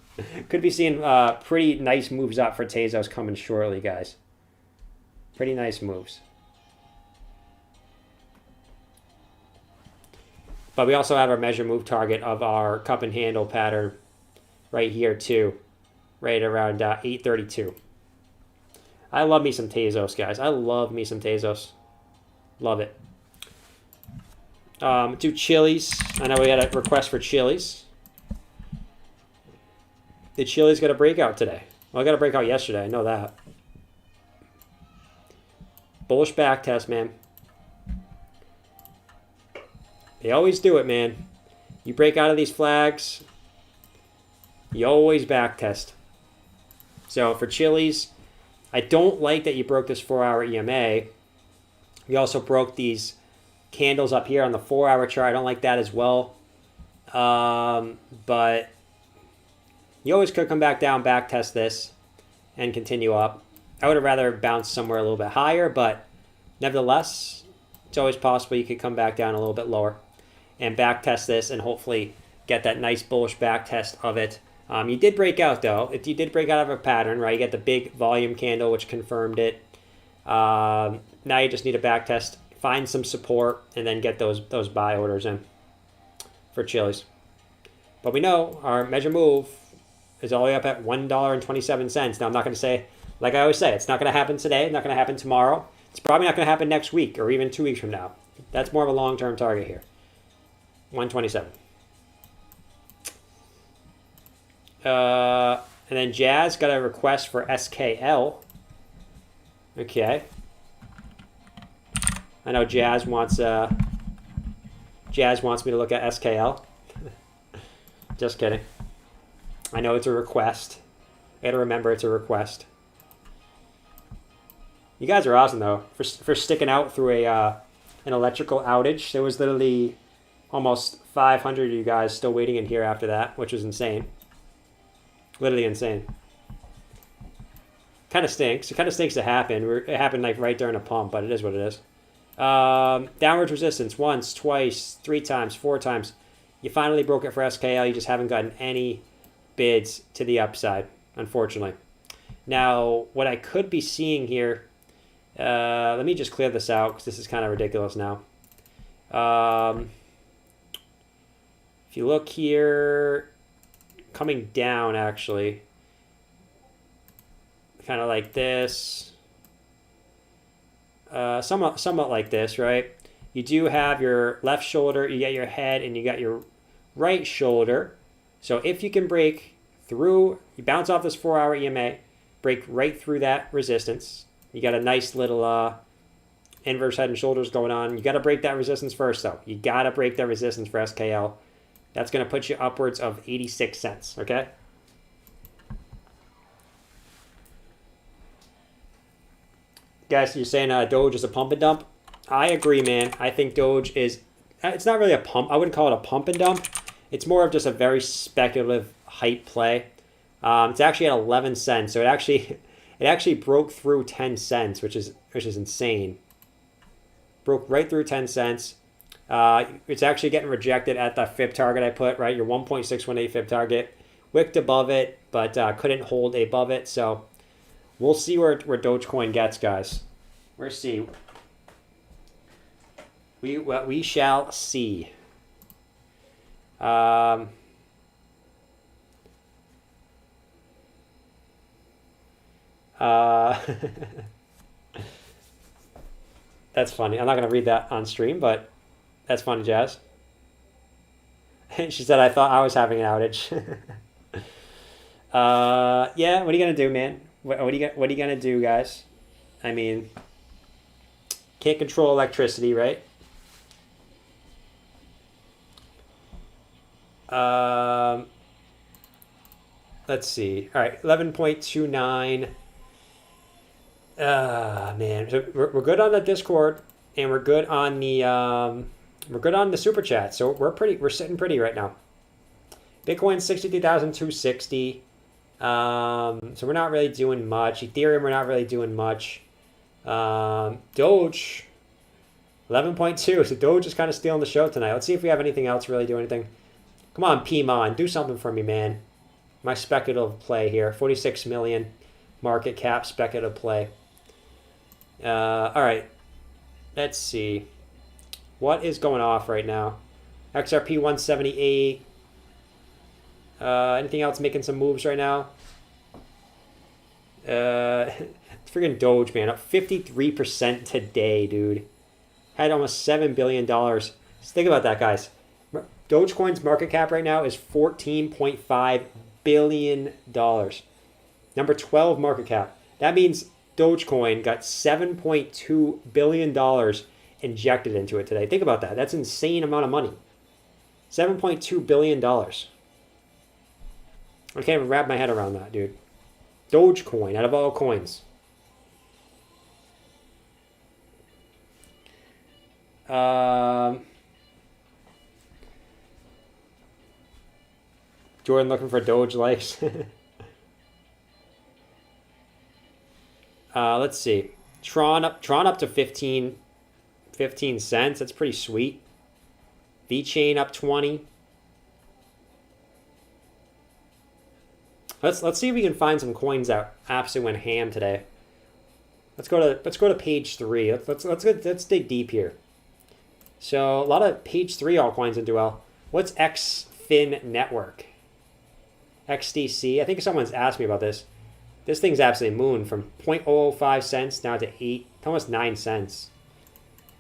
could be seeing pretty nice moves up for Tezos coming shortly, guys. Pretty nice moves. But we also have our measure move target of our cup and handle pattern right here too. Right around 832. I love me some Tezos, guys. I love me some Tezos. Love it. Do Chili's. I know we had a request for Chili's. The Chili's got a breakout today. Well, I got a breakout yesterday. I know that. Bullish back test, man. They always do it, man. You break out of these flags, you always back test. So for Chili's, I don't like that you broke this 4-hour EMA. You also broke these candles up here on the 4-hour chart. I don't like that as well. But you always could come back down, back test this, and continue up. I would have rather bounced somewhere a little bit higher, but nevertheless, it's always possible you could come back down a little bit lower and back test this and hopefully get that nice bullish back test of it. You did break out though. You did break out of a pattern, right? You get the big volume candle, which confirmed it. Now you just need a back test, find some support, and then get those buy orders in for Chili's. But we know our measure move is all the way up at $1.27. Now I'm not going to say, like I always say, it's not going to happen today, not going to happen tomorrow. It's probably not going to happen next week or even 2 weeks from now. That's more of a long-term target here. 127. And then Jazz got a request for SKL. Okay. I know Jazz wants me to look at SKL. Just kidding. I know it's a request. I gotta remember it's a request. You guys are awesome though for sticking out through an electrical outage. There was literally almost 500 of you guys still waiting in here after that, which was insane. Literally insane. Kind of stinks. It kind of stinks to happen. It happened like right during a pump, but it is what it is. Downward resistance once, twice, 3 times, 4 times. You finally broke it for SKL. You just haven't gotten any bids to the upside, unfortunately. Now, what I could be seeing here, let me just clear this out because this is kind of ridiculous now. If you look here, coming down actually, kind of like this, somewhat like this, right? You do have your left shoulder, you got your head, and you got your right shoulder. So if you can break through, you bounce off this 4-hour EMA, break right through that resistance. You got a nice little inverse head and shoulders going on. You got to break that resistance first, though. You got to break that resistance for SKL. That's going to put you upwards of 86 cents, okay? Guys, you're saying Doge is a pump and dump? I agree, man. I think Doge is, it's not really a pump. I wouldn't call it a pump and dump. It's more of just a very speculative hype play. It's actually at 11 cents, so it actually broke through 10 cents, which is insane. Broke right through 10 cents. It's actually getting rejected at the fib target I put, right? Your 1.618 fib target. Wicked above it, but couldn't hold above it. So we'll see where Dogecoin gets, guys. We'll see. We shall see. That's funny. I'm not going to read that on stream, but that's funny, Jazz. She said, I thought I was having an outage. Yeah, what are you going to do, man? What are you going to do, guys? I mean, can't control electricity, right? Let's see. All right, 11.29. Man, so we're good on the Discord, and we're good on the super chat. So we're sitting pretty right now. Bitcoin 63,260. So we're not really doing much. Ethereum, we're not really doing much. Doge 11.2. So Doge is kind of stealing the show tonight. Let's see if we have anything else really do anything. Come on, Pmon, do something for me, man. My speculative play here, 46 million market cap speculative play. All right. Let's see. What is going off right now? XRP 178. Anything else making some moves right now? It's freaking Doge, man. Up 53% today, dude. Had almost $7 billion. Just think about that, guys. Dogecoin's market cap right now is $14.5 billion. Number 12 market cap. That means Dogecoin got $7.2 billion injected into it today. Think about that. That's an insane amount of money. $7.2 billion. I can't even wrap my head around that, dude. Dogecoin, out of all coins. Jordan looking for Doge likes. Let's see. Tron up to 15 cents. That's pretty sweet. VeChain up 20. Let's see if we can find some coins that absolutely went ham today. Let's go to page 3. Let's dig deep here. So a lot of page 3 altcoins didn't do well. What's XFin Network? XDC. I think someone's asked me about this. This thing's absolutely mooned from 0.005 cents now to almost 9 cents.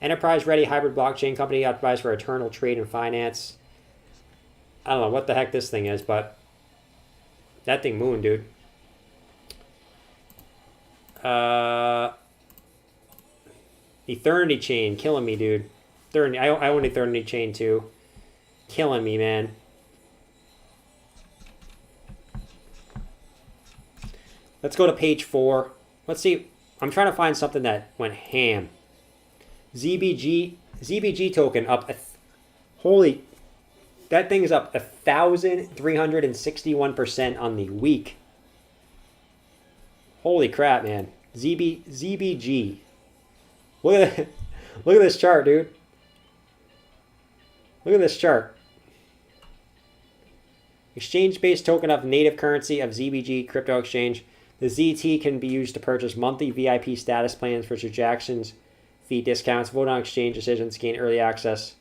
Enterprise ready hybrid blockchain company optimized for eternal trade and finance. I don't know what the heck this thing is, but that thing mooned, dude. Eternity chain killing me, dude. I own Eternity chain too. Killing me, man. Let's go to page 4. Let's see. I'm trying to find something that went ham. ZBG token up. Holy, that thing is up 1,361% on the week. Holy crap, man. ZBG. Look at this chart, dude. Look at this chart. Exchange-based token of native currency of ZBG crypto exchange. The ZT can be used to purchase monthly VIP status plans for transactions, fee discounts, vote on exchange decisions, gain early access.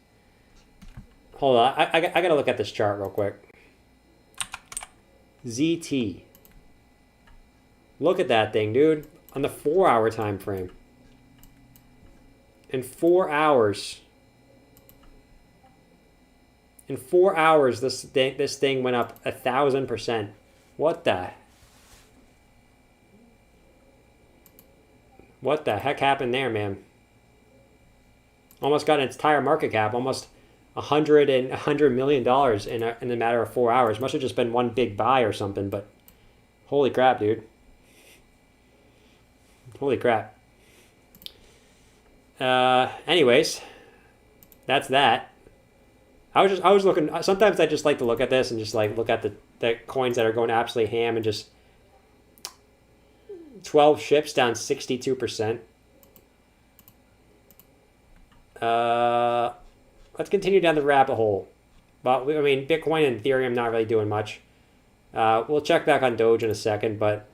Hold on, I gotta look at this chart real quick. ZT. Look at that thing, dude. On the 4-hour time frame. In 4 hours. In 4 hours, this thing went up 1,000%. What the heck happened there, man? Almost got its entire market cap, almost $100 million in a matter of 4 hours. Must have just been one big buy or something, but holy crap, dude. Holy crap. Anyways, that's that. I was looking. Sometimes I just like to look at this and just like look at the coins that are going absolutely ham and just 12 ships down 62%. Let's continue down the rabbit hole. But I mean, Bitcoin and Ethereum not really doing much. We'll check back on Doge in a second, but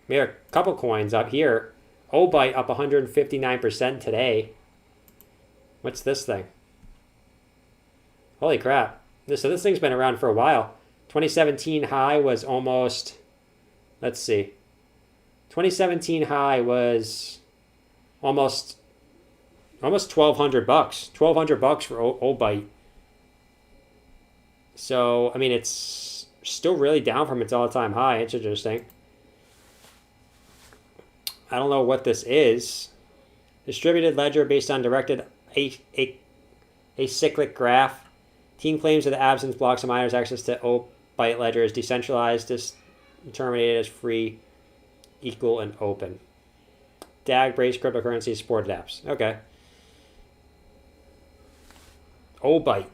we have a couple coins up here. Obyte up 159% today. What's this thing? Holy crap. So this thing's been around for a while. 2017 high was almost, let's see. 2017 high was almost $1,200. $1,200 for Obyte. So, I mean, it's still really down from its all-time high. It's interesting. I don't know what this is. Distributed ledger based on directed acyclic graph. Team claims that the absence blocks a miner's access to Obyte ledger is decentralized, determined as free, equal, and open. DAG-based cryptocurrency supported apps. Okay. Obyte.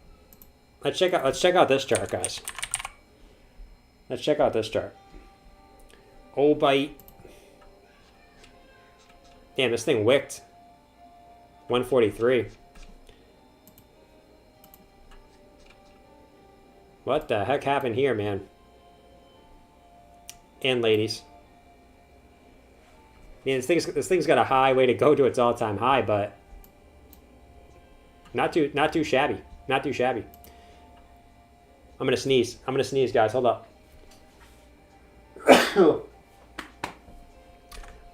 Let's check out this chart, guys. Let's check out this chart. Obyte. Damn, this thing wicked. 143. What the heck happened here, man? and ladies. I mean, this thing's got a high way to go to its all-time high, but not too shabby. Not too shabby. I'm gonna sneeze. I'm gonna sneeze, guys. Hold up.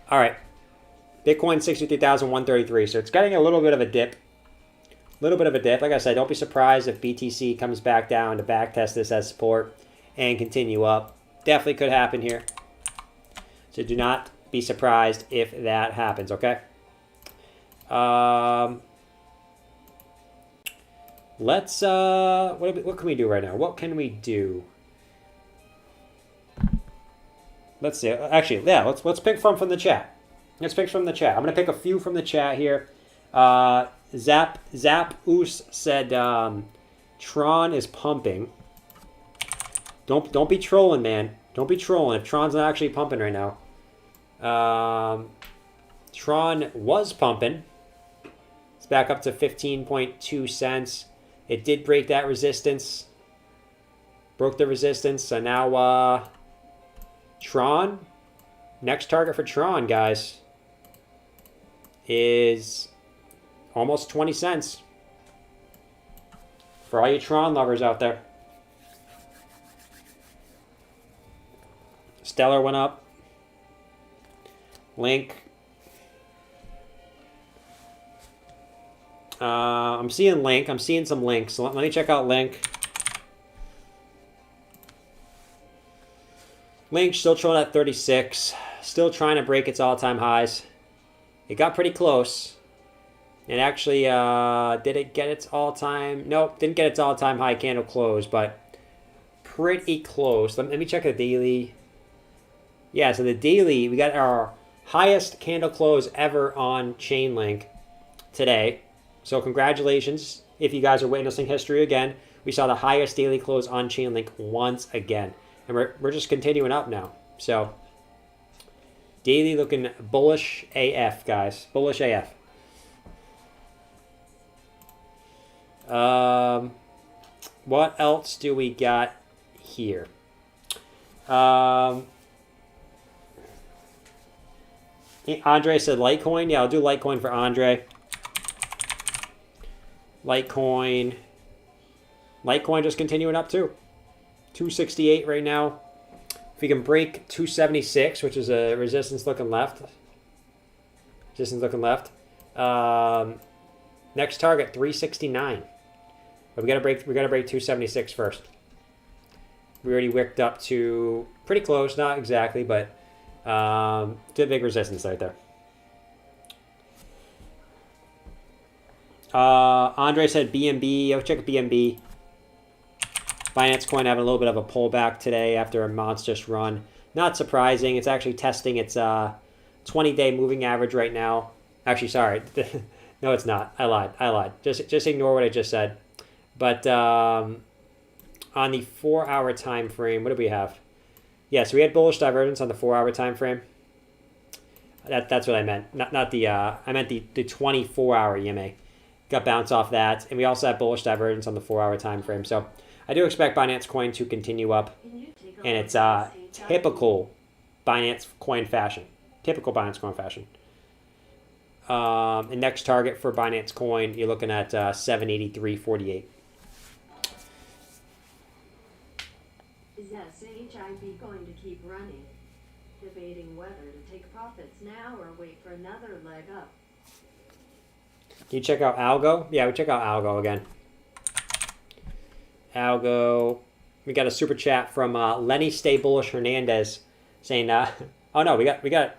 All right. Bitcoin 63,133. So it's getting a little bit of a dip. Little bit of a dip. Like I said, don't be surprised if BTC comes back down to backtest this as support and continue up. Definitely could happen here. So do not be surprised if that happens, okay? Let's what can we do right now? What can we do? Let's see. Actually, yeah, let's pick from the chat. Let's pick from the chat. I'm gonna pick a few from the chat here. Zap Oos said Tron is pumping. Don't be trolling, man. Don't be trolling. If Tron's not actually pumping right now. Tron was pumping. It's back up to 15.2 cents. It did break that resistance. Broke the resistance. So now Tron, next target for Tron, guys, is almost 20 cents. For all you Tron lovers out there. Stellar went up. Link. I'm seeing Link. I'm seeing some links. So let me check out Link. Link still trailing at 36. Still trying to break its all-time highs. It got pretty close. It actually, did it get its all-time? Nope, didn't get its all-time high candle close, but pretty close. Let me check the daily. Yeah, so the daily, we got our highest candle close ever on Chainlink today. So congratulations if you guys are witnessing history again. We saw the highest daily close on Chainlink once again. And we're just continuing up now. So daily looking bullish AF, guys. Bullish AF. What else do we got here? Andre said Litecoin. Yeah, I'll do Litecoin for Andre. Litecoin just continuing up too. 268 right now. If we can break 276, which is a resistance looking left. Resistance looking left. Next target 369. But we gotta break 276 first. We already wicked up to pretty close, not exactly, but did big resistance right there. Andre said BNB. I'll check BNB. Binance Coin having a little bit of a pullback today after a monstrous run. Not surprising. It's actually testing its 20-day moving average right now. Actually, sorry. No, it's not. I lied. Just ignore what I just said. But on the 4-hour time frame, what do we have? Yeah, so we had bullish divergence on the 4-hour time frame. That's what I meant. Not the I meant the 24-hour EMA. Got bounce off that, and we also had bullish divergence on the 4-hour time frame. So I do expect Binance Coin to continue up, and it's typical Binance Coin fashion. Typical Binance Coin fashion. And next target for Binance Coin, you're looking at 783.48. Is SHIB going to keep running? Debating whether to take profits now or wait for another leg up. Can you check out Algo? Yeah, we check out Algo again. Algo. We got a super chat from Lenny Stay Bullish Hernandez saying, oh no, we got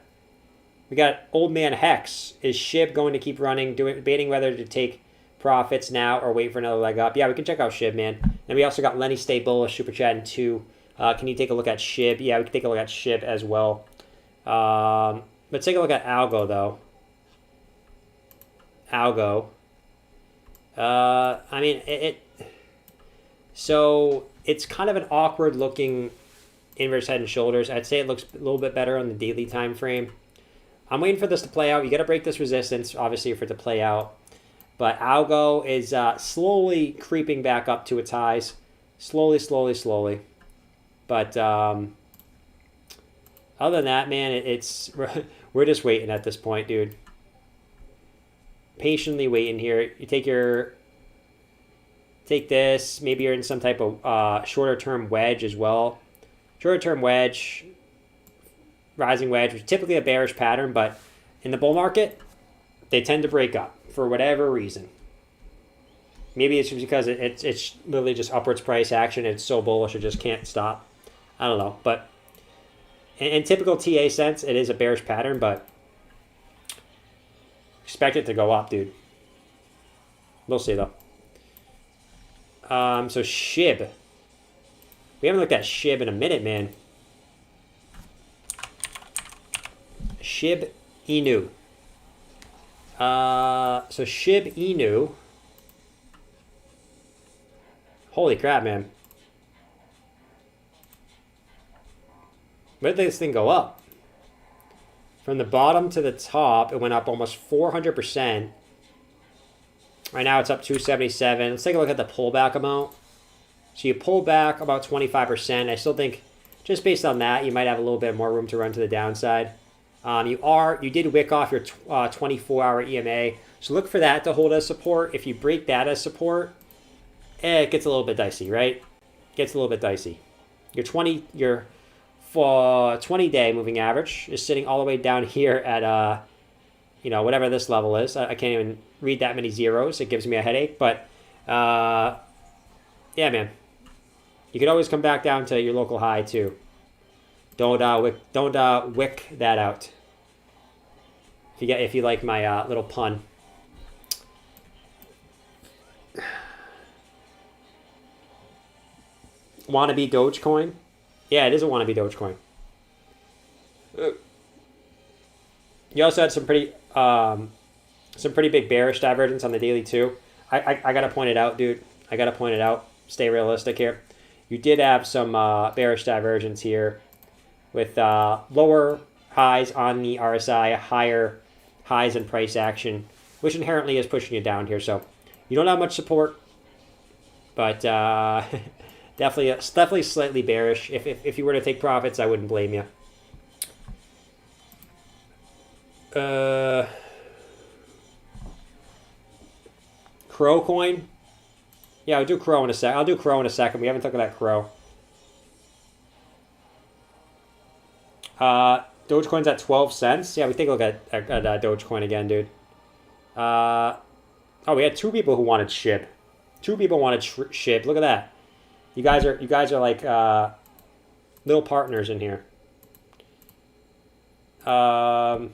Old Man Hex. Is SHIB going to keep running, debating whether to take profits now or wait for another leg up? Yeah, we can check out SHIB, man. And we also got Lenny Stay Bullish super chatting too. Can you take a look at SHIB? Yeah, we can take a look at SHIB as well. Let's take a look at Algo though. Algo. I mean, so it's kind of an awkward looking inverse head and shoulders. I'd say it looks a little bit better on the daily time frame. I'm waiting for this to play out. You got to break this resistance, obviously, for it to play out. But Algo is slowly creeping back up to its highs. Slowly. But Other than that, man, we're just waiting at this point, dude. Patiently waiting here. You take this. Maybe you're in some type of shorter term wedge as well. Shorter term wedge, rising wedge, which is typically a bearish pattern, but in the bull market, they tend to break up for whatever reason. Maybe it's because it's literally just upwards price action. It's so bullish it just can't stop. I don't know, but in typical TA sense, it is a bearish pattern, but expect it to go up, dude. We'll see, though. So SHIB. We haven't looked at SHIB in a minute, man. SHIB Inu. So SHIB Inu. Holy crap, man. Where did this thing go up? From the bottom to the top, it went up almost 400%. Right now it's up 277. Let's take a look at the pullback amount. So you pull back about 25%. I still think, just based on that, you might have a little bit more room to run to the downside. You did wick off your 24-hour EMA. So look for that to hold as support. If you break that as support, it gets a little bit dicey, right? Gets a little bit dicey. Your 20-day moving average is sitting all the way down here at whatever this level is. I can't even read that many zeros. It gives me a headache. But yeah, man, you could always come back down to your local high too. Don't wick that out. If you like my little pun. Wannabe Dogecoin. Yeah, it is a wannabe Dogecoin. You also had some pretty big bearish divergence on the daily too. I gotta point it out, dude. I gotta point it out. Stay realistic here. You did have some bearish divergence here with lower highs on the RSI, higher highs in price action, which inherently is pushing you down here. So you don't have much support, but definitely slightly bearish. If you were to take profits, I wouldn't blame you. Crow coin. Yeah, I'll do Crow in a sec. I'll do Crow in a second. We haven't talked about Crow. Dogecoin's at 12 cents. Yeah, we take a look at Dogecoin again, dude. We had two people who wanted SHIB. Two people wanted SHIB. Look at that. You guys are like little partners in here. So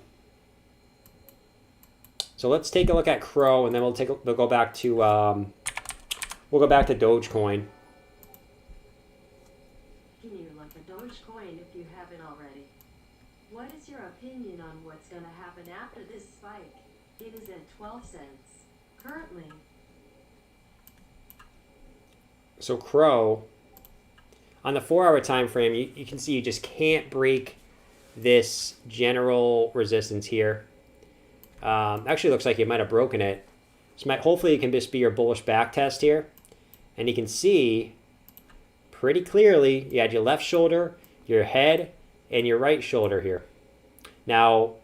let's take a look at Crow, and then we'll go back to Dogecoin. Can you look at Dogecoin if you haven't already? What is your opinion on what's going to happen after this spike? It is at 12 cents currently. So Crow, on the 4-hour time frame, you can see you just can't break this general resistance here. Actually, looks like you might have broken it. So hopefully it can just be your bullish back test here. And you can see pretty clearly you had your left shoulder, your head, and your right shoulder here. Now,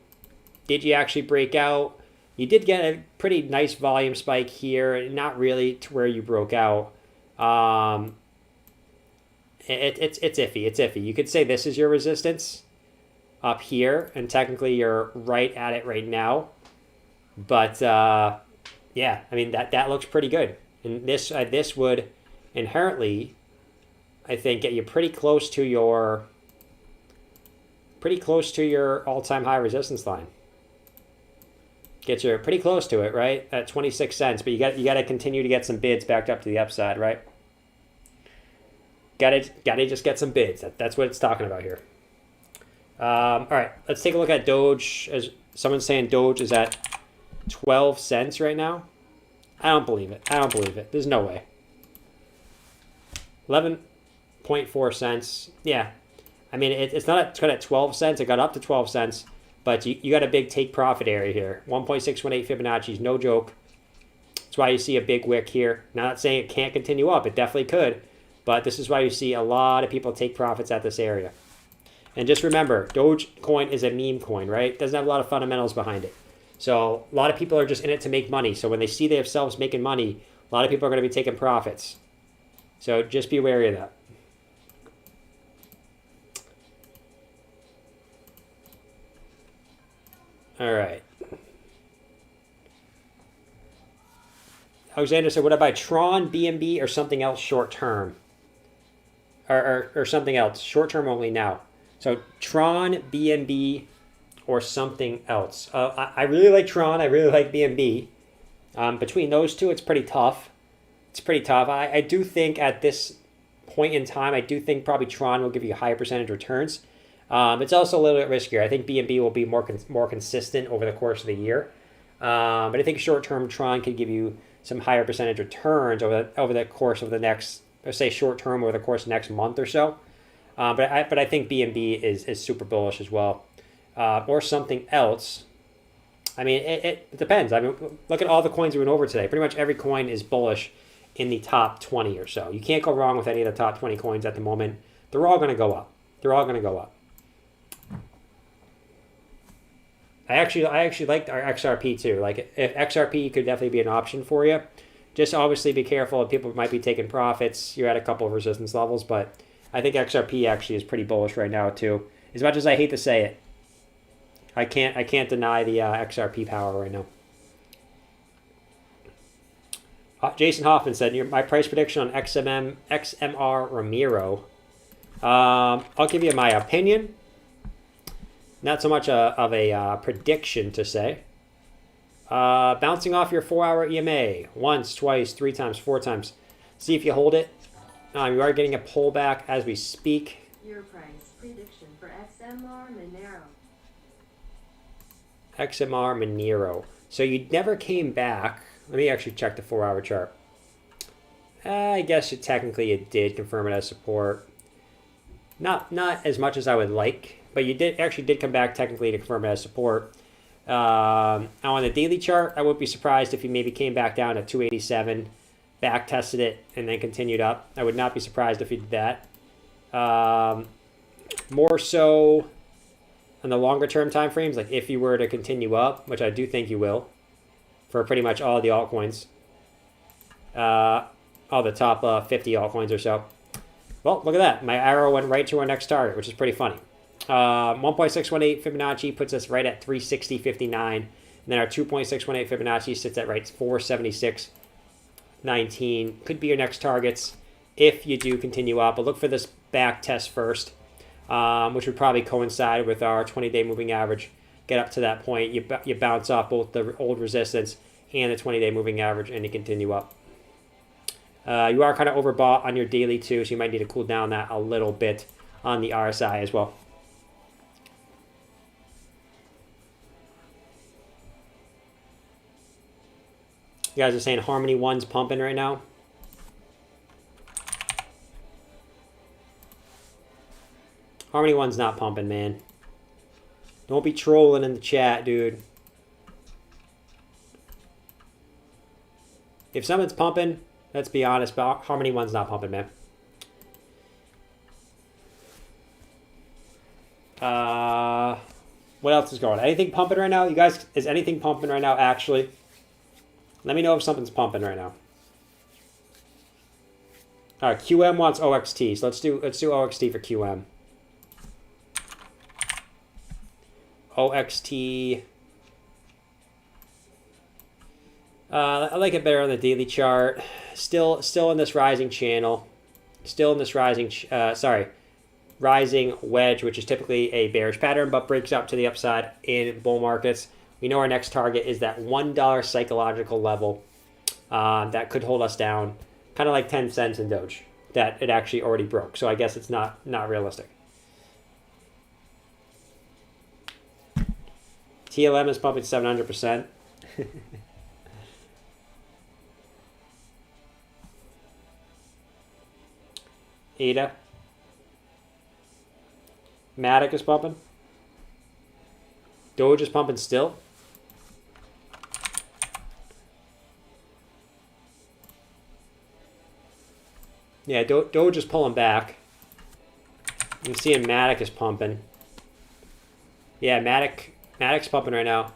did you actually break out? You did get a pretty nice volume spike here, not really to where you broke out. It's iffy. It's iffy. You could say this is your resistance up here, and technically you're right at it right now. But yeah, I mean that looks pretty good, and this would inherently, I think, get you pretty close to your all-time high resistance line. Get you pretty close to it, right, at 26 cents. But you got to continue to get some bids backed up to the upside, right? Got to just get some bids. That's what it's talking about here. All right, let's take a look at Doge. As someone's saying, Doge is at 12 cents right now. I don't believe it. There's no way. 11.4 cents. Yeah. I mean, it's not at 12 cents. It got up to 12 cents. But you got a big take profit area here. 1.618 Fibonacci is no joke. That's why you see a big wick here. Not saying it can't continue up. It definitely could. But this is why you see a lot of people take profits at this area. And just remember, Dogecoin is a meme coin, right? It doesn't have a lot of fundamentals behind it. So a lot of people are just in it to make money. So when they see themselves making money, a lot of people are going to be taking profits. So just be wary of that. All right. Alexander said, would I buy Tron, BNB, or something else short term? Or something else, short term only now. So Tron, BNB, or something else. I really like Tron. I really like BNB. Between those two, it's pretty tough. It's pretty tough. I do think at this point in time, I do think probably Tron will give you higher percentage returns. It's also a little bit riskier. I think BNB will be more consistent over the course of the year. But I think short-term Tron could give you some higher percentage returns over the course of the next, let's say short-term over the course of the next month or so. But I think BNB is super bullish as well. Or something else. I mean, it depends. I mean, look at all the coins we went over today. Pretty much every coin is bullish in the top 20 or so. You can't go wrong with any of the top 20 coins at the moment. They're all going to go up. They're all going to go up. I actually liked our XRP too. Like if XRP could definitely be an option for you. Just obviously be careful. People might be taking profits. You're at a couple of resistance levels, but I think XRP actually is pretty bullish right now too. As much as I hate to say it, I can't deny the XRP power right now. Jason Hoffman said, my price prediction on XMR Ramiro. I'll give you my opinion. Not so much of a prediction to say. Bouncing off your 4-hour EMA. Once, twice, 3 times, 4 times. See if you hold it. You are getting a pullback as we speak. Your price prediction for XMR Monero. XMR Monero. So you never came back. Let me actually check the 4-hour chart. I guess technically it did confirm it as support. Not as much as I would like, but you did come back technically to confirm it as support. Now on the daily chart, I wouldn't be surprised if you maybe came back down to 287, back tested it, and then continued up. I would not be surprised if you did that. More so on the longer term time frames, like if you were to continue up, which I do think you will, for pretty much all the altcoins, all the top 50 altcoins or so. Well, look at that. My arrow went right to our next target, which is pretty funny. 1.618 Fibonacci puts us right at 360.59. And then our 2.618 Fibonacci sits at right 476.19. Could be your next targets if you do continue up. But look for this back test first, which would probably coincide with our 20-day moving average. Get up to that point. You bounce off both the old resistance and the 20-day moving average, and you continue up. You are kind of overbought on your daily too, so you might need to cool down that a little bit on the RSI as well. You guys are saying Harmony 1's pumping right now. Harmony 1's not pumping, man. Don't be trolling in the chat, dude. If someone's pumping, let's be honest, but Harmony 1's not pumping, man. What else is going on? Anything pumping right now? You guys, is anything pumping right now, actually? Let me know if something's pumping right now. All right, QM wants OXT, so let's do OXT for QM. OXT. I like it better on the daily chart. Still in this rising channel. Still in this rising, rising wedge, which is typically a bearish pattern, but breaks out to the upside in bull markets. We know our next target is that $1 psychological level that could hold us down, kind of like 10 cents in Doge, that it actually already broke. So I guess it's not realistic. TLM is pumping 700%. ADA. Matic is pumping. Doge is pumping still. Yeah, Doge is pulling back. I'm seeing Matic is pumping. Yeah, Matic's pumping right now.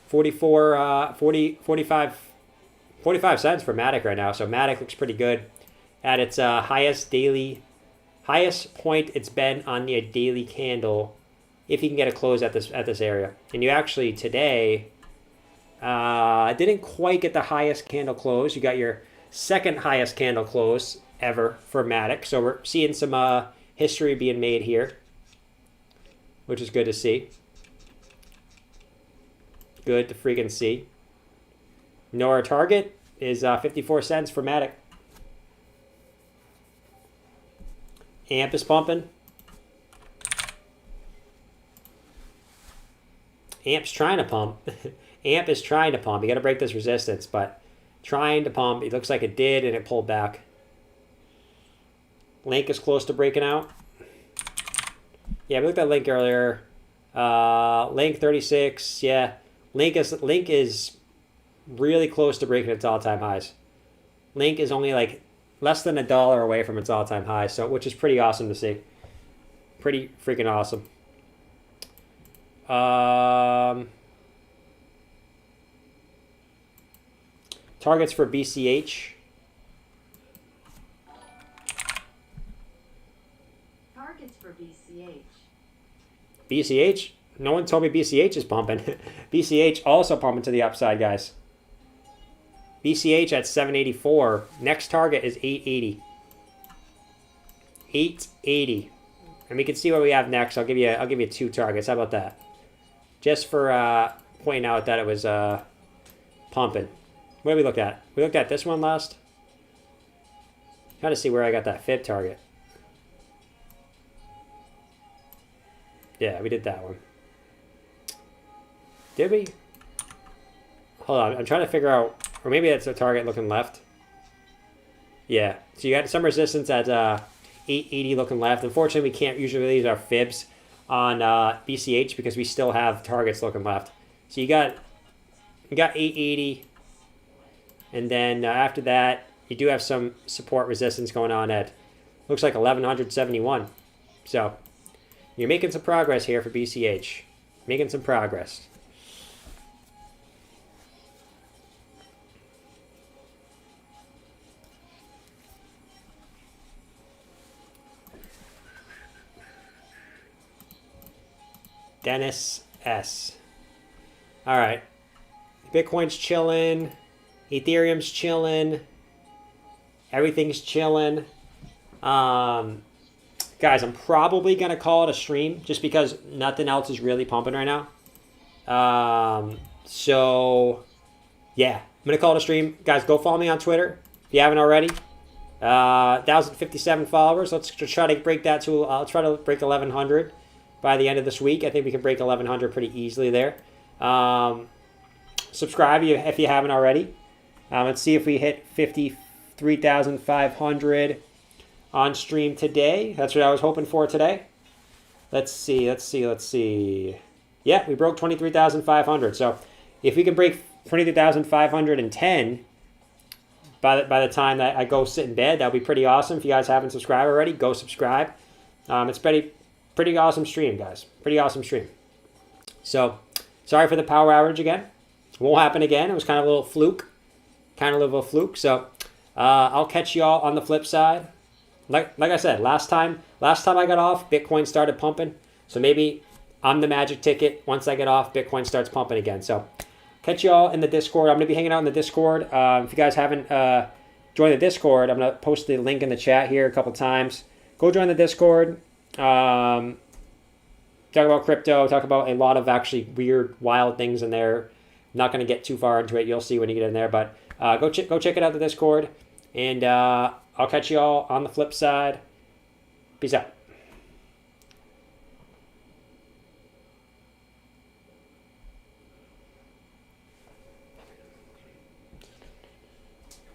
45 cents for Matic right now. So Matic looks pretty good at its highest point it's been on the daily candle. If you can get a close at this area, and you actually today didn't quite get the highest candle close. You got your second highest candle close ever for Matic. So we're seeing some history being made here, which is good to see. Good to freaking see. Our target is 54 cents for Matic. AMP is pumping. AMP's trying to pump. AMP is trying to pump. You got to break this resistance, but trying to pump. It looks like it did, and it pulled back. Link is close to breaking out. Yeah, we looked at Link earlier. Link 36. Yeah, Link is really close to breaking its all-time highs. Link is only like less than $1 away from its all-time high, so which is pretty awesome to see. Pretty freaking awesome. Targets for BCH. Targets for BCH. BCH? No one told me BCH is pumping. BCH also pumping to the upside, guys. BCH at 784. Next target is 880. 880. And we can see what we have next. I'll give you 2 targets. How about that? Just for pointing out that it was pumping. What did we look at? We looked at this one last. Trying to see where I got that fib target. Yeah, we did that one. Did we? Hold on, I'm trying to figure out, or maybe that's a target looking left. Yeah, so you got some resistance at 880 looking left. Unfortunately, we can't usually use our fibs on BCH because we still have targets looking left. So you got 880, and then after that, you do have some support resistance going on at, looks like 1171. So you're making some progress here for BCH. Making some progress. Dennis S. All right. Bitcoin's chilling. Ethereum's chilling. Everything's chilling. Guys, I'm probably going to call it a stream just because nothing else is really pumping right now. So, yeah. I'm going to call it a stream. Guys, go follow me on Twitter if you haven't already. 1,057 followers. Let's try to break that to, I'll try to break 1,100 by the end of this week. I think we can break 1,100 pretty easily there. Subscribe if you haven't already. Let's see if we hit 53,500 on stream today. That's what I was hoping for today. Let's see. Yeah, we broke 23,500. So if we can break 23,510 by the time that I go sit in bed, that would be pretty awesome. If you guys haven't subscribed already, go subscribe. It's pretty awesome stream, guys. Pretty awesome stream. So sorry for the power outage again. Won't happen again. It was kind of a little fluke. So I'll catch y'all on the flip side. Like I said, last time I got off, Bitcoin started pumping. So maybe I'm the magic ticket. Once I get off, Bitcoin starts pumping again. So catch y'all in the Discord. I'm going to be hanging out in the Discord. If you guys haven't joined the Discord, I'm going to post the link in the chat here a couple times. Go join the Discord. Talk about crypto. Talk about a lot of actually weird, wild things in there. Not going to get too far into it. You'll see when you get in there. But go check it out, the Discord. And I'll catch you all on the flip side. Peace out.